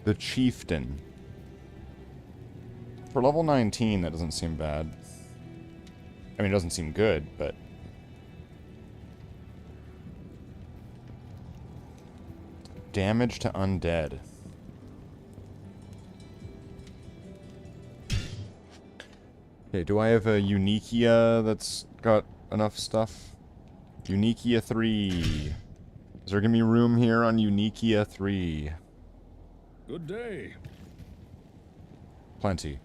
B: The Chieftain. For level 19, that doesn't seem bad. I mean, it doesn't seem good, but... Damage to undead. Okay, do I have a Uniquia that's got enough stuff? Uniquia 3. Is there gonna be room here on Uniquia 3?
E: Good day.
B: Plenty.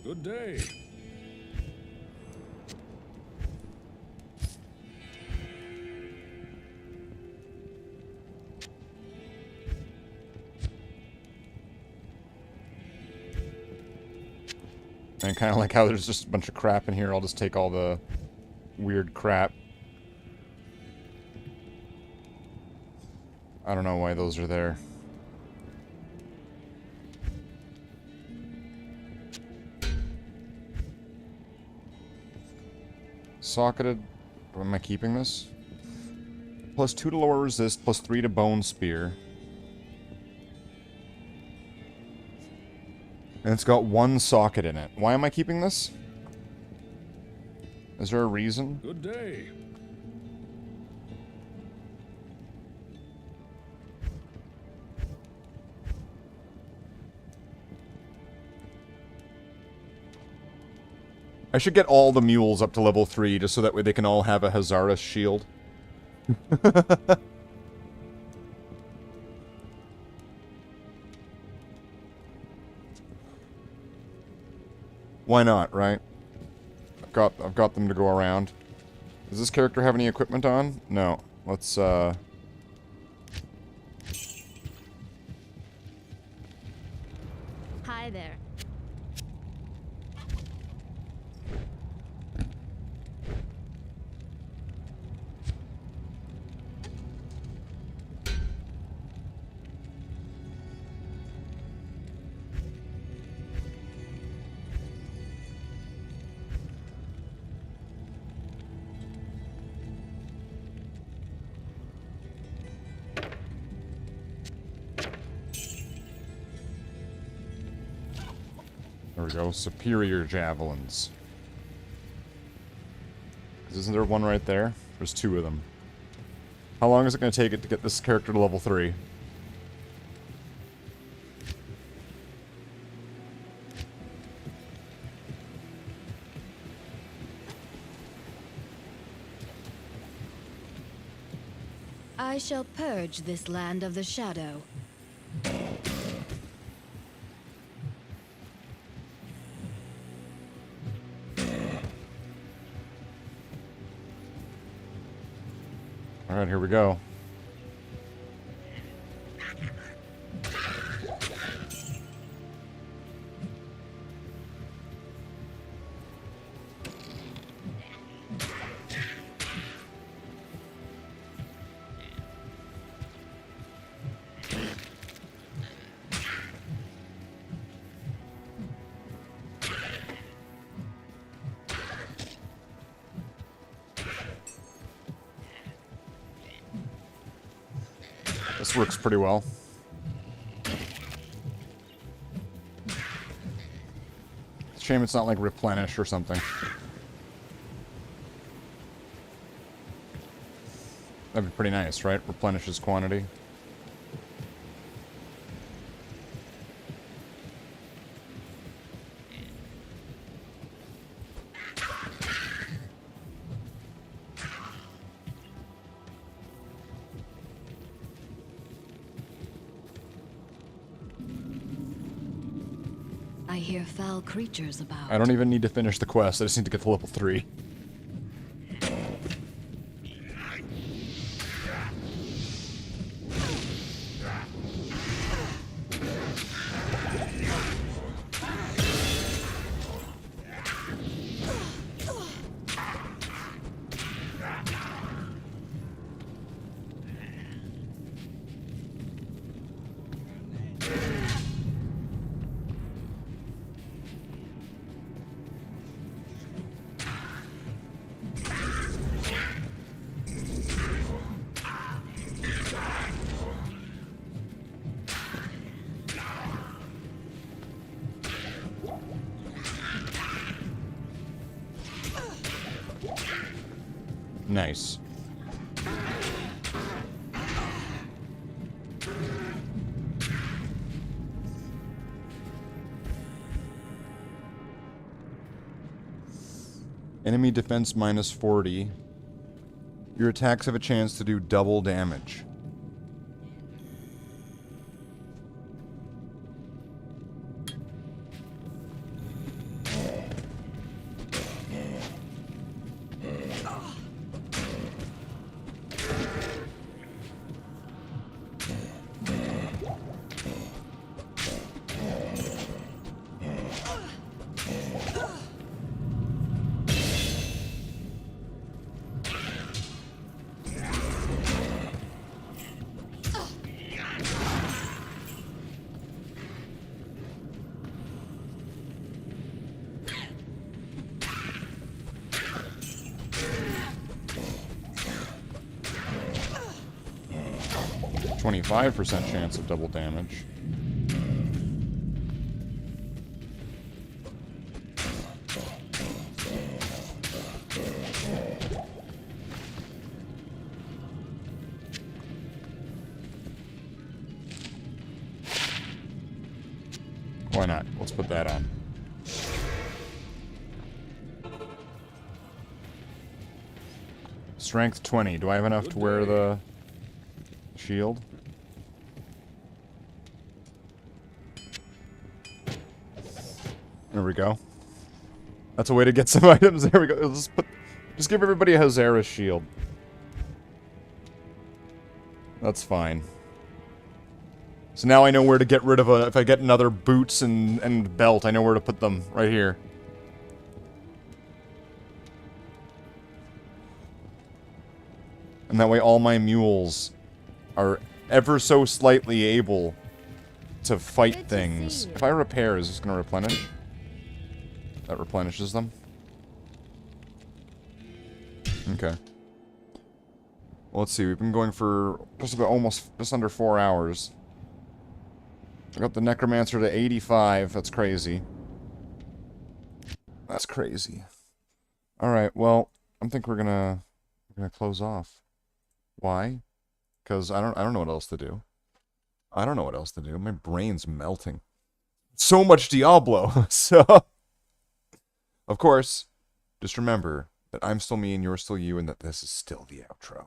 E: Good day.
B: And kind of like how there's just a bunch of crap in here. I'll just take all the weird crap. I don't know why those are there. Socketed. Am I keeping this? +2 to lower resist, +3 to bone spear. And it's got 1 socket in it. Why am I keeping this? Is there a reason?
E: Good day.
B: I should get all the mules up to level 3 just so that way they can all have a Hazaras shield. Why not, right? I've got them to go around. Does this character have any equipment on? No. Let's
C: Hi there.
B: There we go. Superior javelins. Isn't there one right there? There's 2 of them. How long is it going to take it to get this character to level 3?
C: I shall purge this land of the shadow.
B: Alright, here we go. This works pretty well. Shame it's not like replenish or something. That'd be pretty nice, right? Replenishes quantity.
C: I hear foul creatures about.
B: I don't even need to finish the quest, I just need to get to level 3. Nice. Enemy defense minus 40. Your attacks have a chance to do double damage. %, chance of double damage. Why not? Let's put that on. Strength 20. Do I have enough to wear the shield? There we go. That's a way to get some items. There we go. Just give everybody a Hozera's shield. That's fine. So now I know where to get rid of if I get another boots and belt, I know where to put them. Right here. And that way all my mules are ever so slightly able to fight things. If I repair, is this going to replenish? That replenishes them? Okay. Well, let's see. We've been going for just under 4 hours. I got the Necromancer to 85. That's crazy. That's crazy. Alright, well, I think we're gonna close off. Why? Because I don't know what else to do. I don't know what else to do. My brain's melting. So much Diablo. So, of course, just remember that I'm still me and you're still you, and that this is still the outro.